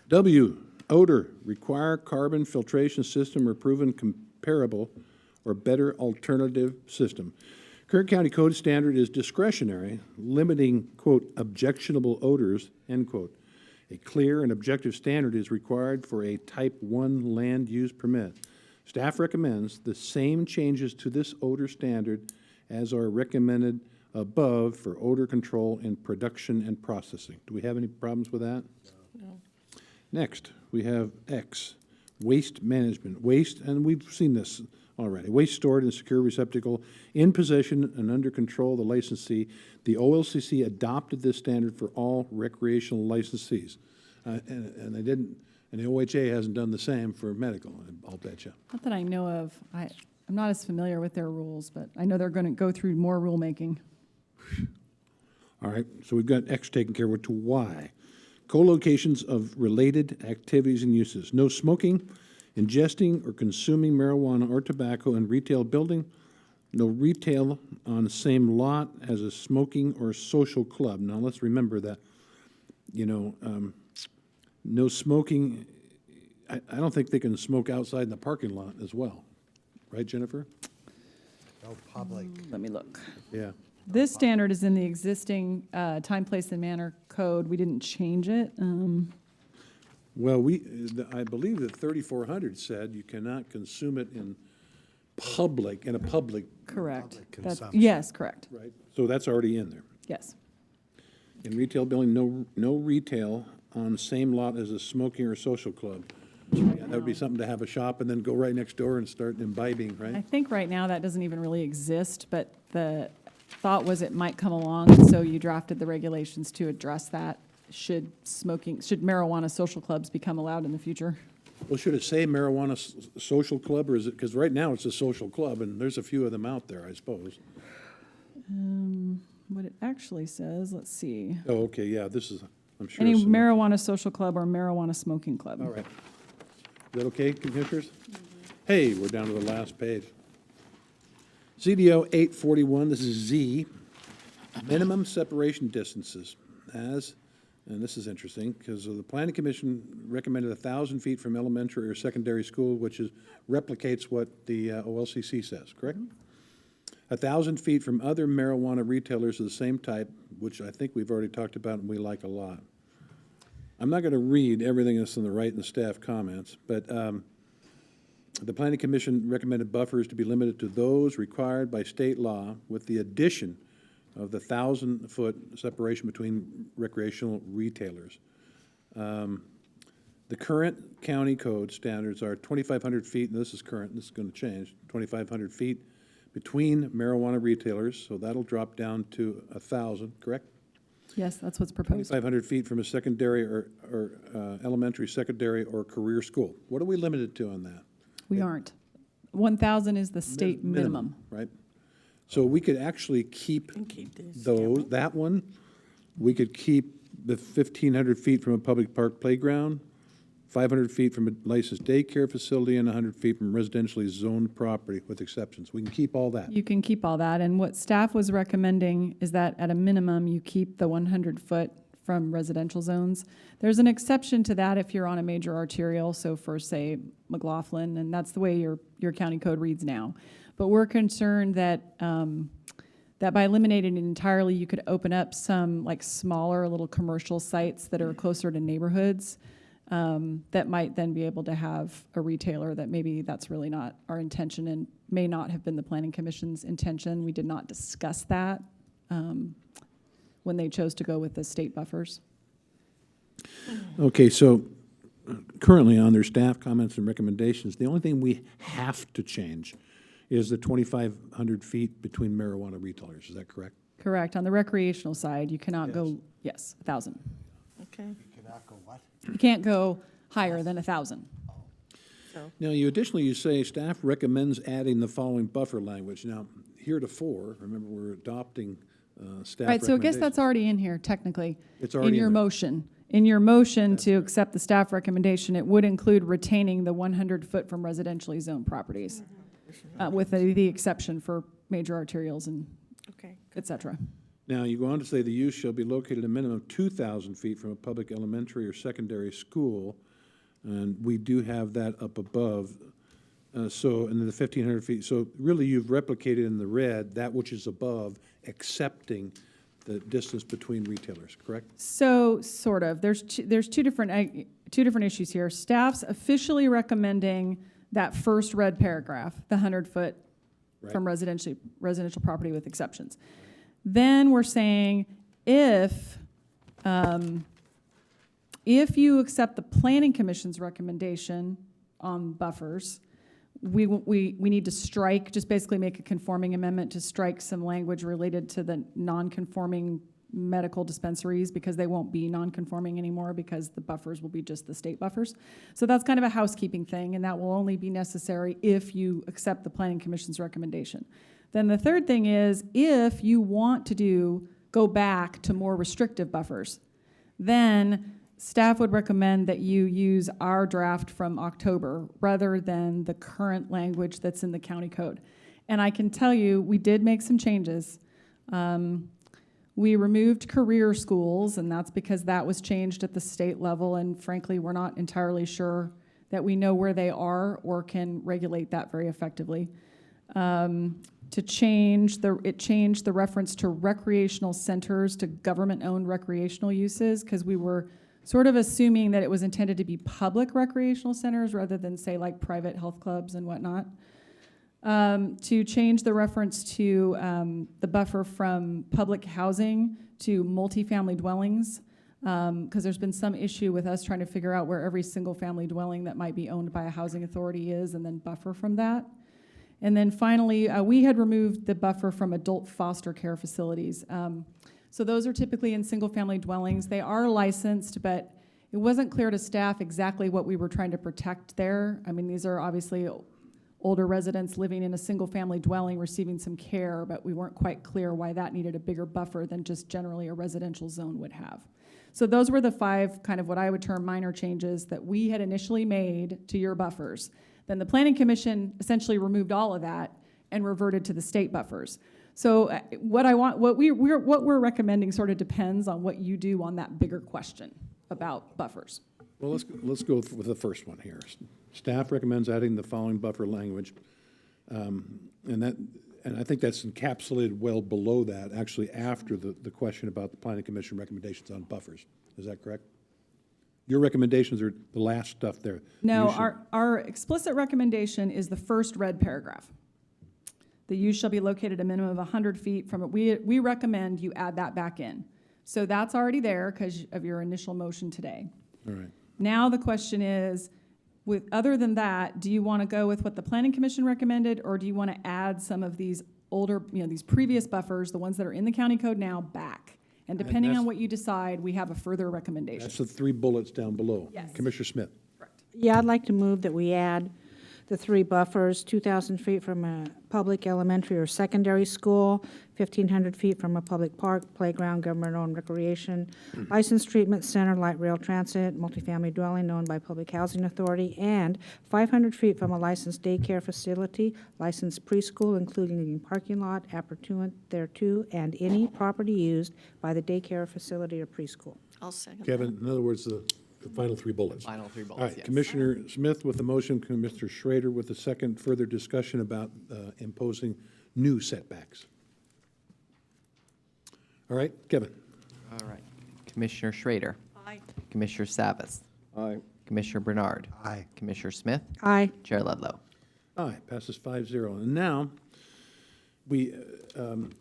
S1: W, odor, require carbon filtration system or proven comparable or better alternative system. Current county code standard is discretionary, limiting, quote, objectionable odors, end quote. A clear and objective standard is required for a type 1 land use permit. Staff recommends the same changes to this odor standard as are recommended above for odor control in production and processing. Do we have any problems with that?
S8: No.
S1: Next, we have X, waste management. Waste, and we've seen this already, waste stored in a secure receptacle in possession and under control of the licensee. The OLCC adopted this standard for all recreational licensees. And they didn't, and the OHA hasn't done the same for medical, I'll bet you.
S3: Not that I know of. I'm not as familiar with their rules, but I know they're going to go through more rulemaking.
S1: All right, so we've got X taken care of. We're to Y. Co-locations of related activities and uses. No smoking, ingesting, or consuming marijuana or tobacco in retail building. No retail on the same lot as a smoking or social club. Now, let's remember that, no smoking, I don't think they can smoke outside in the parking lot as well. Right, Jennifer?
S5: No public.
S3: Let me look.
S1: Yeah.
S3: This standard is in the existing time, place, and manner code. We didn't change it.
S1: Well, I believe that 3400 said you cannot consume it in a public,
S3: Correct. That's-
S5: consumption.
S3: Yes, correct.
S1: right? So that's already in there.
S3: Yes.
S1: In retail building, no retail on the same lot as a smoking or social club. Yeah, that would be something to have a shop and then go right next door and start imbibing,
S3: I
S1: right?
S3: think right now that doesn't even really exist, but the thought was it might come along, and so you drafted the regulations to address that. Should marijuana social clubs become allowed in the future?
S1: Well, should it say marijuana social club, or is it, because right now it's a social club, and there's a few of them out there, I suppose.
S3: What it actually says, let's see.
S1: Oh, okay, yeah, this is, I'm sure.
S3: Any
S1: some-
S3: marijuana social club or marijuana smoking club.
S1: All right. Is that okay, Commissioners? Hey, we're down to the last page. CDO 841, this is Z, minimum separation distances as, and this is interesting, because the Planning Commission recommended 1,000 feet from elementary or secondary school, which replicates what the OLCC says, correct? 1,000 feet from other marijuana retailers of the same type, which I think we've already talked about and we like a lot. I'm not going to read everything that's on the right in the staff comments, but the Planning Commission recommended buffers to be limited to those required by state law with the addition of the 1,000-foot separation between recreational retailers. The current county code standards are 2,500 feet, and this is current, this is going to change, 2,500 feet between marijuana retailers, so that'll drop down to 1,000, correct?
S3: Yes, that's what's proposed.
S1: 2,500 feet from a secondary or elementary, secondary, or career school. What are we limited to on that?
S3: We aren't. 1,000 is the state minimum.
S1: Right? So we could actually keep
S8: And keep these.
S1: those, that one. We could keep the 1,500 feet from a public park playground, 500 feet from a licensed daycare facility, and 100 feet from residentially zoned property with exceptions. We can keep all that.
S3: You can keep all that, and what staff was recommending is that at a minimum, you keep the 100-foot from residential zones. There's an exception to that if you're on a major arterial, so for, say, McLaughlin, and that's the way your county code reads now. But we're concerned that, that by eliminating it entirely, you could open up some like smaller little commercial sites that are closer to neighborhoods, that might then be able to have a retailer that maybe that's really not our intention and may not have been the Planning Commission's intention. We did not discuss that when they chose to go with the state buffers.
S1: Okay, so currently on their staff comments and recommendations, the only thing we have to change is the 2,500 feet between marijuana retailers. Is that correct?
S3: Correct. On the recreational side, you cannot go, yes, 1,000.
S8: Okay,
S5: You cannot go what?
S3: You can't go higher than 1,000.
S8: so,
S1: Now, you say staff recommends adding the following buffer language. Now, heretofore, remember, we're adopting staff
S3: Right, so I guess
S1: recommendations.
S3: that's already in here technically.
S1: It's already
S3: In your
S1: in there.
S3: motion. In your motion to accept the staff recommendation, it would include retaining the 100-foot from residentially zoned properties, with the exception for major arterials and
S8: okay.
S3: et cetera.
S1: Now, you go on to say the use shall be located a minimum of 2,000 feet from a public elementary or secondary school, and we do have that up above. And then the 1,500 feet, so really you've replicated in the red that which is above, excepting the distance between retailers, correct?
S3: So, sort of. There's two different issues here. Staff's officially recommending that first red paragraph, the 100-foot from residential property with exceptions. Then we're saying if you accept the Planning Commission's recommendation on buffers, we need to strike, just basically make a conforming amendment to strike some language related to the non-conforming medical dispensaries, because they won't be non-conforming anymore because the buffers will be just the state buffers. So that's kind of a housekeeping thing, and that will only be necessary if you accept the Planning Commission's recommendation. Then the third thing is, if you want to go back to more restrictive buffers, then staff would recommend that you use our draft from October rather than the current language that's in the county code. And I can tell you, we did make some changes. We removed career schools, and that's because that was changed at the state level, and frankly, we're not entirely sure that we know where they are or can regulate that very effectively. It changed the reference to recreational centers to government-owned recreational uses, because we were sort of assuming that it was intended to be public recreational centers rather than, say, like private health clubs and whatnot. To change the reference to the buffer from public housing to multifamily dwellings, because there's been some issue with us trying to figure out where every single-family dwelling that might be owned by a housing authority is, and then buffer from that. And then finally, we had removed the buffer from adult foster care facilities. So those are typically in single-family dwellings. They are licensed, but it wasn't clear to staff exactly what we were trying to protect there. I mean, these are obviously older residents living in a single-family dwelling receiving some care, but we weren't quite clear why that needed a bigger buffer than just generally a residential zone would have. So those were the 5 kind of what I would term minor changes that we had initially made to your buffers. Then the Planning Commission essentially removed all of that and reverted to the state buffers. So what we're recommending sort of depends on what you do on that bigger question about buffers.
S1: Well, let's go with the first one here. Staff recommends adding the following buffer language. And I think that's encapsulated well below that, actually after the question about the Planning Commission recommendations on buffers. Is that correct? Your recommendations are the last stuff there.
S3: No,
S1: You should-
S3: our explicit recommendation is the first red paragraph. The use shall be located a minimum of 100 feet from it. We recommend you add that back in. So that's already there because of your initial motion today.
S1: All right.
S3: Now the question is, other than that, do you want to go with what the Planning Commission recommended, or do you want to add some of these older, these previous buffers, the ones that are in the county code now, back? And depending on what you decide, we have a further recommendation.
S1: That's the 3 bullets down below.
S3: Yes.
S1: Commissioner Smith.
S7: Yeah, I'd like to move that we add the 3 buffers, 2,000 feet from a public elementary or secondary school, 1,500 feet from a public park, playground, government-owned recreation, licensed treatment center, light rail transit, multifamily dwelling owned by public housing authority, and 500 feet from a licensed daycare facility, licensed preschool, including a parking lot appurtenant thereto, and any property used by the daycare facility or preschool.
S8: I'll second that.
S1: Kevin, in other words, the final 3 bullets.
S2: Final 3
S1: All
S2: bullets,
S1: right,
S2: yes.
S1: Commissioner Smith with the motion, Mr. Schrader with the second. Further discussion about imposing new setbacks. All right, Kevin.
S2: All right. Commissioner Schrader.
S8: Aye.
S2: Commissioner Savas.
S4: Aye.
S2: Commissioner Bernard.
S5: Aye.
S2: Commissioner Smith.
S7: Aye.
S2: Chair Ludlow.
S1: Aye, passes 5-0. And now, we,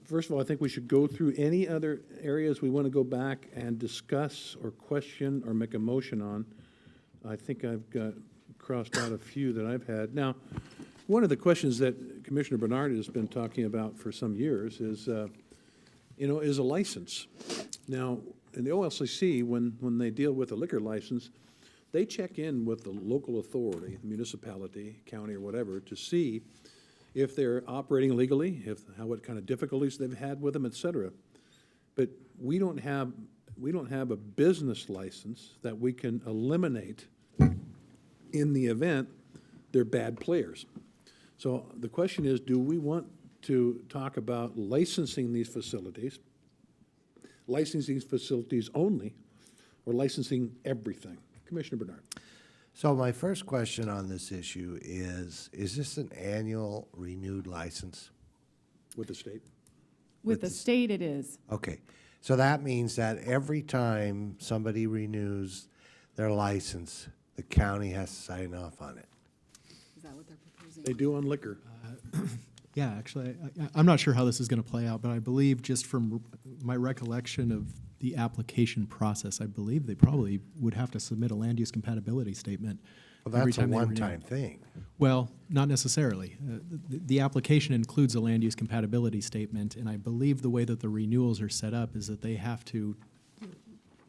S1: first of all, I think we should go through any other areas we want to go back and discuss or question or make a motion on. I think I've got crossed out a few that I've had. Now, one of the questions that Commissioner Bernard has been talking about for some years is, is a license. Now, in the OLCC, when they deal with a liquor license, they check in with the local authority, the municipality, county, or whatever, to see if they're operating legally, what kind of difficulties they've had with them, et cetera. But we don't have a business license that we can eliminate in the event they're bad players. So the question is, do we want to talk about licensing these facilities only, or licensing everything? Commissioner Bernard.
S5: So my first question on this issue is this an annual renewed license?
S1: With the state?
S3: With the state, it is.
S5: Okay, so that means that every time somebody renews their license, the county has to sign off on it.
S3: Is that what they're proposing?
S1: They do on liquor.
S6: Yeah, actually, I'm not sure how this is going to play out, but I believe just from my recollection of the application process, I believe they probably would have to submit a land use compatibility statement.
S5: Well,
S6: every
S5: that's a
S6: time they renew.
S5: one-time thing.
S6: Well, not necessarily. The application includes a land use compatibility statement, and I believe the way that the renewals are set up is that they have to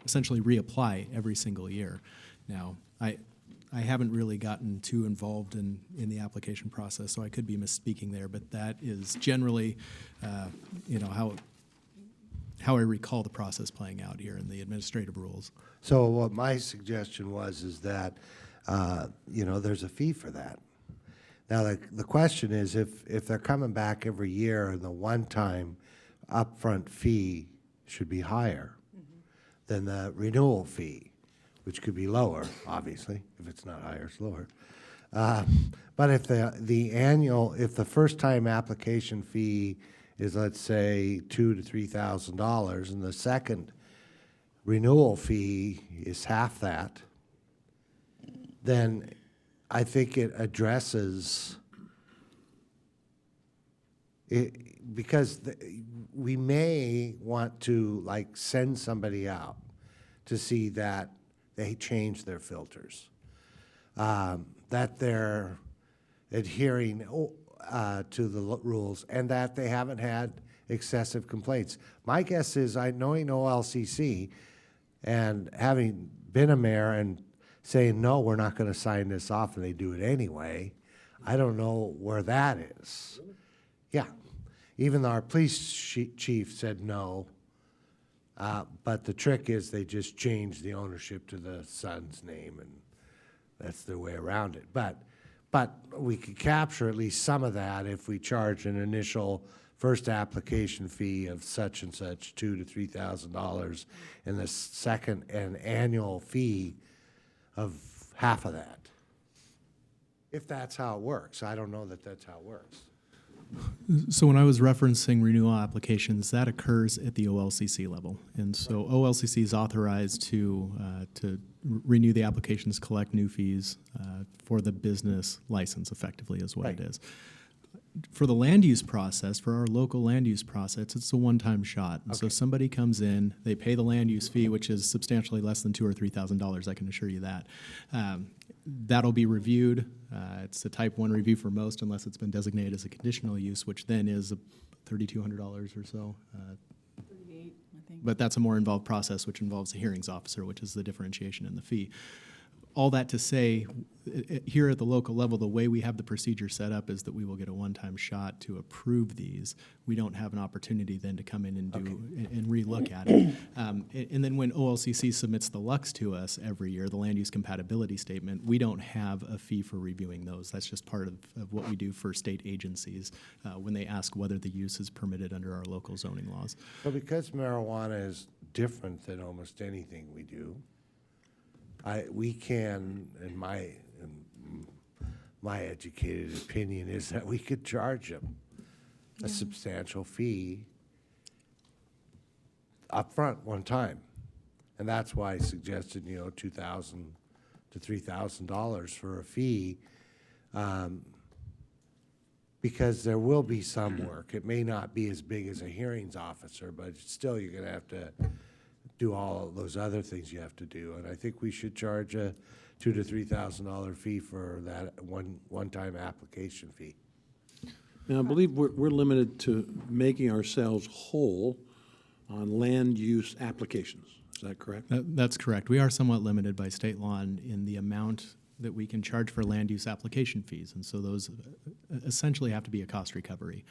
S6: essentially reapply every single year. Now, I haven't really gotten too involved in the application process, so I could be misspeaking there, but that is generally, how I recall the process playing out here in the administrative rules.
S5: So what my suggestion is that, there's a fee for that. Now, the question is, if they're coming back every year and the one-time upfront fee should be higher than the renewal fee, which could be lower, obviously. If it's not higher, it's lower. But if if the first-time application fee is, let's say, $2,000 to $3,000, and the second renewal fee is half that, then I think it addresses it, because we may want to send somebody out to see that they change their filters, that they're adhering to the rules, and that they haven't had excessive complaints. My guess is, knowing OLCC and having been a mayor and saying, no, we're not going to sign this off, and they do it anyway, I don't know where that is. Yeah. Even our police chief said no. But the trick is they just changed the ownership to the son's name, and that's their way around it. But we could capture at least some of that if we charge an initial first application fee of such and such, $2,000 to $3,000, and the second an annual fee of half of that. If that's how it works. I don't know that that's how it works.
S6: So when I was referencing renewal applications, that occurs at the OLCC level. And so OLCC is authorized to renew the applications, collect new fees for the business license, effectively, is what it is. For the land use process, for our local land use process, it's a one-time shot. And so somebody comes in, they pay the land use fee, which is substantially less than $2,000 or $3,000, I can assure you that. That'll be reviewed. It's a type 1 review for most, unless it's been designated as a conditional use, which then is $3,200 or so.
S3: 38, I think.
S6: But that's a more involved process, which involves a hearings officer, which is the differentiation in the fee. all that to say, here at the local level, the way we have the procedure set up is that we will get a one-time shot to approve these. We don't have an opportunity then to come in and and relook at it. And then when OLCC submits the LUX to us every year, the land use compatibility statement, we don't have a fee for reviewing those. That's just part of what we do for state agencies when they ask whether the use is permitted under our local zoning laws.
S5: So because marijuana is different than almost anything we do, we can, in my educated opinion, is that we could charge them a substantial fee upfront one time. And that's why I suggested, $2,000 to $3,000 for a fee, because there will be some work. It may not be as big as a hearings officer, but still you're going to have to do all those other things you have to do. And I think we should charge a $2,000 to $3,000 fee for that one-time application fee.
S1: Now, I believe we're limited to making ourselves whole on land use applications. Is that correct?
S6: That's correct. We are somewhat limited by state law in the amount that we can charge for land use application fees, and so those essentially have to be a cost recovery.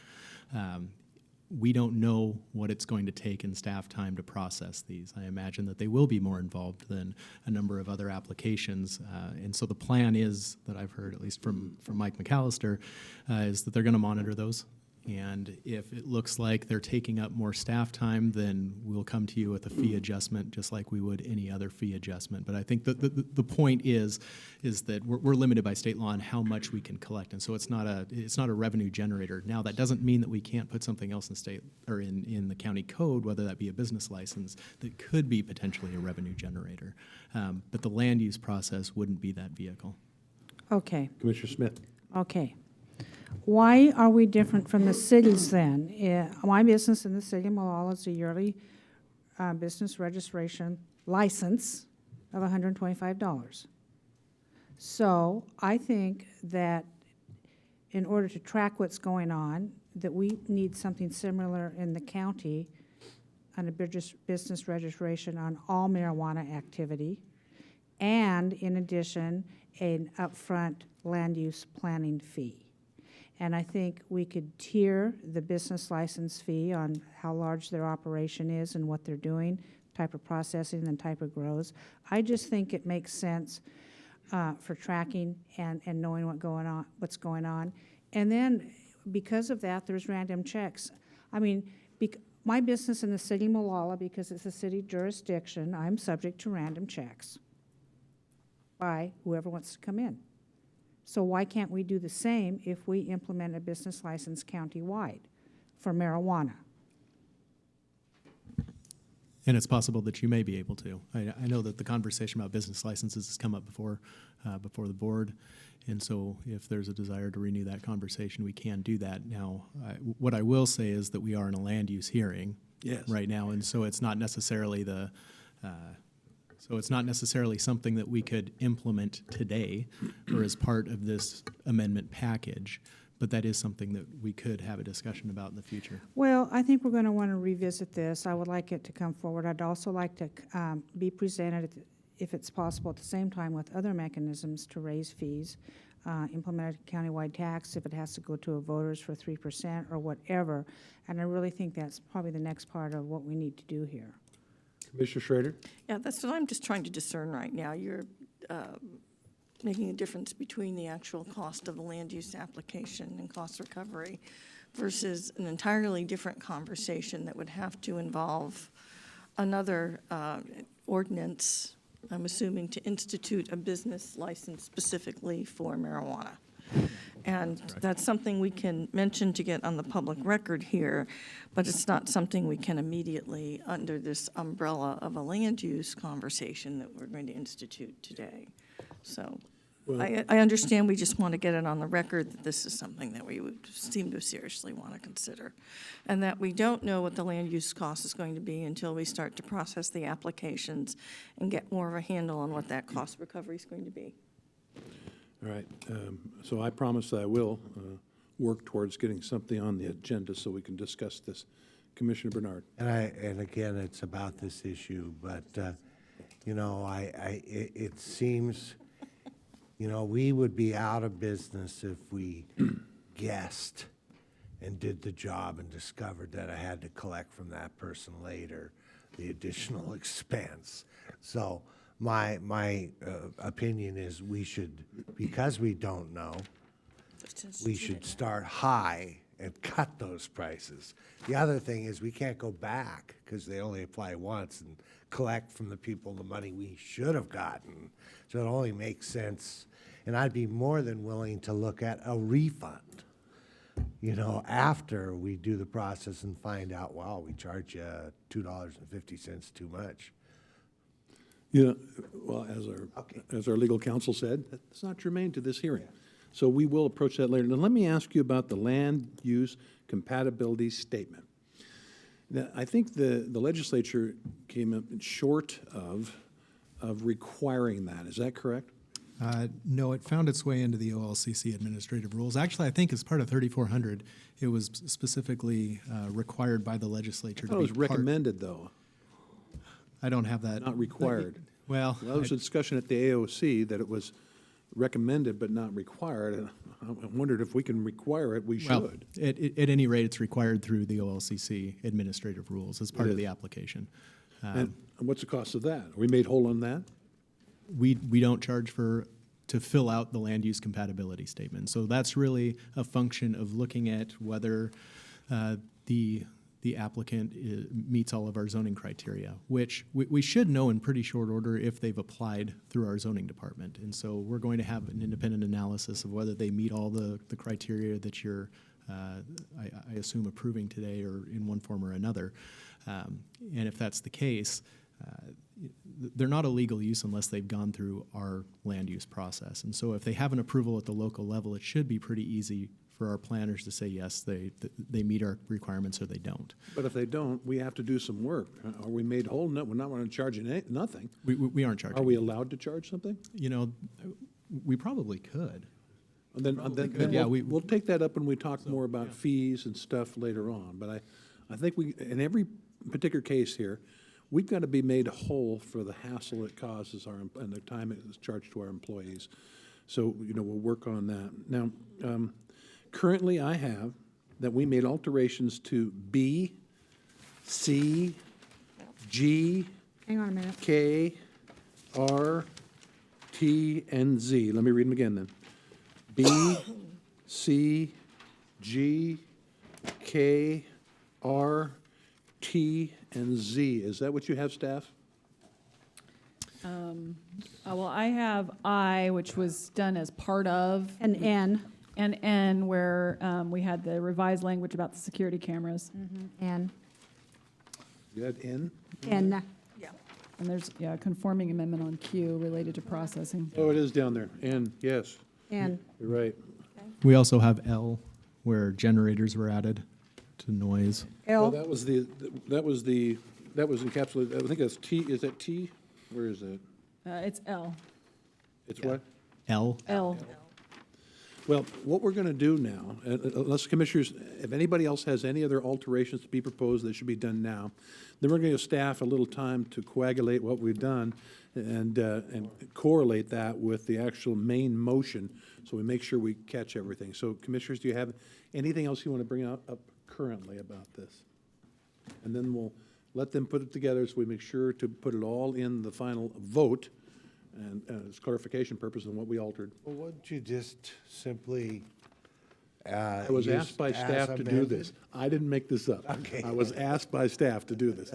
S6: We don't know what it's going to take in staff time to process these. I imagine that they will be more involved than a number of other applications. And so the plan is, that I've heard at least from Mike McAllister, is that they're going to monitor those. And if it looks like they're taking up more staff time, then we'll come to you with a fee adjustment, just like we would any other fee adjustment. But I think the point is that we're limited by state law on how much we can collect, and so it's not a revenue generator. Now, that doesn't mean that we can't put something else in state or in the county code, whether that be a business license, that could be potentially a revenue generator. But the land use process wouldn't be that vehicle.
S7: Okay,
S1: Commissioner Smith?
S7: okay. Why are we different from the cities then? My business in the city of Malala is a yearly business registration license of $125. So I think that in order to track what's going on, that we need something similar in the county on a business registration on all marijuana activity, and in addition, an upfront land use planning fee. And I think we could tier the business license fee on how large their operation is and what they're doing, type of processing and type of grows. I just think it makes sense for tracking and knowing what's going on. And then because of that, there's random checks. I mean, my business in the city of Malala, because it's a city jurisdiction, I'm subject to random checks by whoever wants to come in. So why can't we do the same if we implement a business license countywide for marijuana?
S6: And it's possible that you may be able to. I know that the conversation about business licenses has come up before the board, and so if there's a desire to renew that conversation, we can do that. Now, what I will say is that we are in a land use hearing right now, and so it's not necessarily something that we could implement today or as part of this amendment package, but that is something that we could have a discussion about in the future.
S7: Well, I think we're going to want to revisit this. I would like it to come forward. I'd also like to be presented, if it's possible, at the same time with other mechanisms to raise fees, implement a countywide tax if it has to go to a voters for 3% or whatever. And I really think that's probably the next part of what we need to do here.
S1: Commissioner Schrader?
S8: Yeah, that's what I'm just trying to discern right now. You're making a difference between the actual cost of the land use application and cost recovery versus an entirely different conversation that would have to involve another ordinance, I'm assuming, to institute a business license specifically for marijuana. And that's something we can mention to get on the public record here, but it's not something we can immediately, under this umbrella of a land use conversation that we're going to institute today. So I understand we just want to get it on the record that this is something that we would seem to seriously want to consider, and that we don't know what the land use cost is going to be until we start to process the applications and get more of a handle on what that cost recovery is going to be.
S1: All right, so I promise that I will work towards getting something on the agenda so we can discuss this. Commissioner Bernard.
S5: And again, it's about this issue, but it seems You know, we would be out of business if we guessed and did the job and discovered that I had to collect from that person later the additional expense. So my opinion is we should, because we don't know, we should start high and cut those prices. The other thing is we can't go back because they only apply once and collect from the people the money we should have gotten. So it only makes sense. And I'd be more than willing to look at a refund, you know, after we do the process and find out, wow, we charge you $2.50 too much.
S1: You know, well, as our legal counsel said, that's not germane to this hearing. So we will approach that later. Now, let me ask you about the land use compatibility statement. Now, I think the legislature came up short of requiring that. Is that correct?
S6: No, it found its way into the OLCC administrative rules. Actually, I think as part of 3400, it was specifically required by the legislature
S1: I
S6: to
S1: thought
S6: be
S1: it was recommended, though,
S6: I don't have that.
S1: not required.
S6: Well,
S1: Well, there was a discussion at the AOC that it was recommended but not required, and I wondered if we can require it, we
S6: well,
S1: should.
S6: at any rate, it's required through the OLCC administrative rules as part
S1: It
S6: of the
S1: is.
S6: application.
S1: And what's the cost of that? Are we made whole on that?
S6: We don't charge to fill out the land use compatibility statement. So that's really a function of looking at whether the applicant meets all of our zoning criteria, which we should know in pretty short order if they've applied through our zoning department. And so we're going to have an independent analysis of whether they meet all the criteria that you're, I assume, approving today or in one form or another. And if that's the case, they're not a legal use unless they've gone through our land use process. And so if they have an approval at the local level, it should be pretty easy for our planners to say, yes, they meet our requirements or they don't.
S1: But if they don't, we have to do some work. Are we made whole? No, we're not going to charge nothing.
S6: We aren't charging.
S1: Are we allowed to charge something?
S6: You know, we probably could.
S1: And then
S6: Yeah,
S1: we'll take that up when we talk more about fees and stuff later on. But I think in every particular case here, we've got to be made whole for the hassle it causes and the time it is charged to our employees. So, you know, we'll work on that. Now, currently I have that we made alterations to B, C, G,
S7: Hang on a minute.
S1: K, R, T, and Z. Let me read them again then. B, C, G, K, R, T, and Z. Is that what you have, staff?
S3: Well, I have I, which was done as part of,
S7: An N,
S3: and N, where we had the revised language about the security cameras.
S7: N,
S1: You had N?
S7: N.
S8: Yeah.
S3: And there's, yeah, a conforming amendment on Q related to processing.
S1: Oh, it is down there. N, yes,
S7: N.
S1: you're right.
S6: We also have L, where generators were added to noise.
S1: Well,
S7: L,
S1: that was encapsulated, I think that's T, is that T? Where is it?
S3: It's L.
S1: It's what?
S6: L.
S3: L.
S1: Well, what we're going to do now, unless commissioners, if anybody else has any other alterations to be proposed that should be done now, then we're going to give staff a little time to coagulate what we've done and correlate that with the actual main motion, so we make sure we catch everything. So commissioners, do you have anything else you want to bring up currently about this? And then we'll let them put it together so we make sure to put it all in the final vote and as clarification purpose on what we altered.
S5: Well, wouldn't you just simply
S1: I was asked by staff to do this. I didn't make this up.
S5: Okay.
S1: I was asked by staff to do this.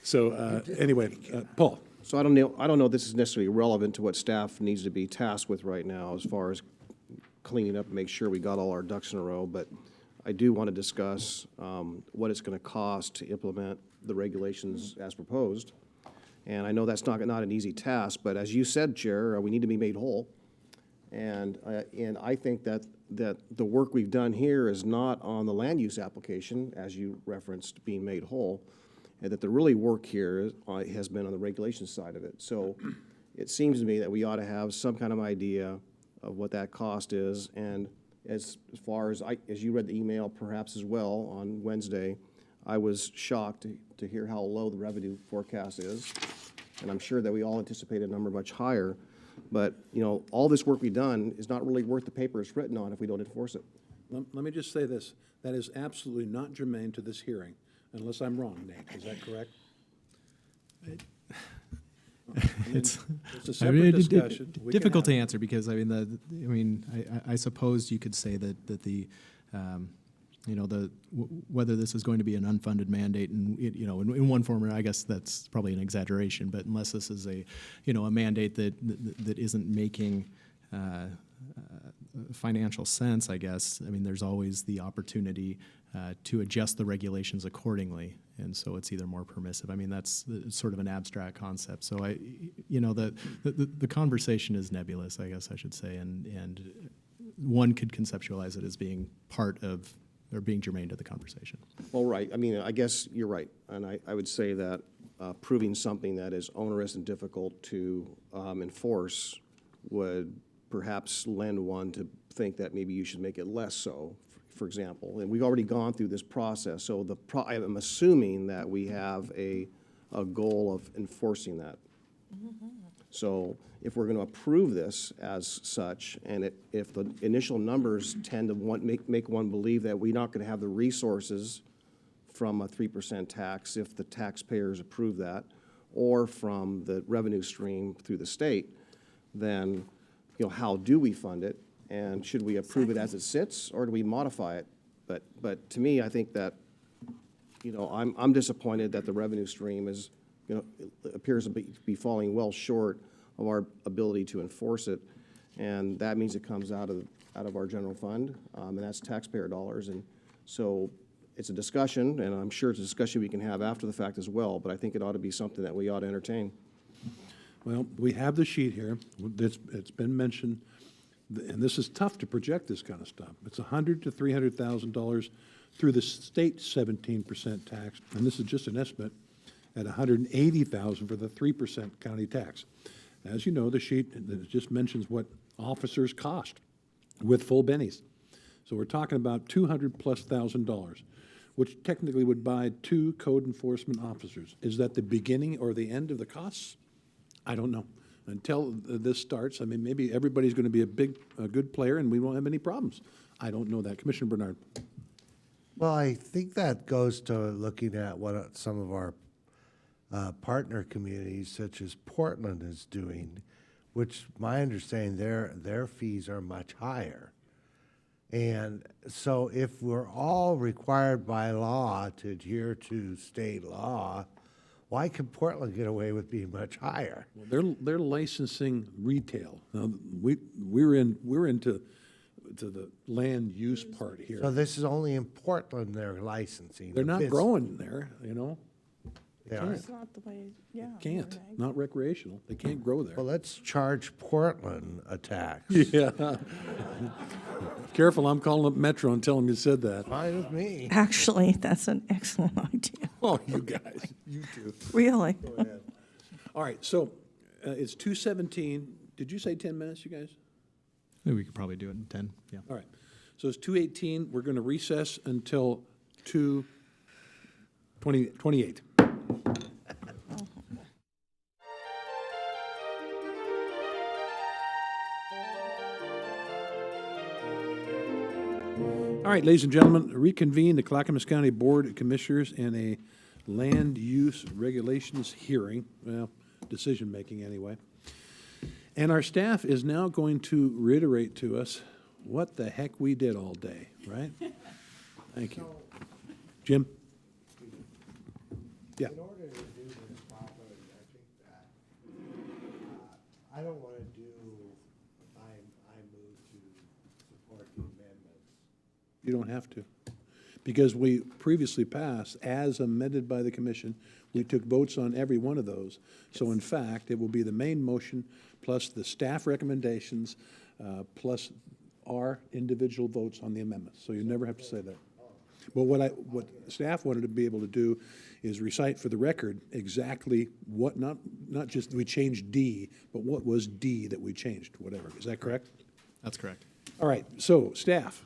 S1: So anyway, Paul.
S4: So I don't know if this is necessarily relevant to what staff needs to be tasked with right now as far as cleaning up and make sure we got all our ducks in a row, but I do want to discuss what it's going to cost to implement the regulations as proposed. And I know that's not an easy task, but as you said, Chair, we need to be made whole. And I think that the work we've done here is not on the land use application, as you referenced, being made whole, and that the really work here has been on the regulation side of it. So it seems to me that we ought to have some kind of idea of what that cost is. And as far as you read the email perhaps as well on Wednesday, I was shocked to hear how low the revenue forecast is. And I'm sure that we all anticipate a number much higher. But, you know, all this work we've done is not really worth the paper it's written on if we don't enforce it.
S1: Let me just say this, that is absolutely not germane to this hearing, unless I'm wrong, Nate, is that correct?
S6: It's
S1: It's a separate discussion. We can
S6: difficult to
S1: have it.
S6: answer because, I mean, I suppose you could say that the, you know, whether this is going to be an unfunded mandate and, you know, in one form, or I guess that's probably an exaggeration, but unless this is a, you know, a mandate that isn't making financial sense, I guess, I mean, there's always the opportunity to adjust the regulations accordingly. And so it's either more permissive. I mean, that's sort of an abstract concept. So you know, the conversation is nebulous, I guess I should say, and one could conceptualize it as being part of, or being germane to the conversation.
S4: Well, right, I mean, I guess you're right, and I would say that proving something that is onerous and difficult to enforce would perhaps lend one to think that maybe you should make it less so, for example. And we've already gone through this process, so I'm assuming that we have a goal of enforcing that. So if we're going to approve this as such, and if the initial numbers tend to make one believe that we're not going to have the resources from a 3% tax if the taxpayers approve that, or from the revenue stream through the state, then, you know, how do we fund it? And should we approve it as it sits, or do we modify it? But to me, I think that, you know, I'm disappointed that the revenue stream is, you know, appears to be falling well short of our ability to enforce it, and that means it comes out of our general fund, and that's taxpayer dollars. And so it's a discussion, and I'm sure it's a discussion we can have after the fact as well. But I think it ought to be something that we ought to entertain.
S1: Well, we have the sheet here, it's been mentioned, and this is tough to project this kind of stuff. It's $100,000 to $300,000 through the state 17% tax, and this is just an estimate, at $180,000 for the 3% county tax. As you know, the sheet just mentions what officers cost with full bennies. So we're talking about $200,000+, which technically would buy 2 code enforcement officers. Is that the beginning or the end of the costs? I don't know. Until this starts, I mean, maybe everybody's going to be a good player and we won't have any problems. I don't know that. Commissioner Bernard.
S5: Well, I think that goes to looking at what some of our partner communities, such as Portland, is doing, which my understanding, their fees are much higher. And so if we're all required by law to adhere to state law, why can Portland get away with being much higher?
S1: Well, they're licensing retail. Now, we're into the land use part here.
S5: So this is only in Portland they're licensing.
S1: They're not
S5: It's-
S1: growing there, you know.
S5: They are.
S8: It's not the way, yeah.
S1: Can't,
S8: okay.
S1: not recreational. They can't grow there.
S5: Well, let's charge Portland a tax.
S1: Yeah. Careful, I'm calling up Metro and telling them you said that.
S5: Fine with me.
S8: Actually, that's an excellent idea,
S1: Oh, you guys, you too.
S8: really.
S1: All right, so it's 2:17. Did you say 10 minutes, you guys?
S6: Maybe we could probably do it in 10, yeah.
S1: All right. So it's 2:18. We're going to recess until 2:28. All right, ladies and gentlemen, reconvene the Clackamas County Board of Commissioners in a land use regulations hearing, well, decision-making anyway. And our staff is now going to reiterate to us what the heck we did all day, right? Thank you. Jim? Yeah.
S5: In order to do this properly, I think that, I don't want to do, I move to support the amendments.
S1: You don't have to. Because we previously passed, as amended by the commission, we took votes on every one of those. So in fact, it will be the main motion plus the staff recommendations, plus our individual votes on the amendments. So you never have to say that. But what staff wanted to be able to do is recite for the record exactly what, not just we changed D, but what was D that we changed, whatever. Is that correct?
S6: That's correct.
S1: All right, so staff,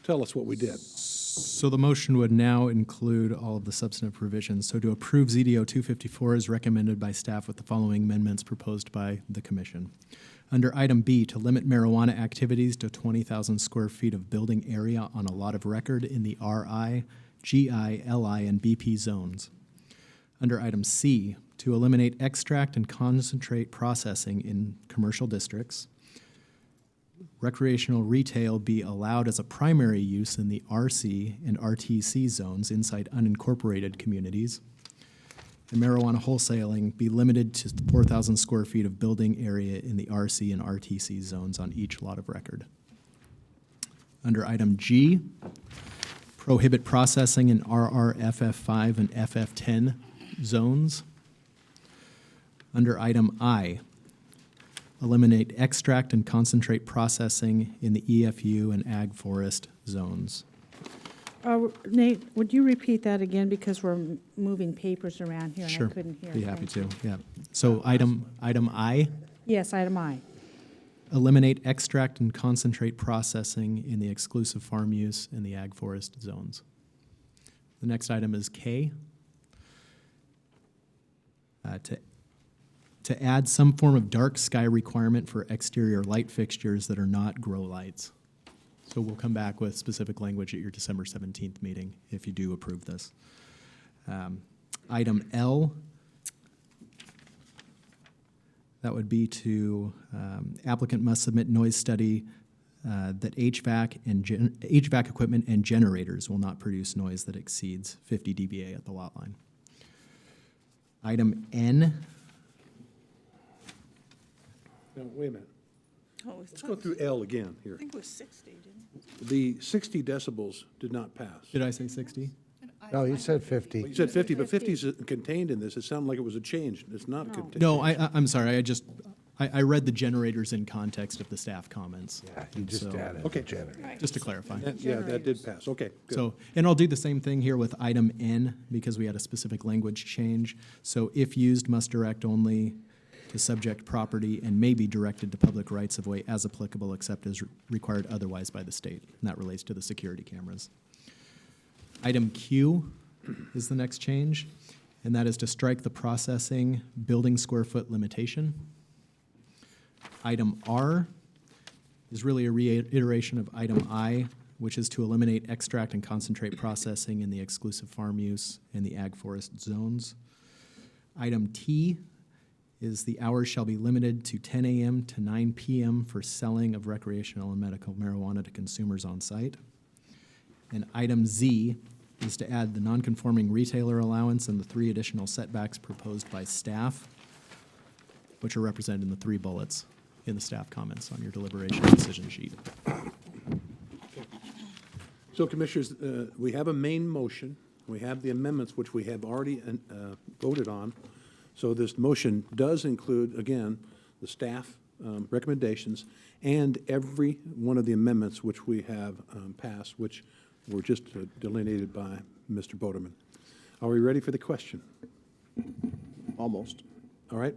S1: tell us what we did.
S6: So the motion would now include all of the substantive provisions. So to approve ZDO 254 is recommended by staff with the following amendments proposed by the commission. Under item B, to limit marijuana activities to 20,000 square feet of building area on a lot of record in the RI, GI, LI, and BP zones. Under item C, to eliminate extract and concentrate processing in commercial districts. Recreational retail be allowed as a primary use in the RC and RTC zones inside unincorporated communities. And marijuana wholesaling be limited to 4,000 square feet of building area in the RC and RTC zones on each lot of record. Under item G, prohibit processing in RR, FF5, and FF10 zones. Under item I, eliminate extract and concentrate processing in the EFU and ag forest zones.
S7: Nate, would you repeat that again, because we're moving papers around here and
S6: Sure,
S7: I couldn't hear.
S6: be happy
S7: Thank
S6: to,
S7: you.
S6: yeah. So item I,
S7: Yes, item I.
S6: eliminate extract and concentrate processing in the exclusive farm use in the ag forest zones. The next item is K. To add some form of dark sky requirement for exterior light fixtures that are not grow lights. So we'll come back with specific language at your December 17th meeting if you do approve this. Item L, that would be to applicant must submit noise study that HVAC equipment and generators will not produce noise that exceeds 50 dBA at the lot line. Item N,
S1: Now, wait a minute.
S8: Oh,
S1: Let's go through L again here.
S8: I think it was 60, didn't it?
S1: The 60 decibels did not pass.
S6: did I say 60?
S5: No, you said 50.
S1: You said 50, but 50 is contained in this. It sounded like it was a change. It's not contained.
S6: No, I'm sorry, I read the generators in context of the staff comments.
S5: Yeah, you just
S6: So-
S5: added
S1: Okay.
S5: the generator.
S6: Just to clarify.
S1: Yeah, that did pass. Okay, good.
S6: So, and I'll do the same thing here with item N, because we had a specific language change. So if used, must direct only to subject property and may be directed to public rights of way as applicable, except as required otherwise by the state. And that relates to the security cameras. Item Q is the next change, and that is to strike the processing building square foot limitation. Item R is really a reiteration of item I, which is to eliminate extract and concentrate processing in the exclusive farm use and the ag forest zones. Item T is the hours shall be limited to 10 a.m. to 9 p.m. for selling of recreational and medical marijuana to consumers on site. And item Z is to add the nonconforming retailer allowance and the 3 additional setbacks proposed by staff, which are represented in the 3 bullets in the staff comments on your deliberation decision sheet.
S1: So, Commissioners, we have a main motion. We have the amendments, which we have already voted on. So this motion does include, again, the staff recommendations and every one of the amendments which we have passed, which were just delineated by Mr. Boderman. Are we ready for the question?
S4: Almost.
S1: All right?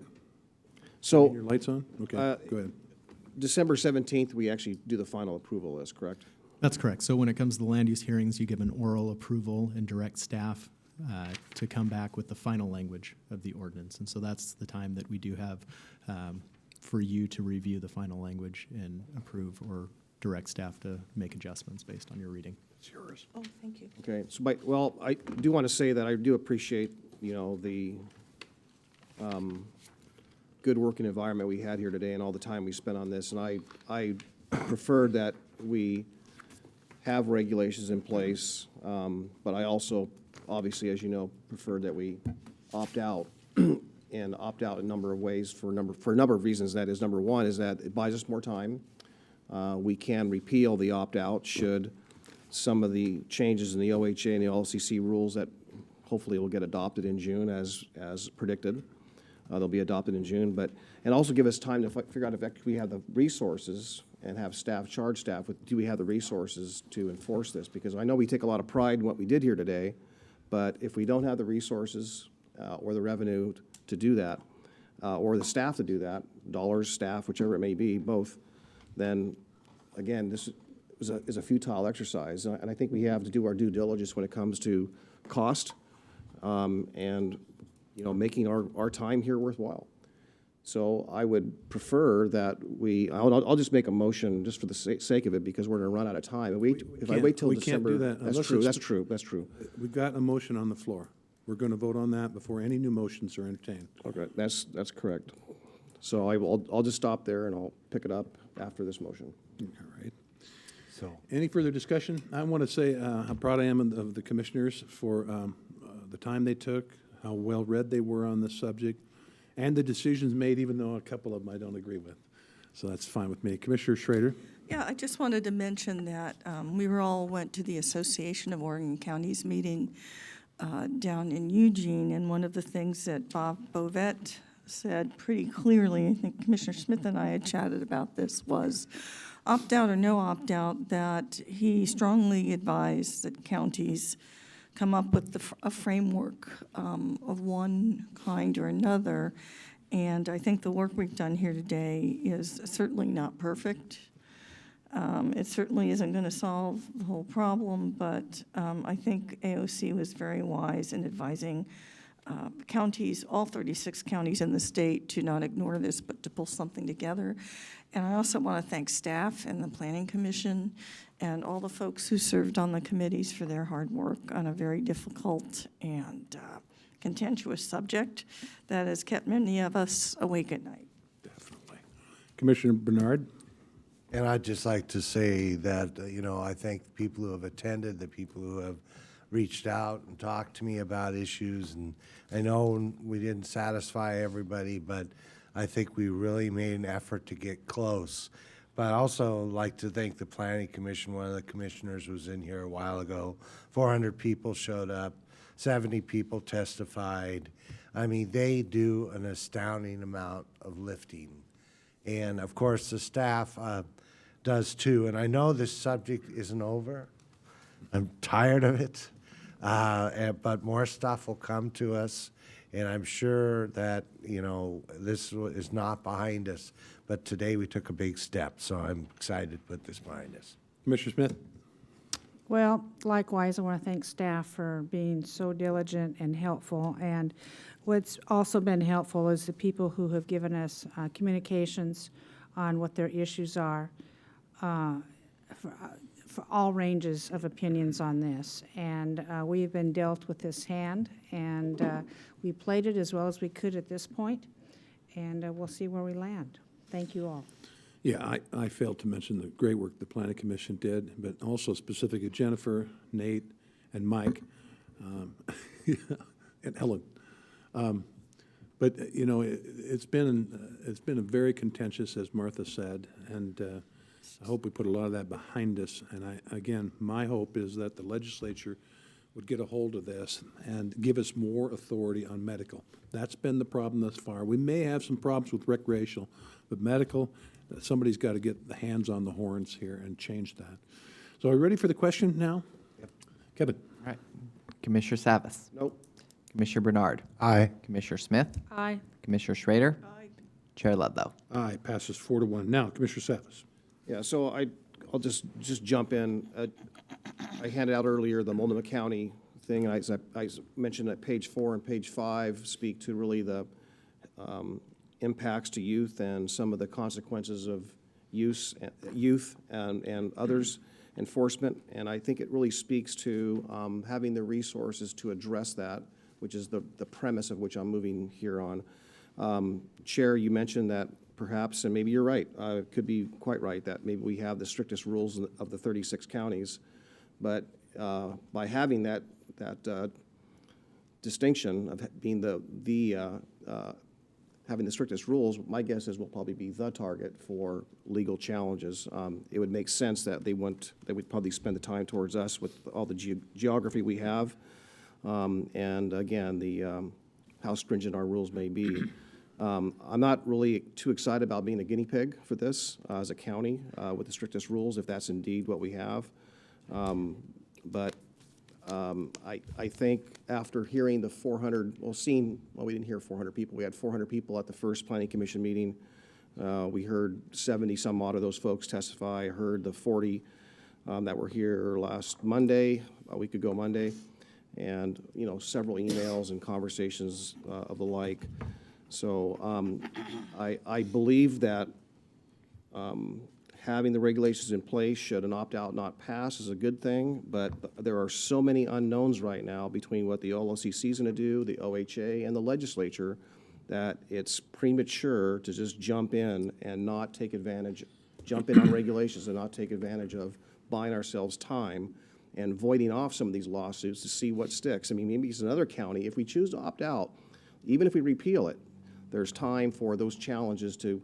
S4: So
S1: Your lights on? Okay, go ahead.
S4: December 17th, we actually do the final approval list, correct?
S6: That's correct. So when it comes to the land use hearings, you give an oral approval and direct staff to come back with the final language of the ordinance. And so that's the time that we do have for you to review the final language and approve or direct staff to make adjustments based on your reading.
S1: It's yours.
S8: Oh, thank you.
S4: Okay, so, well, I do want to say that I do appreciate, the good working environment we had here today and all the time we spent on this. And I preferred that we have regulations in place, but I also, obviously, as you know, preferred that we opt out and opt out in a number of ways for a number of reasons. That is, number one is that it buys us more time. We can repeal the opt-out should some of the changes in the OHA and the LCC rules that hopefully will get adopted in June as predicted. They'll be adopted in June, and also give us time to figure out if we have the resources and have staff, charge staff with, do we have the resources to enforce this? Because I know we take a lot of pride in what we did here today, but if we don't have the resources or the revenue to do that, or the staff to do that, dollars, staff, whichever it may be, both, then again, is a futile exercise. And I think we have to do our due diligence when it comes to cost, and, you know, making our time here worthwhile. So I would prefer that I'll just make a motion just for the sake of it, because we're gonna run out of time. If I wait till
S1: we can't
S4: December.
S1: do that
S4: That's
S1: unless
S4: true,
S1: it's-
S4: that's true.
S1: We've got a motion on the floor. We're going to vote on that before any new motions are entertained.
S4: Okay, that's correct. So I'll just stop there and I'll pick it up after this motion.
S1: All right.
S5: So,
S1: Any further discussion? I want to say how proud I am of the commissioners for the time they took, how well-read they were on this subject, and the decisions made, even though a couple of them I don't agree with. So that's fine with me. Commissioner Schrader?
S8: Yeah, I just wanted to mention that we all went to the Association of Oregon Counties meeting down in Eugene, and one of the things that Bob Bovet said pretty clearly, I think Commissioner Smith and I had chatted about this, was opt-out or no opt-out, that he strongly advised that counties come up with a framework of one kind or another. And I think the work we've done here today is certainly not perfect. It certainly isn't going to solve the whole problem, but I think AOC was very wise in advising counties, all 36 counties in the state, to not ignore this, but to pull something together. And I also want to thank staff and the Planning Commission and all the folks who served on the committees for their hard work on a very difficult and contentious subject that has kept many of us awake at night.
S1: Definitely. Commissioner Bernard?
S5: and I'd just like to say that, you know, I thank the people who have attended, the people who have reached out and talked to me about issues, and I know we didn't satisfy everybody, but I think we really made an effort to get close. But I'd also like to thank the Planning Commission. One of the commissioners was in here a while ago. 400 people showed up, 70 people testified. I mean, they do an astounding amount of lifting. And of course, the staff does too. And I know this subject isn't over. I'm tired of it. But more stuff will come to us. And I'm sure that, you know, this is not behind us. But today we took a big step. So I'm excited to put this behind us.
S1: Commissioner Smith?
S7: Well, likewise, I want to thank staff for being so diligent and helpful. And what's also been helpful is the people who have given us communications on what their issues are for all ranges of opinions on this. And we've been dealt with this hand, and we played it as well as we could at this point, and we'll see where we land. Thank you all.
S1: Yeah, I failed to mention the great work the Planning Commission did, but also specifically Jennifer, Nate, and Mike, and Ellen. But, you know, it's been a very contentious, as Martha said, and I hope we put a lot of that behind us. And again, my hope is that the legislature would get a hold of this and give us more authority on medical. That's been the problem thus far. We may have some problems with recreational, but medical, somebody's got to get the hands on the horns here and change that. So are we ready for the question now? Yep. Kevin?
S2: All right. Commissioner Savas.
S4: Nope.
S2: Commissioner Bernard.
S5: Aye.
S2: Commissioner Smith.
S7: Aye.
S2: Commissioner Schrader.
S8: Aye.
S2: Chair Ludlow.
S1: Aye, passes 4-1. Now, Commissioner Savas.
S4: Yeah, so I'll just jump in. I handed out earlier the Multnomah County thing, and I mentioned that page 4 and page 5 speak to really the impacts to youth and some of the consequences of youth and others, enforcement, and I think it really speaks to having the resources to address that, which is the premise of which I'm moving here on. Chair, you mentioned that perhaps, and maybe you're right, could be quite right, that maybe we have the strictest rules of the 36 counties, but by having that distinction of being having the strictest rules, my guess is we'll probably be the target for legal challenges. It would make sense that they would probably spend the time towards us with all the geography we have, and again, how stringent our rules may be. I'm not really too excited about being a guinea pig for this as a county with the strictest rules, if that's indeed what we have. But I think after hearing the 400, we didn't hear 400 people. We had 400 people at the first Planning Commission meeting. We heard 70 some odd of those folks testify. I heard the 40 that were here last Monday, a week ago Monday, and, you know, several emails and conversations of the like. So I believe that having the regulations in place, should an opt-out not pass, is a good thing, but there are so many unknowns right now between what the OLCC is going to do, the OHA, and the legislature, that it's premature to just jump in and not take advantage, jump in on regulations and not take advantage of buying ourselves time and voiding off some of these lawsuits to see what sticks. I mean, maybe it's another county. If we choose to opt out, even if we repeal it, there's time for those challenges to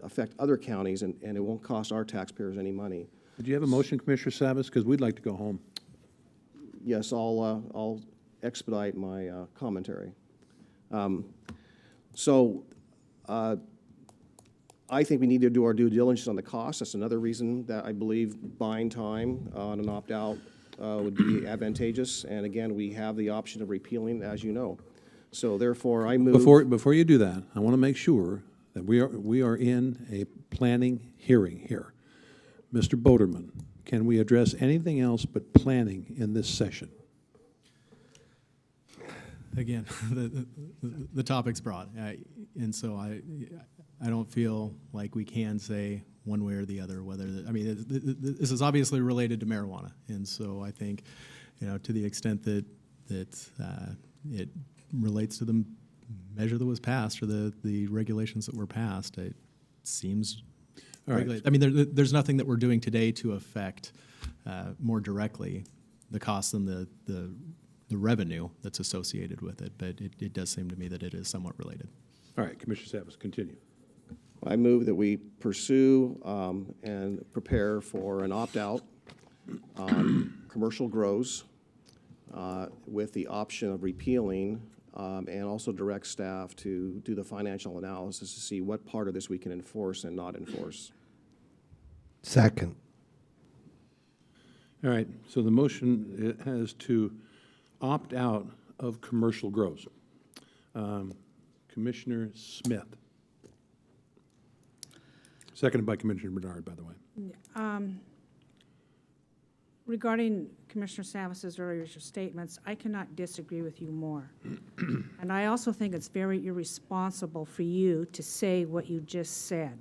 S4: affect other counties, and it won't cost our taxpayers any money.
S1: Did you have a motion, Commissioner Savas? Because we'd like to go home.
S4: Yes, I'll expedite my commentary. So I think we need to do our due diligence on the cost. That's another reason that I believe buying time on an opt-out would be advantageous. And again, we have the option of repealing, as you know. So therefore, I move.
S1: Before you do that, I want to make sure that we are in a planning hearing here. Mr. Boderman, can we address anything else but planning in this session?
S6: Again, the topic's broad, and so I don't feel like we can say one way or the other whether, I mean, this is obviously related to marijuana, and so I think, you know, to the extent that it relates to the measure that was passed or the regulations that were passed, it seems.
S1: All right.
S6: I mean, there's nothing that we're doing today to affect more directly the cost than the revenue that's associated with it, but it does seem to me that it is somewhat related.
S1: All right, Commissioner Savas, continue.
S4: I move that we pursue and prepare for an opt-out on commercial grows with the option of repealing, and also direct staff to do the financial analysis to see what part of this we can enforce and not enforce.
S5: Second.
S1: All right, so the motion has to opt out of commercial grows. Commissioner Smith. Seconded by Commissioner Bernard, by the way.
S7: Regarding Commissioner Savas's earlier statements, I cannot disagree with you more. And I also think it's very irresponsible for you to say what you just said.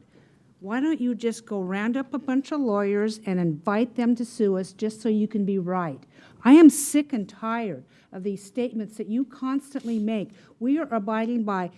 S7: Why don't you just go round up a bunch of lawyers and invite them to sue us just so you can be right? I am sick and tired of these statements that you constantly make. We are abiding by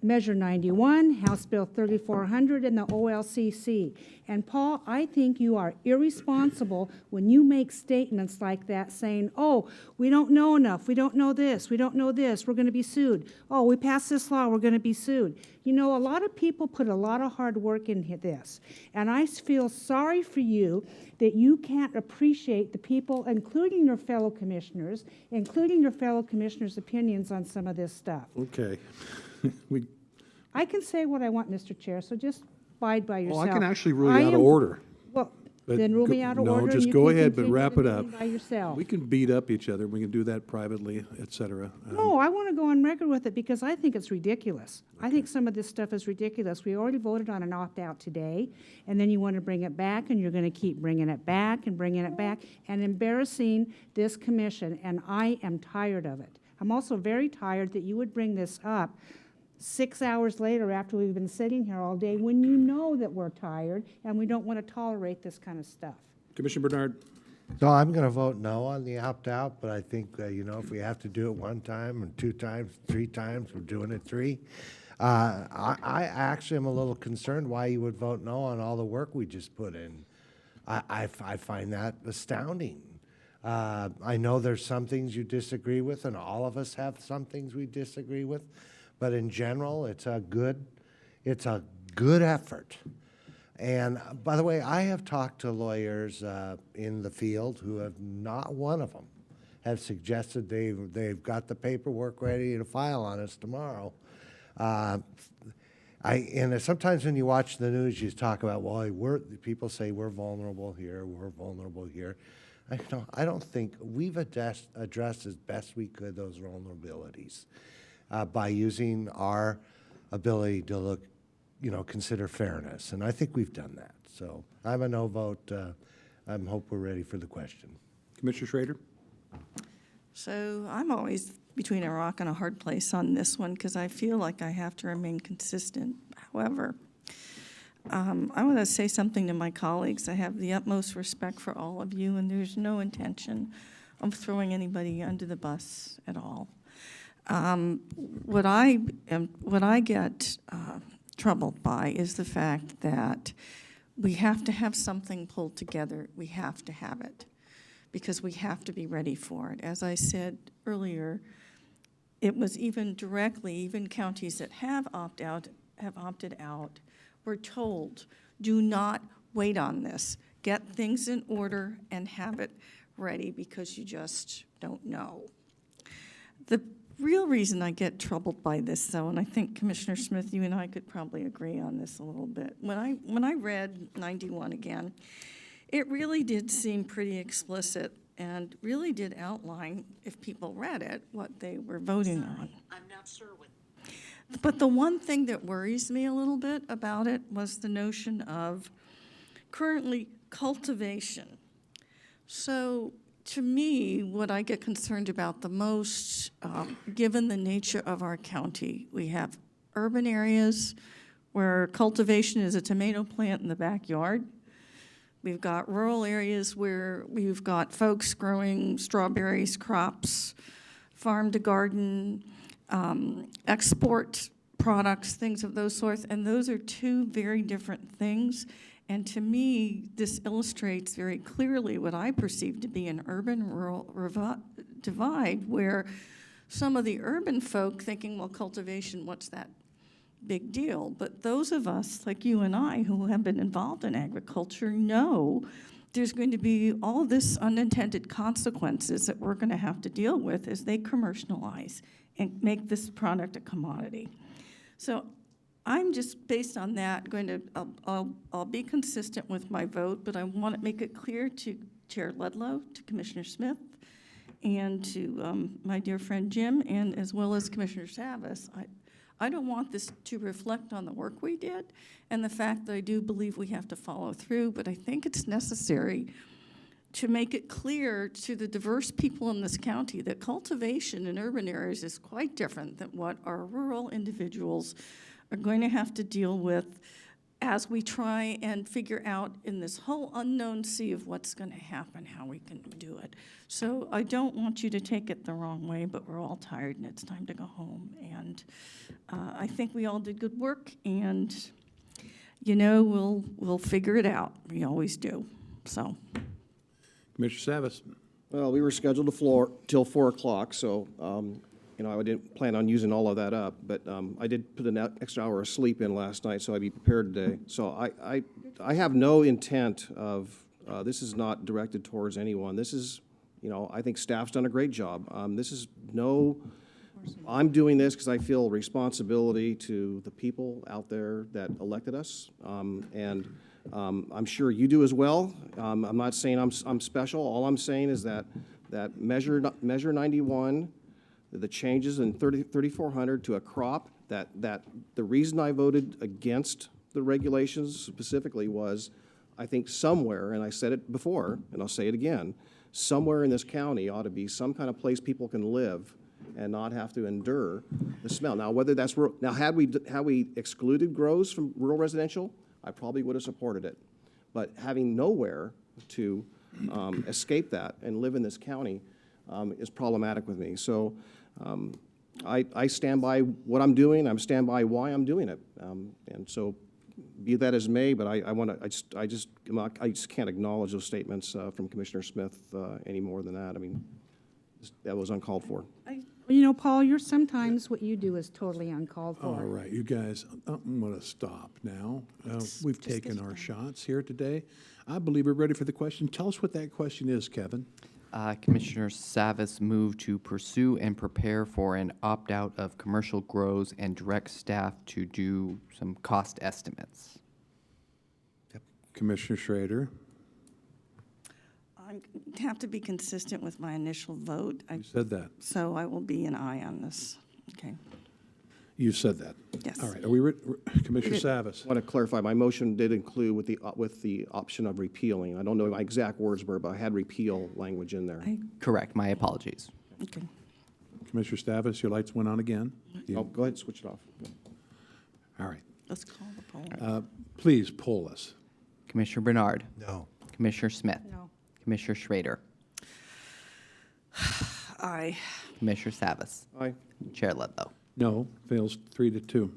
S7: Measure 91, House Bill 3400, and the OLCC. And Paul, I think you are irresponsible when you make statements like that saying, oh, we don't know enough, we don't know this, we don't know this, we're going to be sued. Oh, we passed this law, we're going to be sued. You know, a lot of people put a lot of hard work into this. And I feel sorry for you that you can't appreciate the people, including your fellow commissioners, opinions on some of this stuff.
S1: Okay.
S7: I can say what I want, Mr. Chair, so just abide by yourself.
S1: Well, I can actually rule you out of order.
S7: Well,
S1: But
S7: then rule me out of
S1: no,
S7: order.
S1: just
S7: and you
S1: go
S7: can
S1: ahead, but
S7: continue
S1: wrap
S7: the
S1: it up.
S7: meeting by yourself.
S1: We can beat up each other. We can do that privately, et cetera.
S7: No, I want to go on record with it because I think it's ridiculous. I think some of this stuff is ridiculous. We already voted on an opt-out today, and then you want to bring it back, and you're going to keep bringing it back and bringing it back and embarrassing this commission, and I am tired of it. I'm also very tired that you would bring this up 6 hours later after we've been sitting here all day when you know that we're tired and we don't want to tolerate this kind of stuff.
S1: Commissioner Bernard?
S5: So I'm going to vote no on the opt-out, but I think, you know, if we have to do it one time and 2 times, 3 times, we're doing it 3. I actually am a little concerned why you would vote no on all the work we just put in. I find that astounding. I know there's some things you disagree with, and all of us have some things we disagree with, but in general, it's a good effort. And by the way, I have talked to lawyers in the field who have not one of them have suggested they've got the paperwork ready to file on us tomorrow. And sometimes when you watch the news, you talk about, well, people say we're vulnerable here, we're vulnerable here. I don't think we've addressed as best we could those vulnerabilities by using our ability to look, consider fairness. And I think we've done that. So I'm a no vote hope we're ready for the question.
S1: Commissioner Schrader?
S8: So I'm always between a rock and a hard place on this one because I feel like I have to remain consistent. However, I want to say something to my colleagues. I have the utmost respect for all of you, and there's no intention of throwing anybody under the bus at all. What I get troubled by is the fact that we have to have something pulled together. We have to have it because we have to be ready for it. As I said earlier, it was even counties that have opted out, were told, do not wait on this. Get things in order and have it ready because you just don't know. The real reason I get troubled by this, though, and I think Commissioner Smith, you and I could probably agree on this a little bit. When I read 91 again, it really did seem pretty explicit and really did outline, if people read it, what they were voting on.
S10: I'm not sure what.
S8: But the one thing that worries me a little bit about it was the notion of currently cultivation. So to me, what I get concerned about the most, given the nature of our county, we have urban areas where cultivation is a tomato plant in the backyard. We've got rural areas where we've got folks growing strawberries, crops, farm to garden, export products, things of those sorts, and those are two very different things. And to me, this illustrates very clearly what I perceive to be an urban-rural divide, where some of the urban folk thinking, well, cultivation, what's that big deal? But those of us, like you and I, who have been involved in agriculture, know there's going to be all this unintended consequences that we're going to have to deal with as they commercialize and make this product a commodity. So I'm just, based on that, going to, I'll be consistent with my vote, but I want to make it clear to Chair Ludlow, to Commissioner Smith, and to my dear friend Jim, and as well as Commissioner Savas. I don't want this to reflect on the work we did and the fact that I do believe we have to follow through, but I think it's necessary to make it clear to the diverse people in this county that cultivation in urban areas is quite different than what our rural individuals are going to have to deal with as we try and figure out in this whole unknown sea of what's going to happen, how we can do it. So I don't want you to take it the wrong way, but we're all tired and it's time to go home. And I think we all did good work, and you know, we'll figure it out. We always do. So.
S1: Commissioner Savas?
S4: Well, we were scheduled till 4 o'clock, so, you know, I didn't plan on using all of that up, but I did put an extra hour of sleep in last night, so I'd be prepared today. So I have no intent of, this is not directed towards anyone. This is, you know, I think staff's done a great job. This is no, I'm doing this because I feel responsibility to the people out there that elected us, and I'm sure you do as well. I'm not saying I'm special. All I'm saying is that measure 91, the changes in 3,400 to a crop, that the reason I voted against the regulations specifically was, I think somewhere, and I said it before, and I'll say it again, somewhere in this county ought to be some kind of place people can live and not have to endure the smell. Now, whether that's rural, now had we excluded grows from rural residential, I probably would have supported it. But having nowhere to escape that and live in this county is problematic with me. So I stand by what I'm doing. I stand by why I'm doing it. And so, be that as may, but I just can't acknowledge those statements from Commissioner Smith any more than that. I mean, that was uncalled for.
S7: You know, Paul, sometimes what you do is totally uncalled for.
S1: All right, you guys, I'm going to stop now. We've taken our shots here today. I believe we're ready for the question. Tell us what that question is, Kevin.
S2: Commissioner Savas moved to pursue and prepare for an opt-out of commercial grows and direct staff to do some cost estimates.
S1: Commissioner Schrader?
S8: I have to be consistent with my initial vote.
S1: You said that.
S8: So I will be an aye on this. Okay.
S1: You said that.
S8: Yes.
S1: All right. Are we, Commissioner Savas?
S4: I want to clarify, my motion did include with the option of repealing. I don't know what my exact words were, but I had repeal language in there.
S2: Correct, my apologies.
S8: Okay.
S1: Commissioner Savas, your lights went on again.
S4: Oh, go ahead, switch it off.
S1: All right.
S8: Let's call the poll.
S1: Please poll us.
S2: Commissioner Bernard,
S5: No.
S2: Commissioner Smith,
S7: No.
S2: Commissioner Schrader,
S8: Aye.
S2: Commissioner Savas,
S4: Aye.
S2: Chair Ledlow.
S1: No, fails 3-2.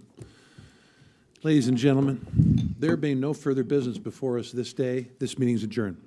S1: Ladies and gentlemen, there being no further business before us this day, this meeting's adjourned.